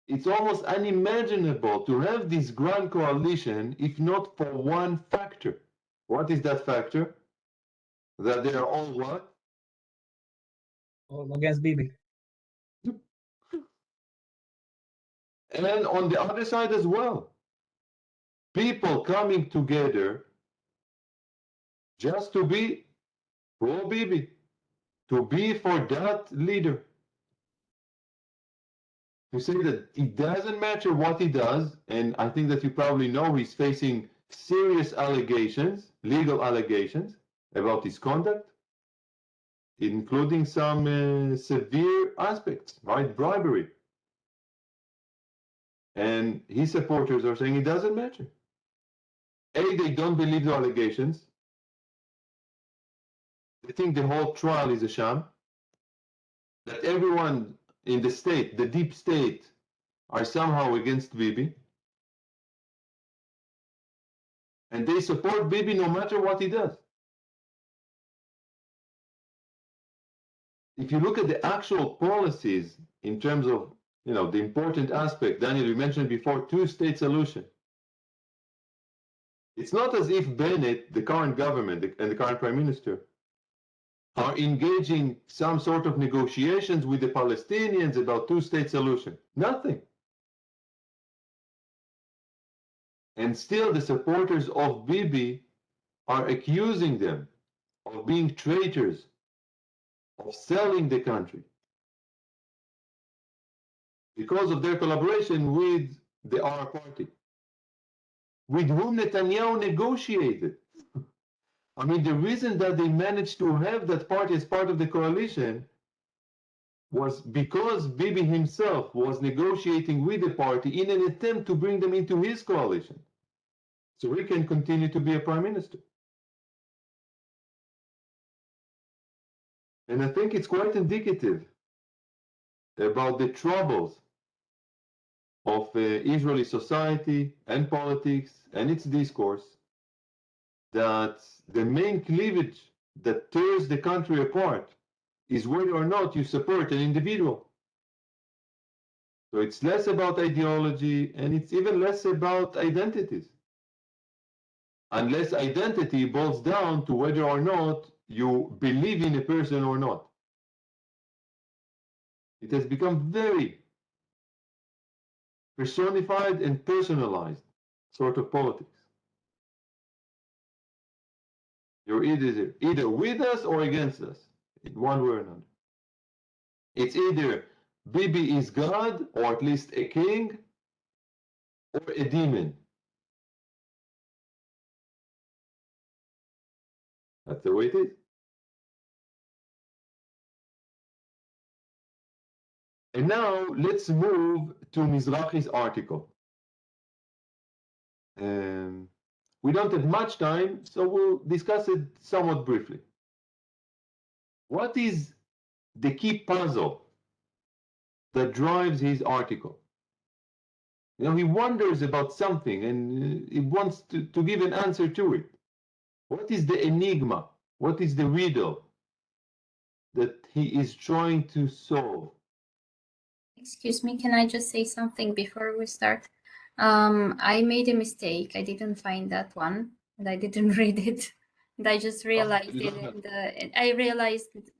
It's almost unimaginable to have this grand coalition if not for one factor. What is that factor? That they are all what? All against Bibi. And then on the other side as well, people coming together just to be pro-Bibi, to be for that leader. To say that it doesn't matter what he does, and I think that you probably know he's facing serious allegations, legal allegations, about his conduct, including some severe aspects, right? Bribery. And his supporters are saying it doesn't matter. A, they don't believe the allegations. They think the whole trial is a sham. That everyone in the state, the deep state, are somehow against Bibi. And they support Bibi no matter what he does. If you look at the actual policies in terms of, the important aspect, Daniel, you mentioned before, two-state solution. It's not as if Bennett, the current government and the current prime minister, are engaging some sort of negotiations with the Palestinians about two-state solution. Nothing. And still the supporters of Bibi are accusing them of being traitors, of selling the country, because of their collaboration with the Arab party, with whom Netanyahu negotiated. I mean, the reason that they managed to have that party as part of the coalition was because Bibi himself was negotiating with the party in an attempt to bring them into his coalition, so he can continue to be a prime minister. And I think it's quite indicative about the troubles of Israeli society and politics and its discourse, that the main cleavage that tears the country apart is whether or not you support an individual. So it's less about ideology, and it's even less about identities. Unless identity boils down to whether or not you believe in a person or not. It has become very personified and personalized sort of politics. You're either with us or against us, in one way or another. It's either Bibi is God, or at least a king, or a demon. That's the way it is. And now let's move to Mizrahi's article. We don't have much time, so we'll discuss it somewhat briefly. What is the key puzzle that drives his article? You know, he wonders about something and he wants to give an answer to it. What is the enigma? What is the riddle that he is trying to solve? Excuse me, can I just say something before we start? I made a mistake. I didn't find that one, and I didn't read it. And I just realized you it don't in the. I realized it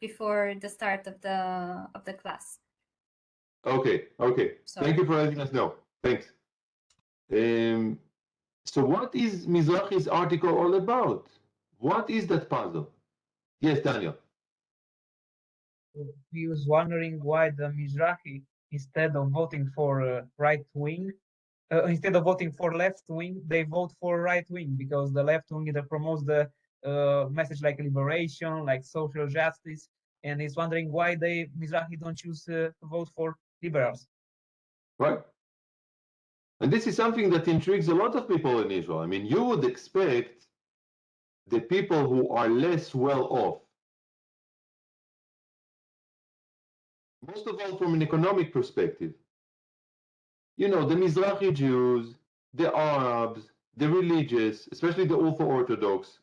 before the start of the class. Okay, okay. Sorry. Thank you for letting us know. Thanks. So what is Mizrahi's article all about? What is that puzzle? Yes, Daniel. He was wondering why the Mizrahi, instead of voting for right wing, instead of voting for left wing, they vote for right wing because the left wing either promotes the message like liberation, like social justice, and he's wondering why they Mizrahi don't choose to vote for liberals. Right. And this is something that intrigues a lot of people in Israel. I mean, you would expect the people who are less well off, most of all from an economic perspective, you know, the Mizrahi Jews, the Arabs, the religious, especially the ultra-Orthodox,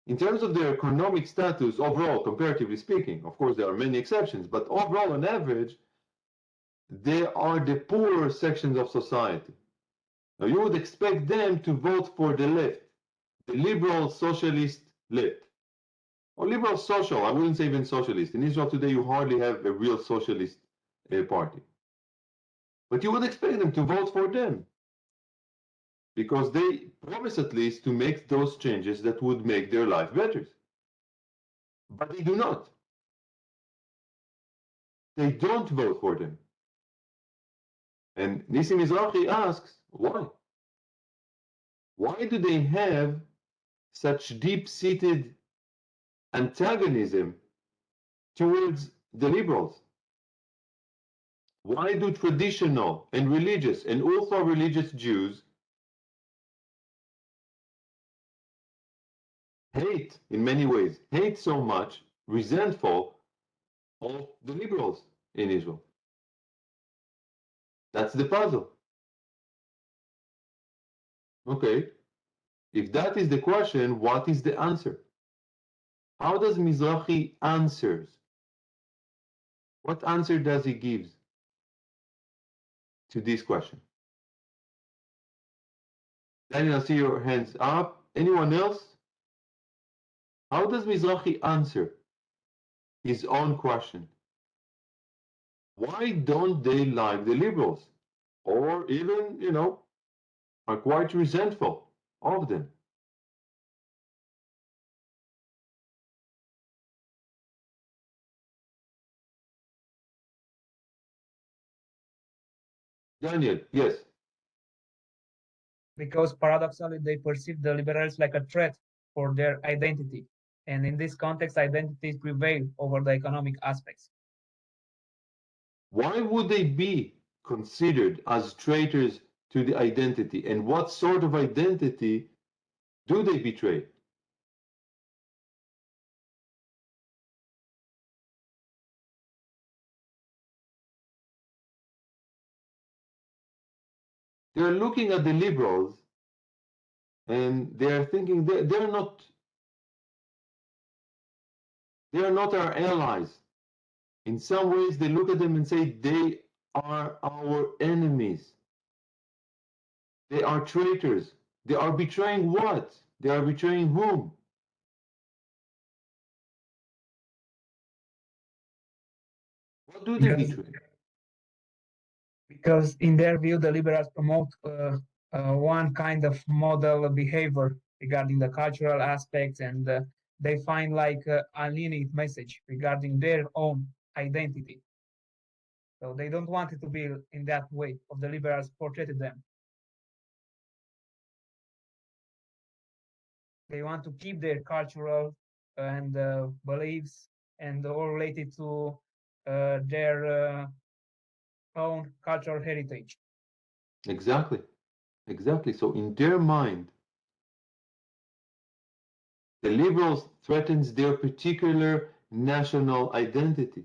in terms of their economic status overall, comparatively speaking, of course, there are many exceptions, but overall, on average, they are the poorer sections of society. Now, you would expect them to vote for the left, the liberal socialist left, or liberal social. I wouldn't say even socialist. In Israel today, you hardly have a real socialist party. But you would expect them to vote for them because they promise at least to make those changes that would make their life better. But they do not. They don't vote for them. And Nissim Mizrahi asks, why? Why do they have such deep-seated antagonism towards the liberals? Why do traditional and religious and ultra-religious Jews hate, in many ways, hate so much, resentful of the liberals in Israel? That's the puzzle. Okay, if that is the question, what is the answer? How does Mizrahi answers? What answer does he give to this question? Daniel, I see your hands up. Anyone else? How does Mizrahi answer his own question? Why don't they like the liberals? Or even, you know, are quite resentful of them? Daniel, yes. Because paradoxically, they perceive the liberals like a threat for their identity. And in this context, identities prevail over the economic aspects. Why would they be considered as traitors to the identity? And what sort of identity do they betray? They're looking at the liberals and they're thinking they're not our allies. In some ways, they look at them and say they are our enemies. They are traitors. They are betraying what? They are betraying whom? What do they betray? Because in their view, the liberals promote one kind of model behavior regarding the cultural aspects, and they find like alienate message regarding their own identity. So they don't want it to be in that way of the liberals portrayed them. They want to keep their cultural and beliefs and all related to their own cultural heritage. Exactly. Exactly. So in their mind, The liberals threatens their particular national identity.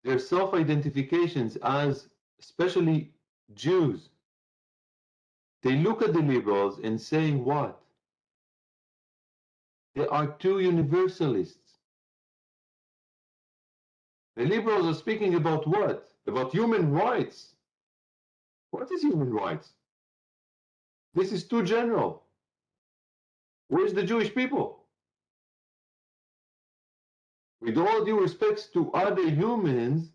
Their self-identifications as especially Jews. They look at the liberals and saying what? They are too universalists. The liberals are speaking about what? About human rights. What is human rights? This is too general. Where's the Jewish people? With all due respect to other humans,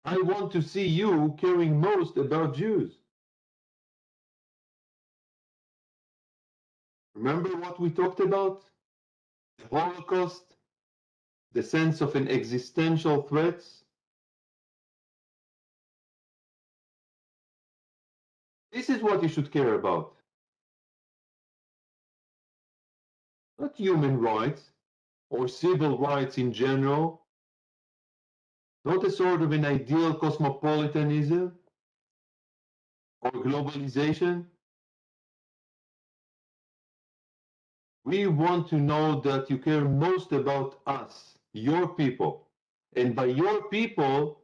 I want to see you caring most about Jews. Remember what we talked about? The Holocaust, the sense of an existential threat. This is what you should care about. Not human rights or civil rights in general, not a sort of an ideal cosmopolitanism or globalization. We want to know that you care most about us, your people. And by your people,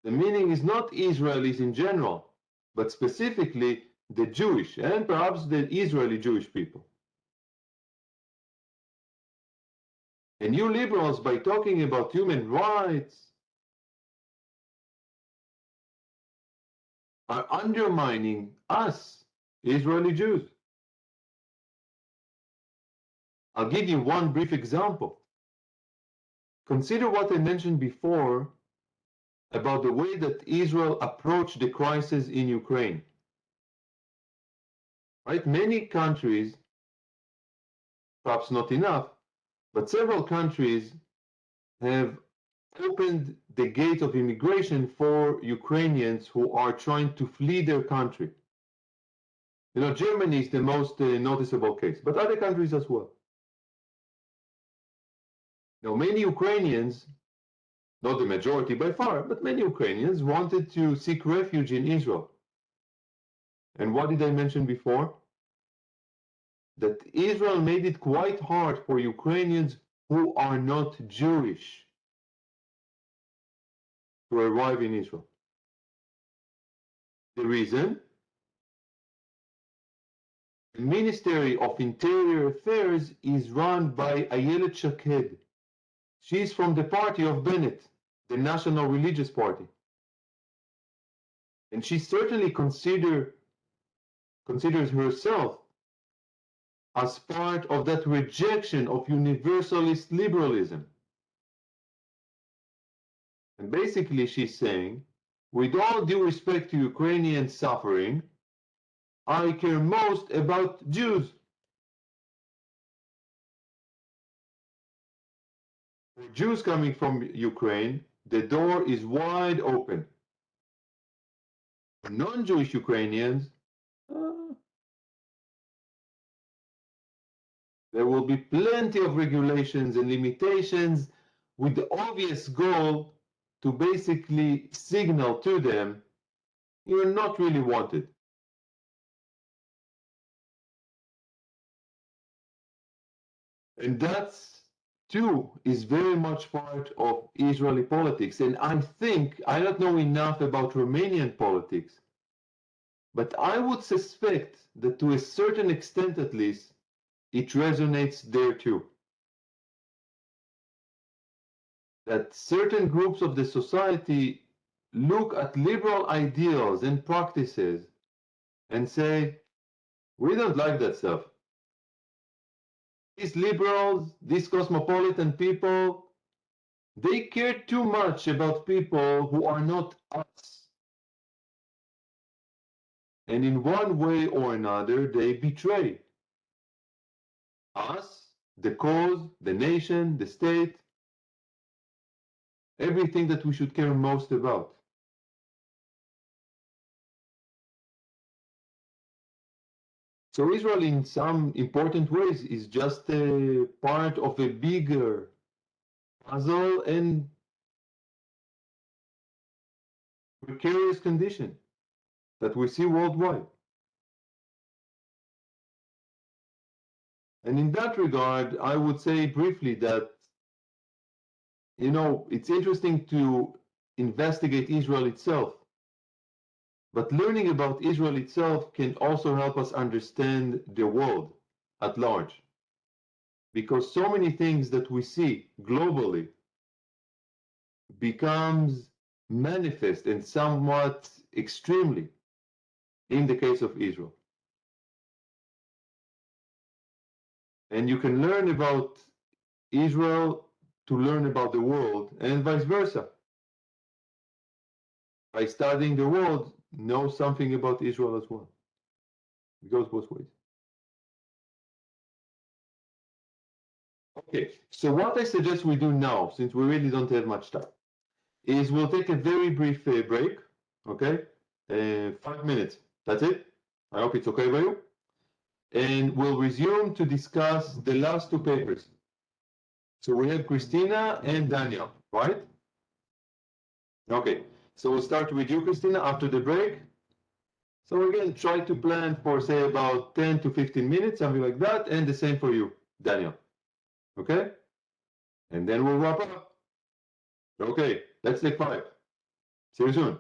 the meaning is not Israelis in general, but specifically the Jewish and perhaps the Israeli Jewish people. And you liberals, by talking about human rights, are undermining us, Israeli Jews. I'll give you one brief example. Consider what I mentioned before about the way that Israel approached the crisis in Ukraine. Right? Many countries, perhaps not enough, but several countries have opened the gate of immigration for Ukrainians who are trying to flee their country. You know, Germany is the most noticeable case, but other countries as well. Now, many Ukrainians, not the majority by far, but many Ukrainians wanted to seek refuge in Israel. And what did I mention before? That Israel made it quite hard for Ukrainians who are not Jewish to arrive in Israel. The reason? The Ministry of Interior Affairs is run by Ayelet Shaked. She's from the party of Bennett, the National Religious Party. And she certainly considers herself as part of that rejection of universalist liberalism. And basically she's saying, with all due respect to Ukrainian suffering, I care most about Jews. For Jews coming from Ukraine, the door is wide open. For non-Jewish Ukrainians, there will be plenty of regulations and limitations with the obvious goal to basically signal to them, you're not really wanted. And that's, too, is very much part of Israeli politics. And I think, I don't know enough about Romanian politics, but I would suspect that to a certain extent at least, it resonates there too. That certain groups of the society look at liberal ideals and practices and say, we don't like that stuff. These liberals, these cosmopolitan people, they care too much about people who are not us. And in one way or another, they betray us, the cause, the nation, the state, everything that we should care most about. So Israel, in some important ways, is just a part of a bigger puzzle and precarious condition that we see worldwide. And in that regard, I would say briefly that, you know, it's interesting to investigate Israel itself. But learning about Israel itself can also help us understand the world at large. Because so many things that we see globally becomes manifest and somewhat extremely in the case of Israel. And you can learn about Israel to learn about the world, and vice versa. By studying the world, know something about Israel as well. It goes both ways. Okay, so what I suggest we do now, since we really don't have much time, is we'll take a very brief break, okay? 5 minutes, that's it. I hope it's okay by you. And we'll resume to discuss the last two papers. So we have Christina and Daniel, right? Okay, so we'll start with you, Christina, after the break. So again, try to plan for, say, about 10 to 15 minutes, something like that, and the same for you, Daniel. Okay? And then we'll wrap up. Okay, let's take 5. See you soon.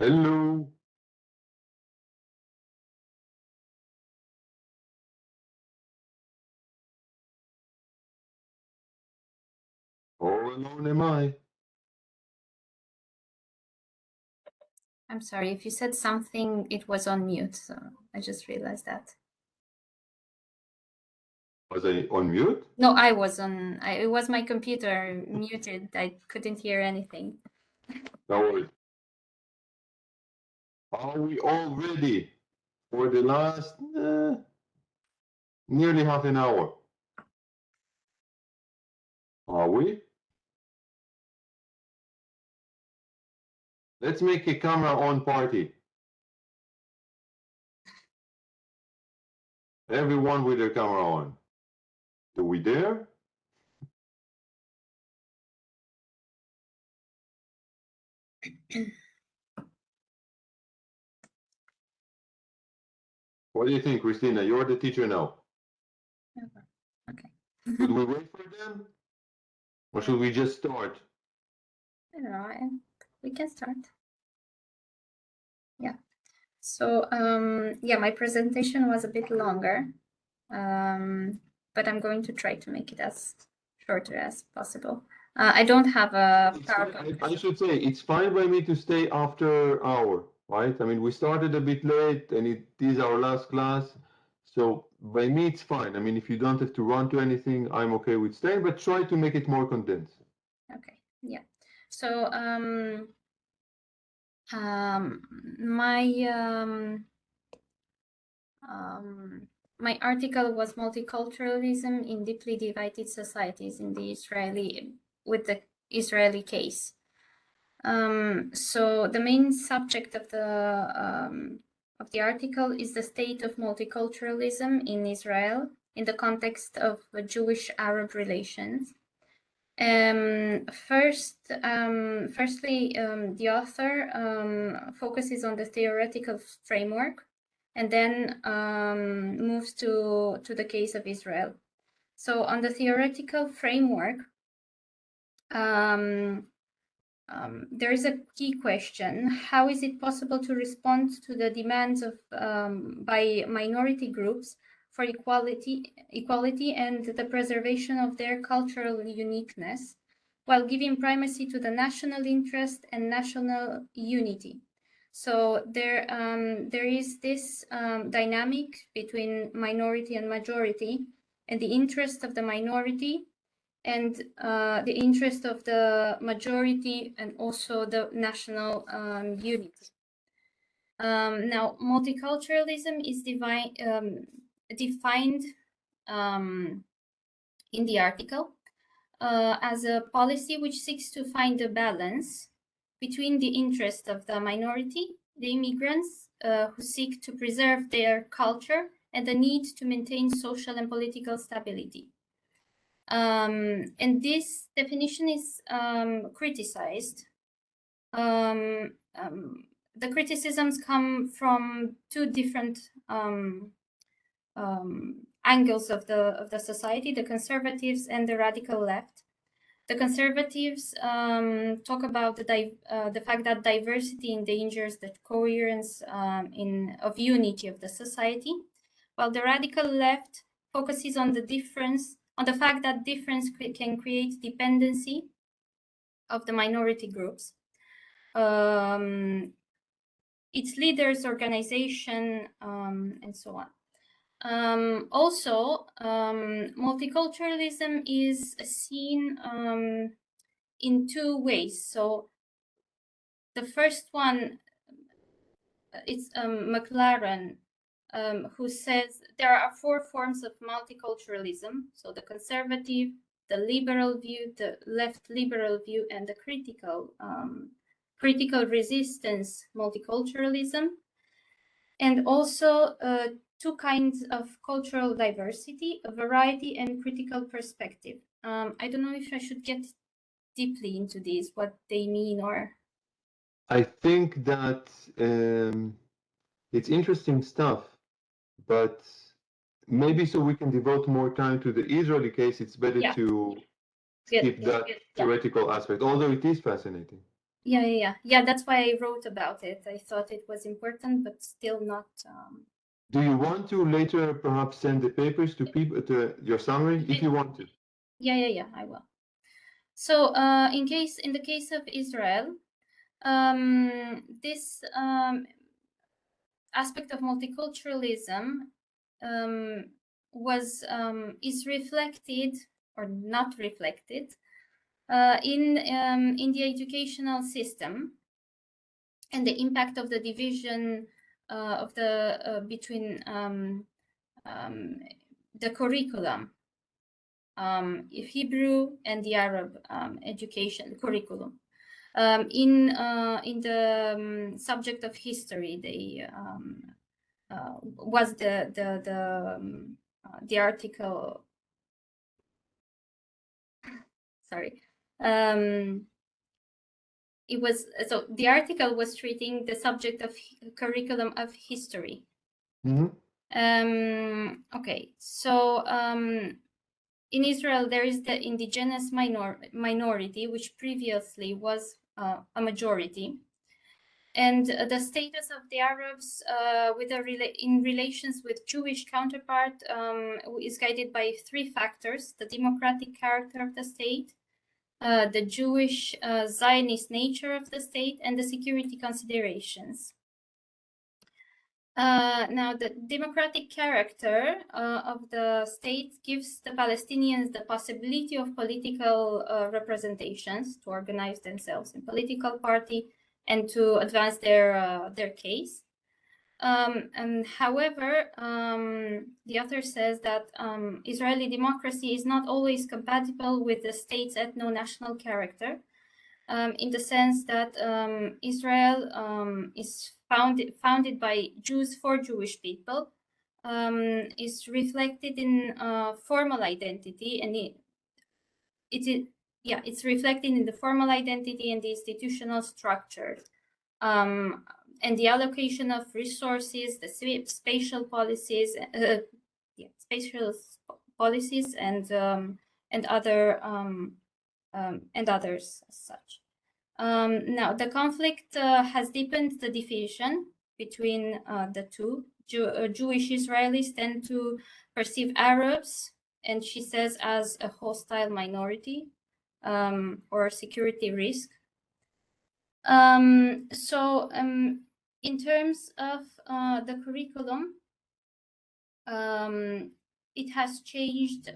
Hello. All alone am I. I'm sorry, if you said something, it was on mute, so I just realized that. Was I on mute? No, I was on, it was my computer muted. I couldn't hear anything. No worries. Are we all ready for the last nearly half an hour? Are we? Let's make a camera on party. Everyone with their camera on. Do we dare? What do you think, Christina? You're the teacher now. Okay. Should we wait for them? Or should we just start? I don't know, we can start. Yeah. So, yeah, my presentation was a bit longer, but I'm going to try to make it as shorter as possible. I don't have a PowerPoint. I should say, it's fine by me to stay after hour, right? I mean, we started a bit late and it is our last class. So by me, it's fine. I mean, if you don't have to run to anything, I'm okay with staying, but try to make it more condensed. Okay, yeah. So, my my article was multiculturalism in deeply divided societies in the with the Israeli case. So the main subject of the article is the state of multiculturalism in Israel in the context of Jewish-Arab relations. Firstly, the author focuses on the theoretical framework and then moves to the case of Israel. So on the theoretical framework, there is a key question: how is it possible to respond to the demands of by minority groups for equality and the preservation of their cultural uniqueness, while giving primacy to the national interest and national unity? So there is this dynamic between minority and majority, and the interest of the minority and the interest of the majority, and also the national unity. Now, multiculturalism is defined in the article as a policy which seeks to find a balance between the interest of the minority, the immigrants who seek to preserve their culture, and the need to maintain social and political stability. And this definition is criticized. The criticisms come from two different angles of the society: the conservatives and the radical left. The conservatives talk about the fact that diversity endangers the coherence of unity of the society, while the radical left focuses on the fact that difference can create dependency of the minority groups, its leaders, organization, and so on. Also, multiculturalism is seen in two ways. So the first one, it's McLaren, who says there are four forms of multiculturalism. So the conservative, the liberal view, the left liberal view, and the critical resistance multiculturalism. And also two kinds of cultural diversity: a variety and critical perspective. I don't know if I should get deeply into these, what they mean, or... I think that it's interesting stuff, but maybe so we can devote more time to the Israeli case, it's better to skip that theoretical aspect, although it is fascinating. Yeah. That's why I wrote about it. I thought it was important, but still not. Do you want to later perhaps send the papers to people, to your summary, if you want to? Yeah, I will. So in the case of Israel, this aspect of multiculturalism is reflected or not reflected in the educational system, and the impact of the division of the between the curriculum, Hebrew and the Arab education curriculum. In the subject of history, they was the article. Sorry. It was, so the article was treating the subject of curriculum of history. Okay, so in Israel there is the indigenous minority, which previously was a majority, and the status of the Arabs in relations with Jewish counterpart is guided by three factors: the democratic character of the state, the Jewish Zionist nature of the state, and the security considerations. Now, the democratic character of the state gives the Palestinians the possibility of political representations, to organize themselves in political party and to advance their case. And however, the author says that Israeli democracy is not always compatible with the state's ethno-national character, in the sense that Israel is founded by Jews for Jewish people, is reflected in formal identity, and it's reflected in the formal identity and the institutional structure. And the allocation of resources, the spatial policies, and others as such. Now, the conflict has deepened the division between the two. Jewish Israelis tend to perceive Arabs, and she says, as a hostile minority or security risk. So in terms of the curriculum, it has changed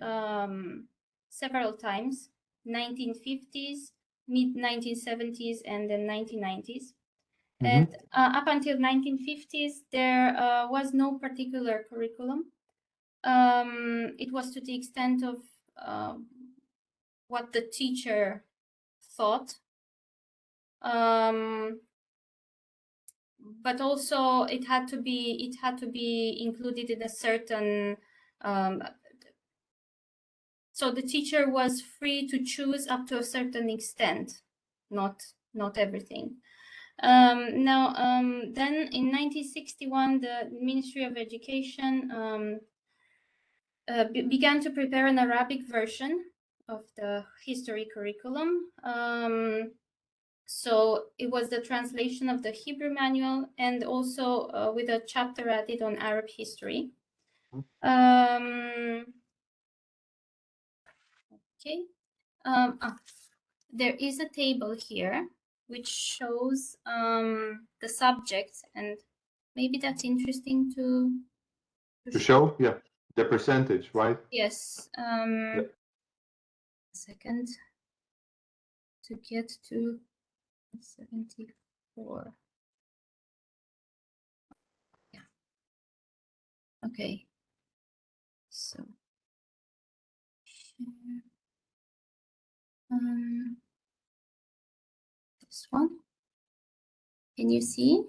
several times: 1950s, mid-1970s, and then 1990s. And up until 1950s, there was no particular curriculum. It was to the extent of what the teacher thought. But also it had to be included in a certain, so the teacher was free to choose up to a certain extent, not everything. Now, then in 1961, the Ministry of Education began to prepare an Arabic version of the history curriculum. So it was the translation of the Hebrew manual, and also with a chapter added on Arab history. Okay. There is a table here which shows the subjects, and maybe that's interesting to show. Yeah, the percentage, right? Yes. A second to get to 74. Yeah. Okay. So this one. Can you see?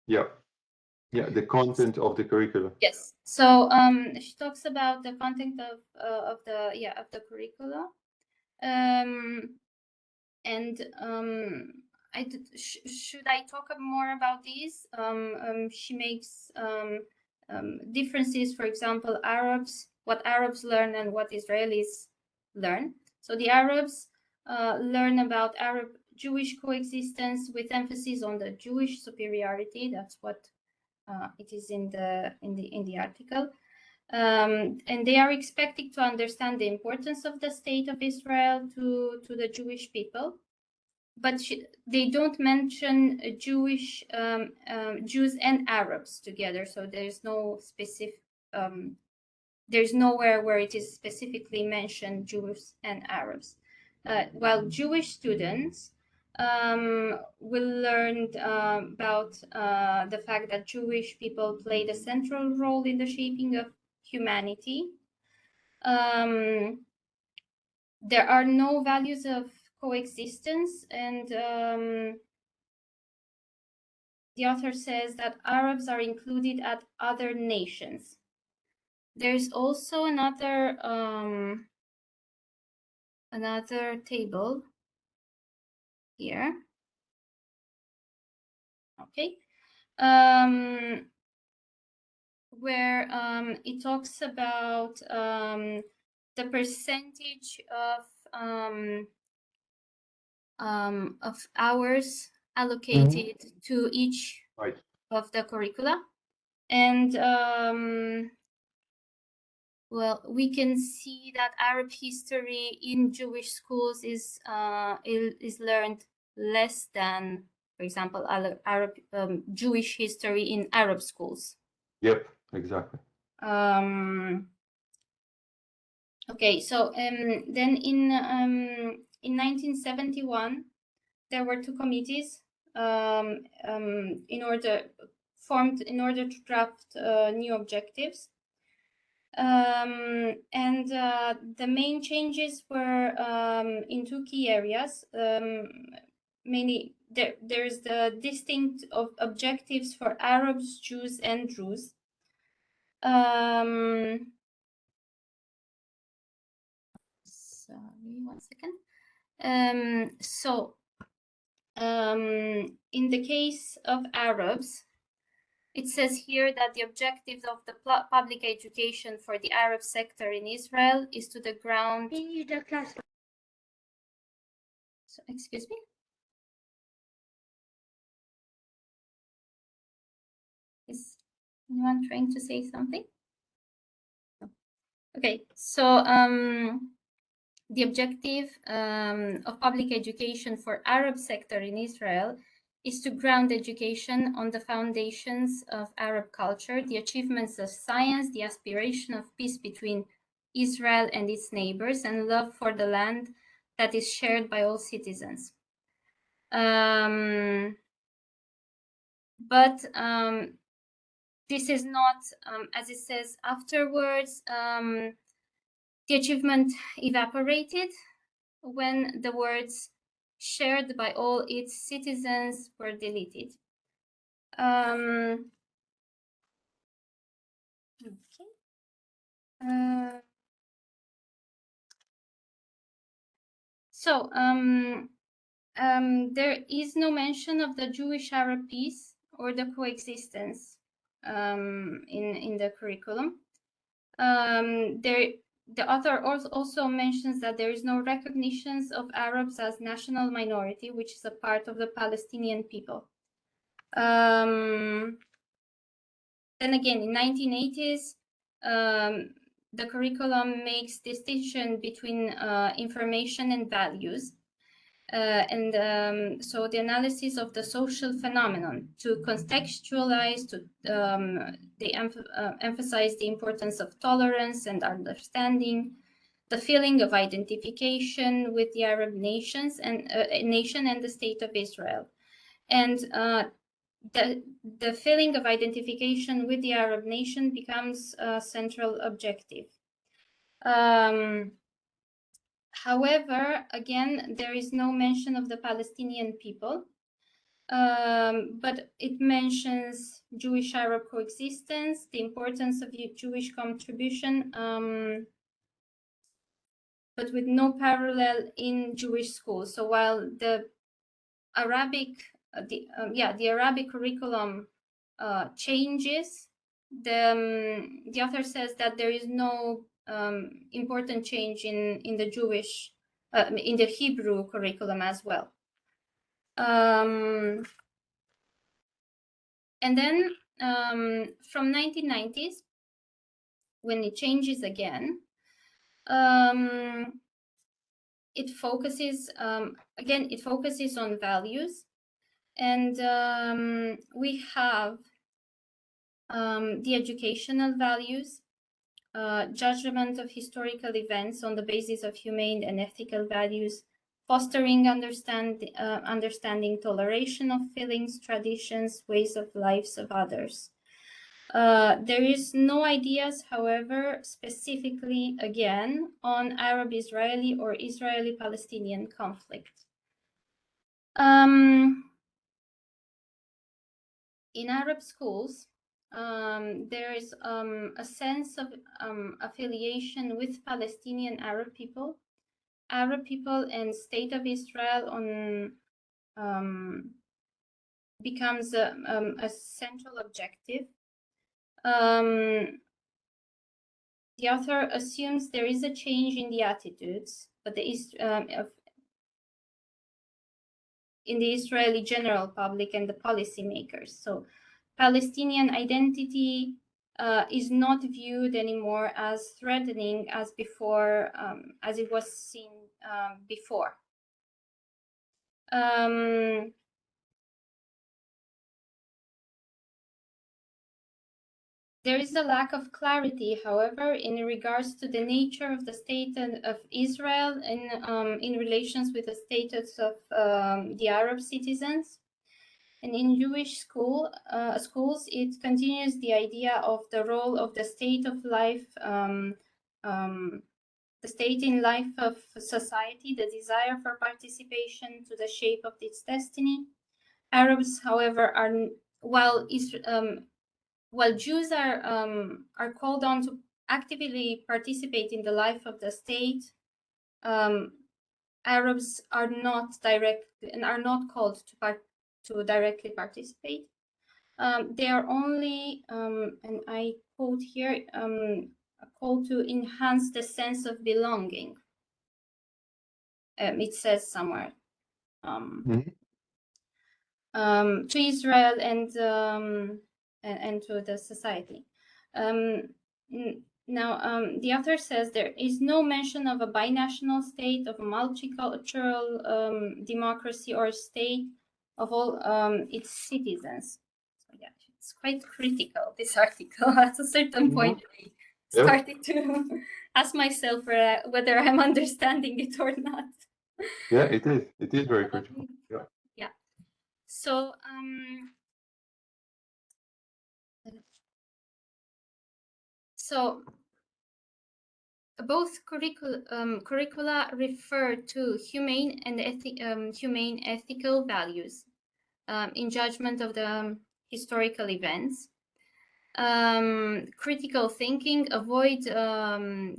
Yeah. Yeah, the content of the curriculum. Yes. So she talks about the content of the curricula, and should I talk more about these? She makes differences. For example, what Arabs learn and what Israelis learn. So the Arabs learn about Arab-Jewish coexistence with emphasis on the Jewish superiority. That's what it is in the article. And they are expected to understand the importance of the state of Israel to the Jewish people, but they don't mention Jews and Arabs together. So there's no specific, there's nowhere where it is specifically mentioned Jews and Arabs. While Jewish students will learn about the fact that Jewish people played a central role in the shaping of humanity. There are no values of coexistence, and the author says that Arabs are included at other nations. There's also another table here. Okay. Where it talks about the percentage of hours allocated to each of the curricula, and well, we can see that Arab history in Jewish schools is learned less than, for example, Arab Jewish history in Arab schools. Yep, exactly. Okay, so then in 1971, there were two committees formed in order to draft new objectives. And the main changes were in two key areas. Mainly, there's the distinct objectives for Arabs, Jews, and Druze. Sorry, 1 second. In the case of Arabs, it says here that the objective of the public education for the Arab sector in Israel is to the ground. So, excuse me? Is anyone trying to say something? No. Okay, so the objective of public education for Arab sector in Israel is to ground education on the foundations of Arab culture, the achievements of science, the aspiration of peace between Israel and its neighbors, and love for the land that is shared by all citizens. But this is not, as it says afterwards, the achievement evaporated when the words shared by all its citizens were deleted. Okay. There is no mention of the Jewish-Arab peace or the coexistence in the curriculum. The author also mentions that there is no recognition of Arabs as national minority, which is a part of the Palestinian people. Then again, in 1980s, the curriculum makes distinction between information and values. So the analysis of the social phenomenon to contextualize, they emphasize the importance of tolerance and understanding, the feeling of identification with the Arab nations and nation and the state of Israel, and the feeling of identification with the Arab nation becomes a central objective. However, again, there is no mention of the Palestinian people, but it mentions Jewish-Arab coexistence, the importance of Jewish contribution, but with no parallel in Jewish schools. So while the Arabic, the Arabic curriculum changes, the author says that there is no important change in the Jewish in the Hebrew curriculum as well. And then from 1990s, when it changes again, it focuses again. It focuses on values, and we have the educational values, judgment of historical events on the basis of humane and ethical values, fostering understanding, toleration of feelings, traditions, ways of lives of others. There is no ideas, however, specifically again on Arab-Israeli or Israeli-Palestinian conflict. In Arab schools, there is a sense of affiliation with Palestinian Arab people and State of Israel becomes a central objective. The author assumes there is a change in the attitudes, but in the Israeli general public and the policymakers. So Palestinian identity is not viewed anymore as threatening as before, as it was seen before. There is a lack of clarity, however, in regards to the nature of the state of Israel in relations with the status of the Arab citizens. And in Jewish schools, it continues the idea of the role of the state of life, the state in life of society, the desire for participation to the shape of its destiny. Arabs, however, while Jews are called on to actively participate in the life of the state, Arabs are not called to directly participate. They are only, and I quote here, a call to enhance the sense of belonging. It says somewhere. To Israel and to the society. Now, the author says there is no mention of a binational state, of a multicultural democracy, or state of all its citizens. So yeah, it's quite critical, this article. At a certain point, I started to ask myself whether I'm understanding it or not. Yeah, it is. It is very critical. Yeah. Yeah. So both curricula refer to humane and ethical values in judgment of the historical events. Critical thinking, avoid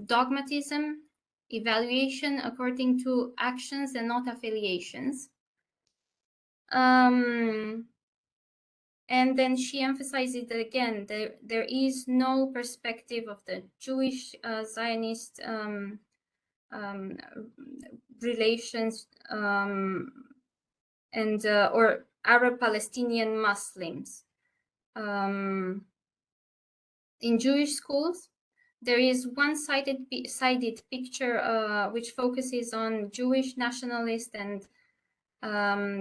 dogmatism, evaluation according to actions and not affiliations. And then she emphasizes that again, there is no perspective of the Jewish Zionist relations and or Arab Palestinian Muslims. In Jewish schools, there is one-sided picture which focuses on Jewish nationalist and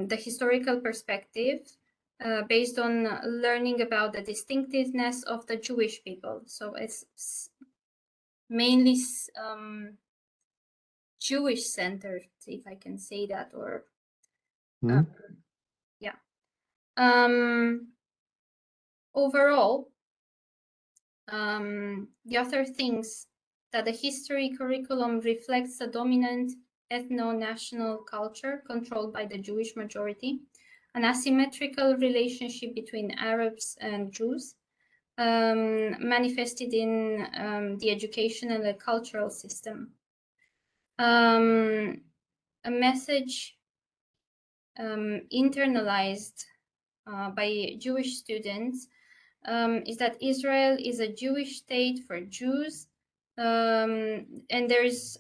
the historical perspective based on learning about the distinctiveness of the Jewish people. So it's mainly Jewish centered, if I can say that, or yeah. Overall, the author thinks that the history curriculum reflects a dominant ethno-national culture controlled by the Jewish majority, an asymmetrical relationship between Arabs and Jews, manifested in the educational and the cultural system. A message internalized by Jewish students is that Israel is a Jewish state for Jews And there's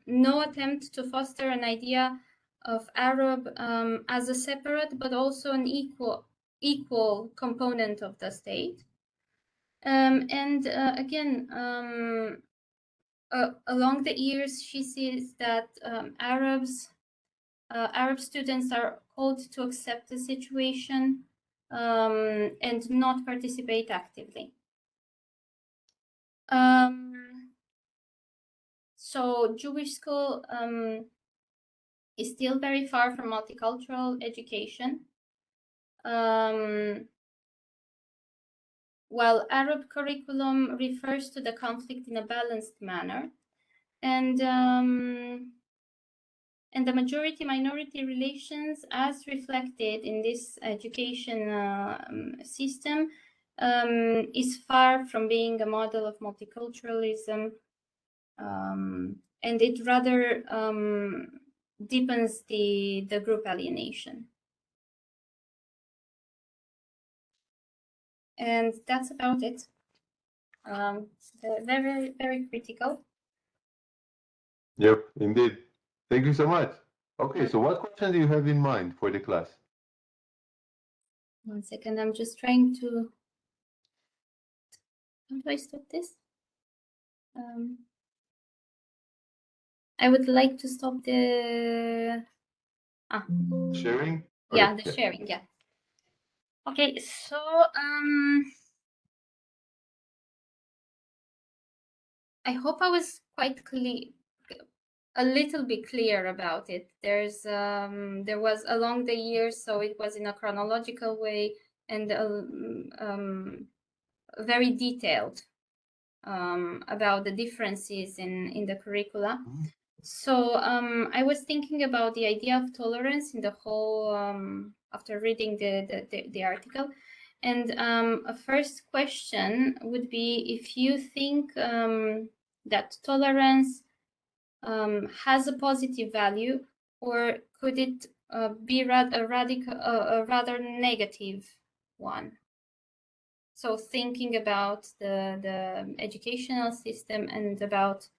no attempt to foster an idea of Arab as a separate but also an equal component of the state. And again, along the years, she sees that Arab students are called to accept the situation and not participate actively. So Jewish school is still very far from multicultural education, while Arab curriculum refers to the conflict in a balanced manner, and the majority-minority relations, as reflected in this education system, is far from being a model of multiculturalism, and it rather deepens the group alienation. And that's about it. Very, very critical. Yep, indeed. Thank you so much. Okay, so what question do you have in mind for the class? 1 second, I'm just trying to. How do I stop this? I would like to stop the sharing. Yeah, Okay. the sharing. Yeah. Okay, so I hope I was quite clear, a little bit clear about it. There was along the years, so it was in a chronological way and very detailed about the differences in the curricula. So I was thinking about the idea of tolerance in the whole after reading the article, and a first question would be if you think that tolerance has a positive value, or could it be a rather negative one? So thinking about the educational system and about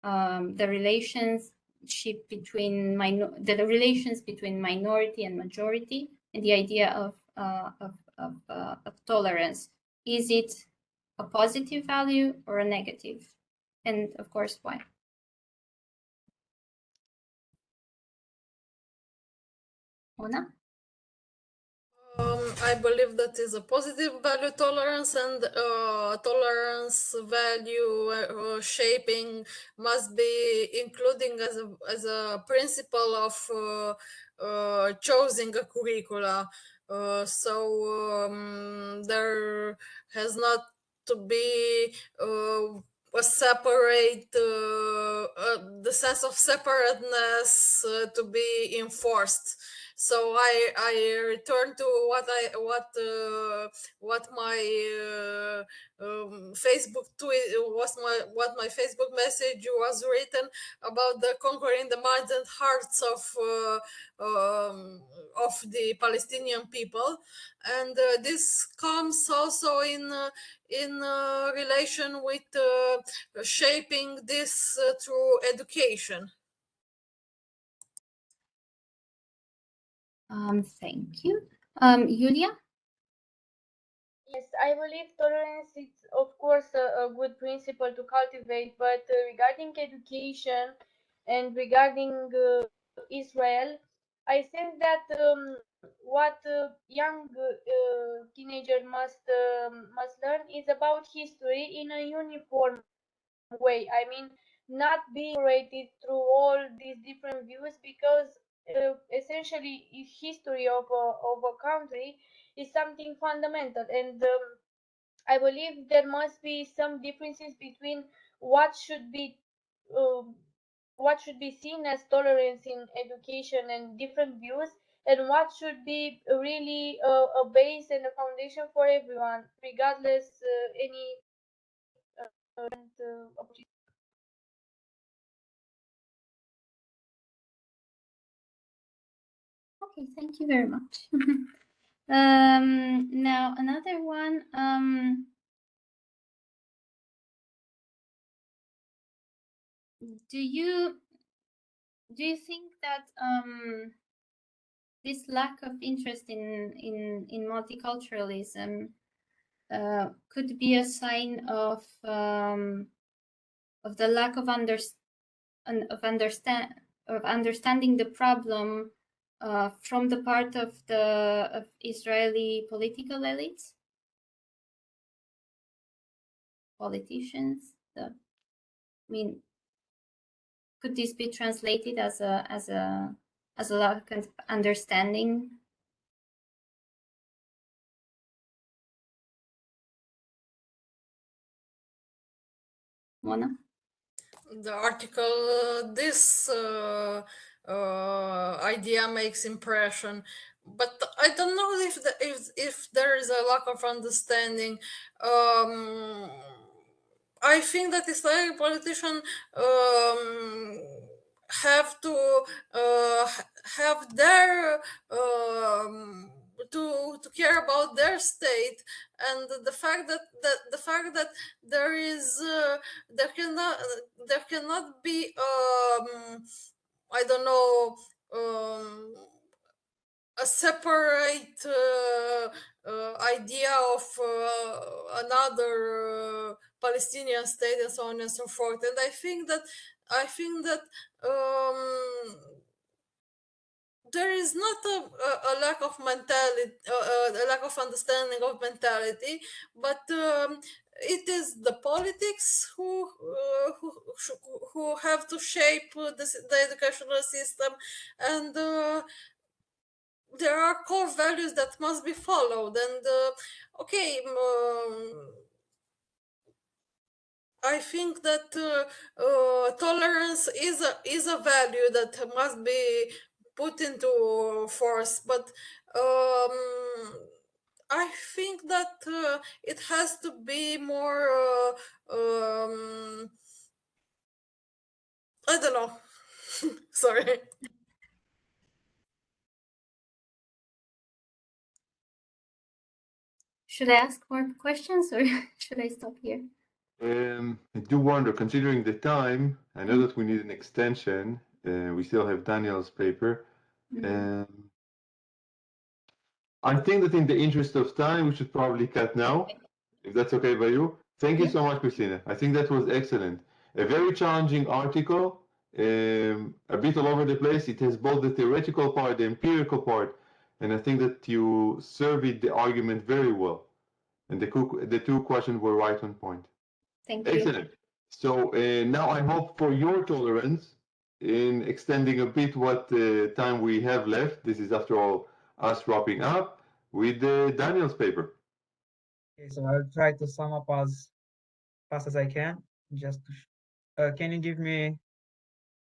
the relationship between the relations between minority and majority, and the idea of tolerance. Is it a positive value or a negative? And of course, why? Ona? I believe that is a positive value tolerance, and tolerance value shaping must be including as a principle of choosing a curricula. So there has not to be a separate the sense of separateness to be enforced. So I return to what my Facebook tweet was what my Facebook message was written about the conquering the minds and hearts of the Palestinian people, and this comes also in relation with shaping this through education. Thank you. Julia? Yes, I believe tolerance is, of course, a good principle to cultivate, but regarding education and regarding Israel, I think that what young teenager must learn is about history in a uniform way. I mean, not being separated through all these different views, because essentially, history of a country is something fundamental, and I believe there must be some differences between what should be um, what should be seen as tolerance in education and different views, and what should be really a base and a foundation for everyone, regardless any opportunity. Okay, thank you very much. Now another one. Do you think that this lack of interest in multiculturalism could be a sign of the lack of understanding the problem from the part of the Israeli political elites, politicians? I mean, could this be translated as a lack of understanding? Mona? The article, this idea makes impression, but I don't know if there is a lack of understanding. I think that Israeli politicians have to have their to care about their state, and the fact that there is there cannot be I don't know, a separate idea of another Palestinian state and so on and so forth. And I think that there is not a lack of mentality, a lack of understanding of mentality, but it is the politics who have to shape the educational system, and there are core values that must be followed. And okay, I think that tolerance is a value that must be put into force, but I think that it has to be more. I don't know. Sorry. Should I ask more questions or should I stop here? I do wonder, considering the time, I know that we need an extension. We still have Daniel's paper. I think that in the interest of time, we should probably cut now, if that's okay by you. Thank you so much, Christina. I think that was excellent. A very challenging article, a bit all over the place. It has both the theoretical part, the empirical part, and I think that you surveyed the argument very well. And the two questions were right on point. Thank you. Excellent. So now I hope for your tolerance in extending a bit what time we have left. This is, after all, us wrapping up with Daniel's paper. Okay, so I'll try to sum up as fast as I can. Just can you give me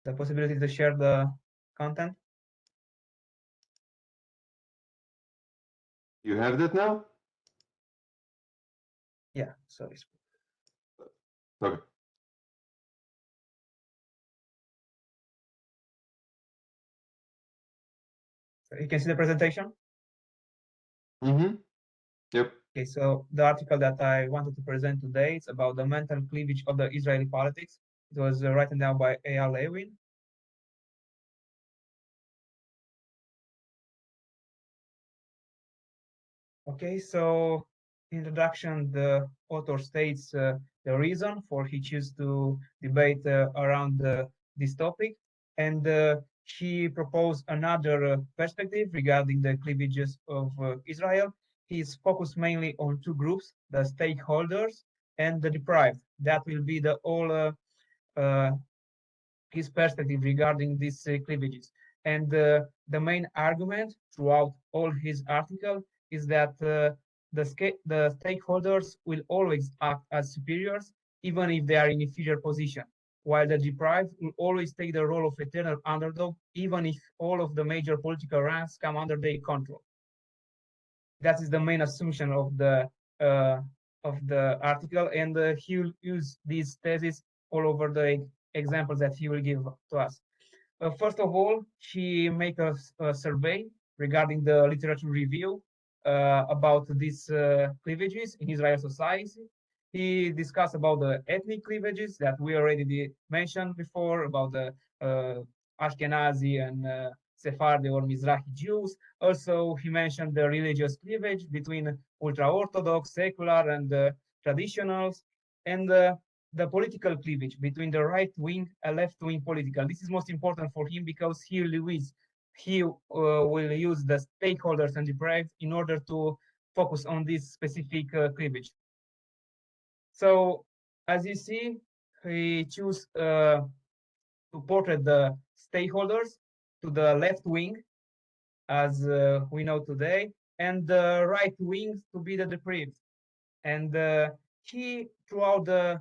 the possibility to share the content? You have that now? Yeah, sorry. Okay. So you can see the presentation? Mm-hmm. Yep. Okay, so the article that I wanted to present today is about the mental cleavage of the Israeli politics. It was written down by A.R. Levin. Okay, so introduction, the author states the reason for he chose to debate around this topic, and she proposed another perspective regarding the cleavages of Israel. He's focused mainly on two groups, the stakeholders and the deprived. That will be the all his perspective regarding these cleavages. And the main argument throughout all his article is that the stakeholders will always act as superiors, even if they are in inferior position, while the deprived will always take the role of eternal underdog, even if all of the major political ranks come under their control. That is the main assumption of the article, and he will use these theses all over the examples that he will give to us. First of all, she makes a survey regarding the literature review about these cleavages in Israeli society. He discussed about the ethnic cleavages that we already mentioned before, about the Ashkenazi and Sephardi or Mizrahi Jews. Also, he mentioned the religious cleavage between ultra-Orthodox, secular, and traditionals, and the political cleavage between the right wing and left wing political. This is most important for him because he will use the stakeholders and the deprived in order to focus on this specific cleavage. So as you see, he chose to portray the stakeholders to the left wing, as we know today, and the right wing to be the deprived. And he, throughout the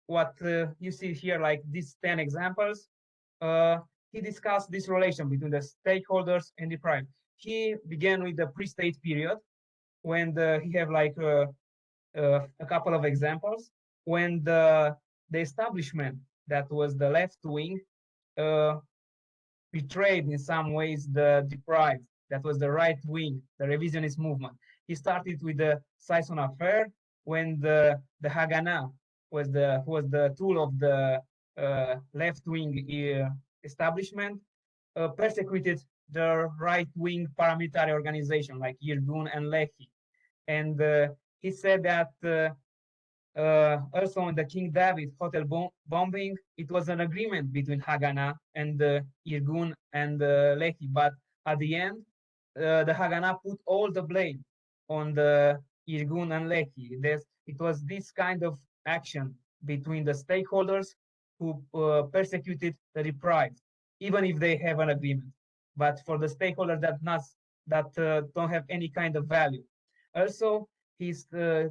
what you see here, like these 10 examples, he discussed this relation between the stakeholders and the deprived. He began with the pre-state period, when he have like a couple of examples when the establishment that was the left wing betrayed in some ways the deprived, that was the right wing, the revisionist movement. He started with the Saison affair, when the Haganah was the tool of the left wing establishment, persecuted the right wing paramilitary organization like Irgun and Lehi. And he said that also in the King David hotel bombing, it was an agreement between Haganah and the Irgun and Lehi, but at the end, the Haganah put all the blame on the Irgun and Lehi. It was this kind of action between the stakeholders who persecuted the deprived, even if they have an agreement. But for the stakeholders that don't have any kind of value. Also, he's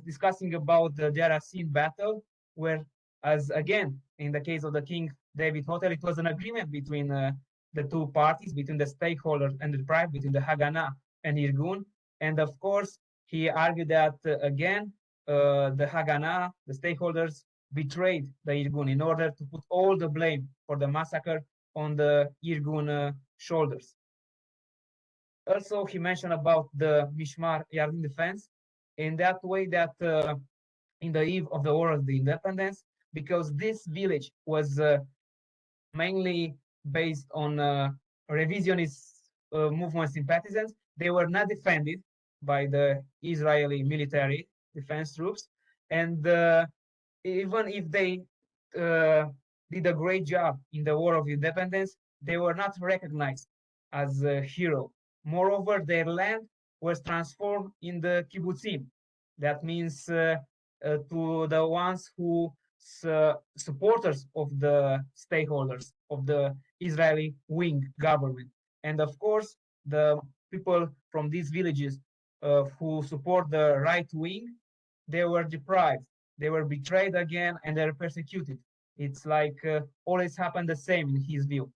discussing about the Jarasin battle, where, as again, in the case of the King David Hotel, it was an agreement between the two parties, between the stakeholders and the deprived, between the Haganah and Irgun. And of course, he argued that, again, the Haganah, the stakeholders, betrayed the Irgun in order to put all the blame for the massacre on the Irgun shoulders. Also, he mentioned about the Mishmar Yarden defense in that way that in the eve of the War of the Independence, because this village was mainly based on revisionist movement sympathizers, they were not defended by the Israeli military defense troops. And even if they did a great job in the War of Independence, they were not recognized as a hero. Moreover, their land was transformed in the kibbutzim. That means to the ones who supporters of the stakeholders of the Israeli wing government. And of course, the people from these villages who support the right wing, they were deprived, they were betrayed again, and they were persecuted. It's like always happened the same in his view.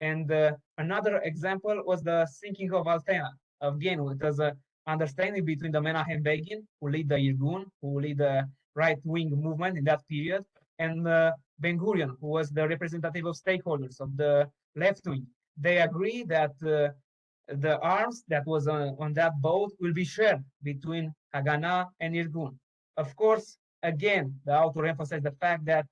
And another example was the sinking of Altena. Again, it was an understanding between the Menahem Begin, who lead the Irgun, who lead the right-wing movement in that period, and Ben Gurion, who was the representative of stakeholders of the left wing. They agree that the arms that was on that boat will be shared between Haganah and Irgun. Of course, again, the author emphasized the fact that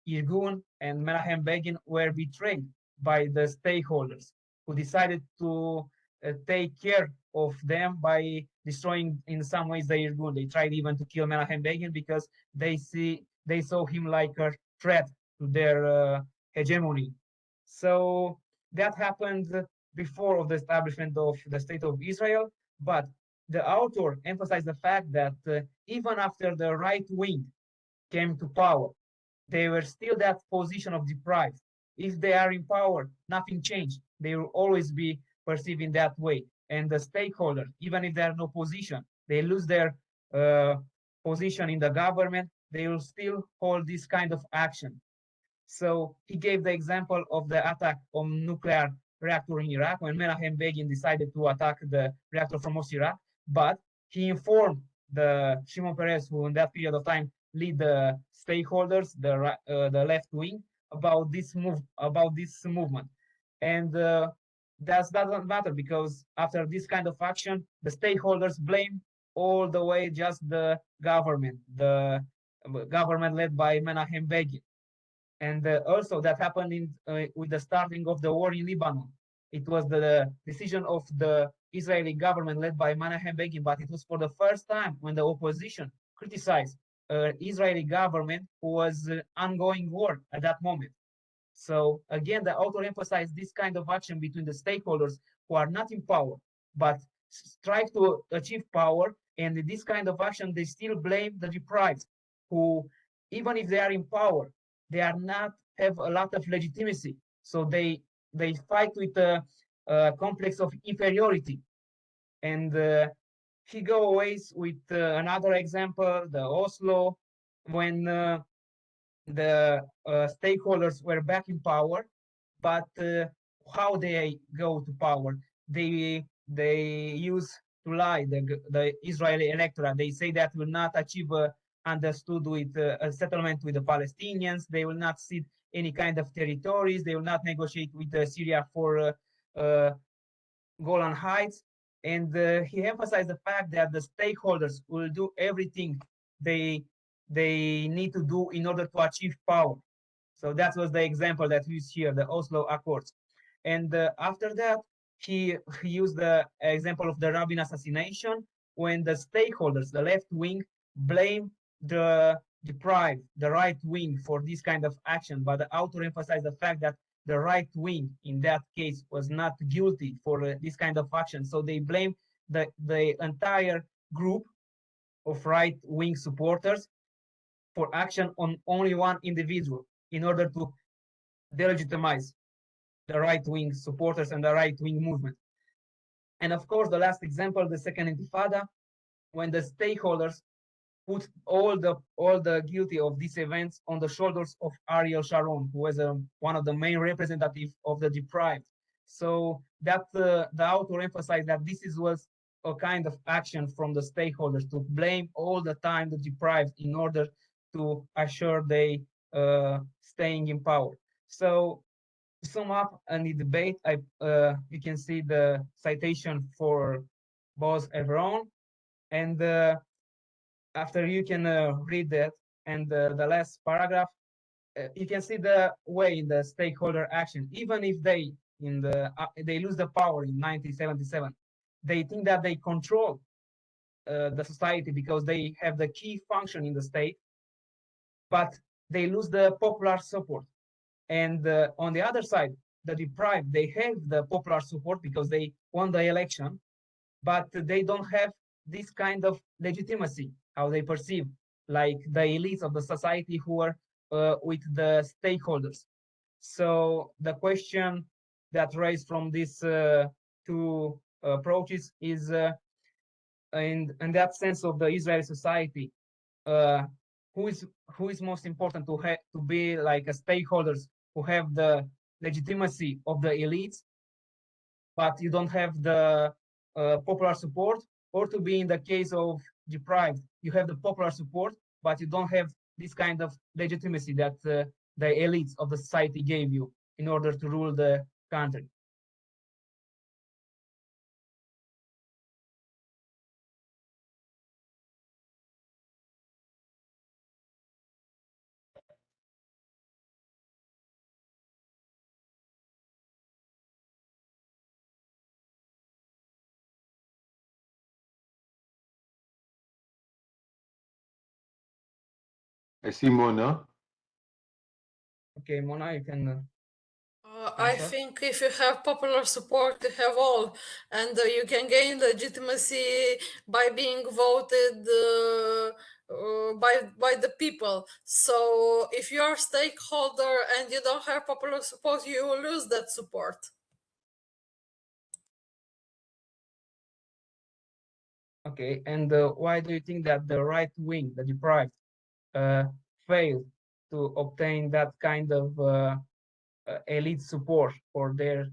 Irgun and Menahem Begin were betrayed by the stakeholders, who decided to take care of them by destroying in some ways the Irgun. They tried even to kill Menahem Begin because they saw him like a threat to their hegemony. So that happened before of the establishment of the state of Israel, but the author emphasized the fact that even after the right wing came to power, they were still that position of deprived. If they are in power, nothing changed. They will always be perceived in that way. And the stakeholder, even if they are in opposition, they lose their position in the government, they will still hold this kind of action. So he gave the example of the attack on nuclear reactor in Iraq when Menahem Begin decided to attack the reactor from East Iraq, but he informed the Shimon Peres, who in that period of time lead the stakeholders, the left wing, about this movement, and that doesn't matter because after this kind of action, the stakeholders blame all the way just the government led by Menachem Begin. And also that happened with the starting of the war in Lebanon. It was the decision of the Israeli government led by Menachem Begin, but it was for the first time when the opposition criticized Israeli government who was ongoing war at that moment. So again, the author emphasized this kind of action between the stakeholders who are not in power, but strive to achieve power. And in this kind of action, they still blame the deprived, who, even if they are in power, they are not have a lot of legitimacy. So they fight with a complex of inferiority. And he goes with another example, the Oslo, when the stakeholders were back in power, but how they go to power? They use to lie the Israeli electorate. They say that will not achieve understood with a settlement with the Palestinians. They will not cede any kind of territories. They will not negotiate with Syria for Golan Heights. And he emphasized the fact that the stakeholders will do everything they need to do in order to achieve power. So that was the example that we use here, the Oslo Accords. And after that, he used the example of the Rabin assassination, when the stakeholders, the left wing, blame the deprived, the right wing, for this kind of action. But the author emphasized the fact that the right wing in that case was not guilty for this kind of action. So they blame the entire group of right wing supporters for action on only one individual in order to delegitimize the right wing supporters and the right wing movement. And of course, the last example, the Second Intifada, when the stakeholders put all the guilty of these events on the shoulders of Ariel Sharon, who was one of the main representatives of the deprived. So that the author emphasized that this was a kind of action from the stakeholders to blame all the time the deprived in order to assure they staying in power. So to sum up in the debate, you can see the citation for Boz Everon, and after you can read that, and the last paragraph, you can see the way in the stakeholder action. Even if they lose the power in 1977, they think that they control the society because they have the key function in the state, but they lose the popular support. And on the other side, the deprived, they have the popular support because they won the election, but they don't have this kind of legitimacy, how they perceive, like the elites of the society who are with the stakeholders. So the question that raised from these two approaches is, in that sense of the Israeli society, uh, who is most important to be like a stakeholders who have the legitimacy of the elites, but you don't have the popular support, or to be in the case of deprived, you have the popular support, but you don't have this kind of legitimacy that the elites of the society gave you in order to rule the country. I see Mona. Okay, Mona, you can I answer. think if you have popular support, you have all, and you can gain legitimacy by being voted by the people. So if you're a stakeholder and you don't have popular support, you will lose that support. Okay, and why do you think that the right wing, the deprived, failed to obtain that kind of elite support for their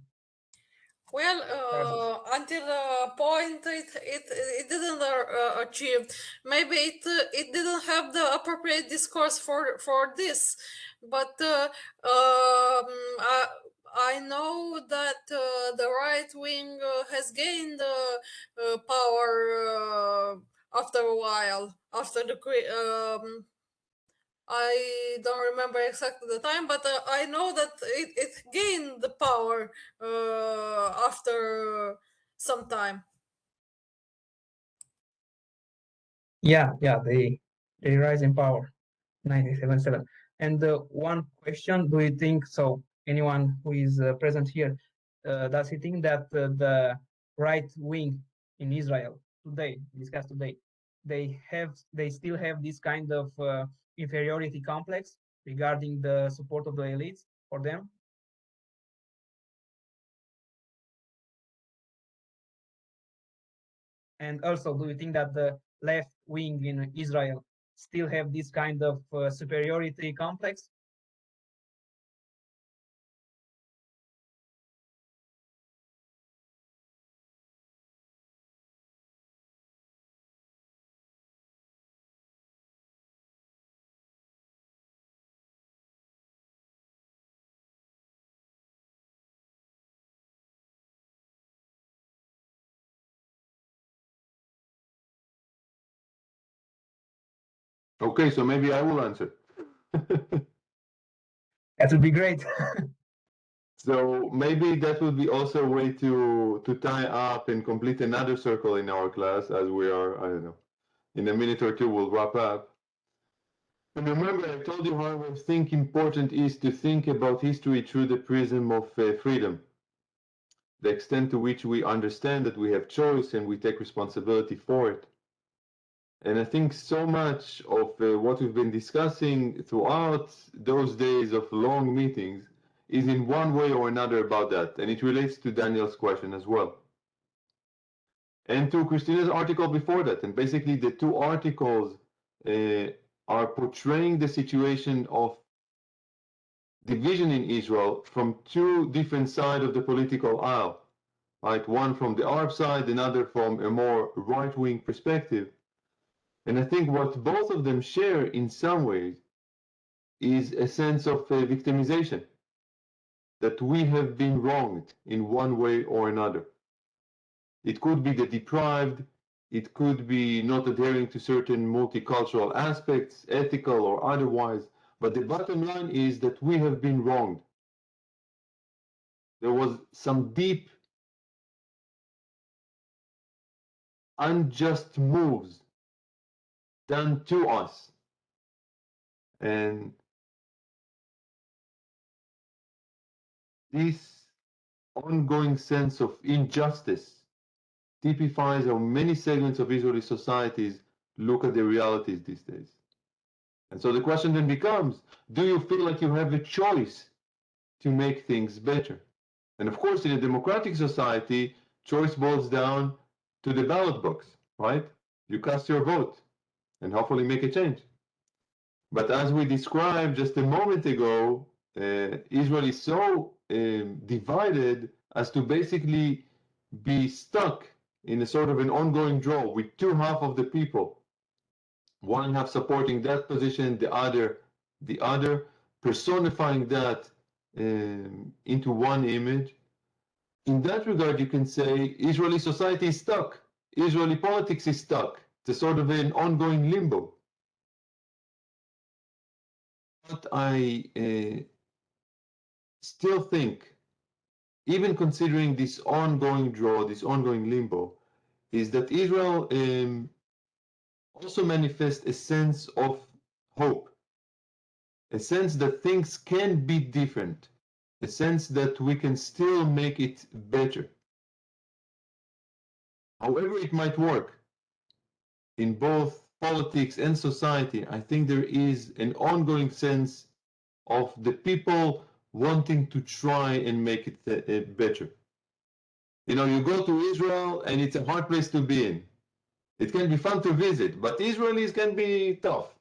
Well, causes? until a point, it didn't achieve. Maybe it didn't have the appropriate discourse for this, but I know that the right wing has gained power after a while, after the I don't remember exactly the time, but I know that it gained the power after some time. Yeah, they rise in power. 1977. And one question: do you think so? Anyone who is present here, does he think that the right wing in Israel today, discussed today, they still have this kind of inferiority complex regarding the support of the elites for them? And also, do you think that the left wing in Israel still have this kind of superiority complex? Okay, so maybe I will answer. That would be great. So maybe that would be also a way to tie up and complete another circle in our class, as we are, I don't know, in a minute or two we'll wrap up. And remember, I told you how I think important is to think about history through the prism of freedom, the extent to which we understand that we have choice and we take responsibility for it. And I think so much of what we've been discussing throughout those days of long meetings is in one way or another about that. And it relates to Daniel's question as well. And to Christina's article before that. And basically, the two articles are portraying the situation of division in Israel from two different sides of the political aisle. Right? One from the Arab side, another from a more right wing perspective. And I think what both of them share in some ways is a sense of victimization, that we have been wronged in one way or another. It could be the deprived, it could be not adhering to certain multicultural aspects, ethical or otherwise, but the bottom line is that we have been wronged. There was some deep, unjust moves done to us. And this ongoing sense of injustice typifies how many segments of Israeli societies look at the realities these days. And so the question then becomes, do you feel like you have a choice to make things better? And of course, in a democratic society, choice boils down to the ballot box, right? You cast your vote and hopefully make a change. But as we described just a moment ago, Israel is so divided as to basically be stuck in a sort of an ongoing draw with two half of the people, one half supporting that position, the other, personifying that into one image. In that regard, you can say Israeli society is stuck. Israeli politics is stuck. It's a sort of an ongoing limbo. But I still think, even considering this ongoing draw, this ongoing limbo, is that Israel also manifests a sense of hope, a sense that things can be different, a sense that we can still make it better. However it might work in both politics and society, I think there is an ongoing sense of the people wanting to try and make it better. You know, you go to Israel and it's a hard place to be in. It can be fun to visit, but Israelis can be tough.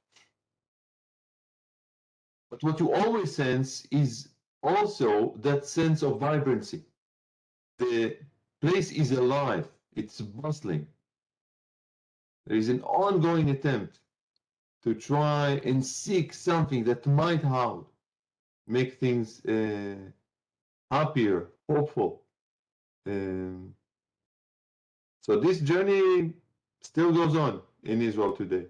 But what you always sense is also that sense of vibrancy. The place is alive, it's bustling. There is an ongoing attempt to try and seek something that might help make things happier, hopeful. So this journey still goes on. in Israel today.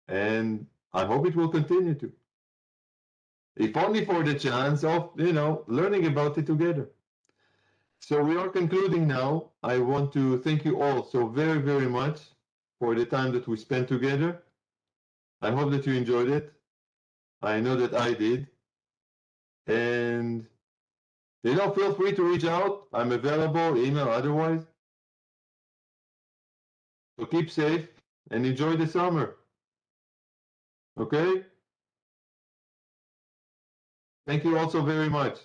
And I hope it will continue to. If only for the chance of, learning about it together. So we are concluding now. I want to thank you all so very, very much for the time that we spent together. I hope that you enjoyed it. I know that I did. And, feel free to reach out. I'm available, email, otherwise. So keep safe and enjoy the summer. Okay? Thank you also very much.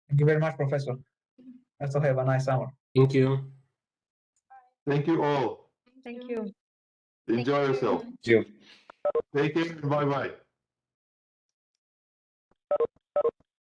Thank you very much, Professor. Also have a nice summer. Thank you. Thank you all. Thank you. Enjoy yourself. Thank you. Take care and bye-bye.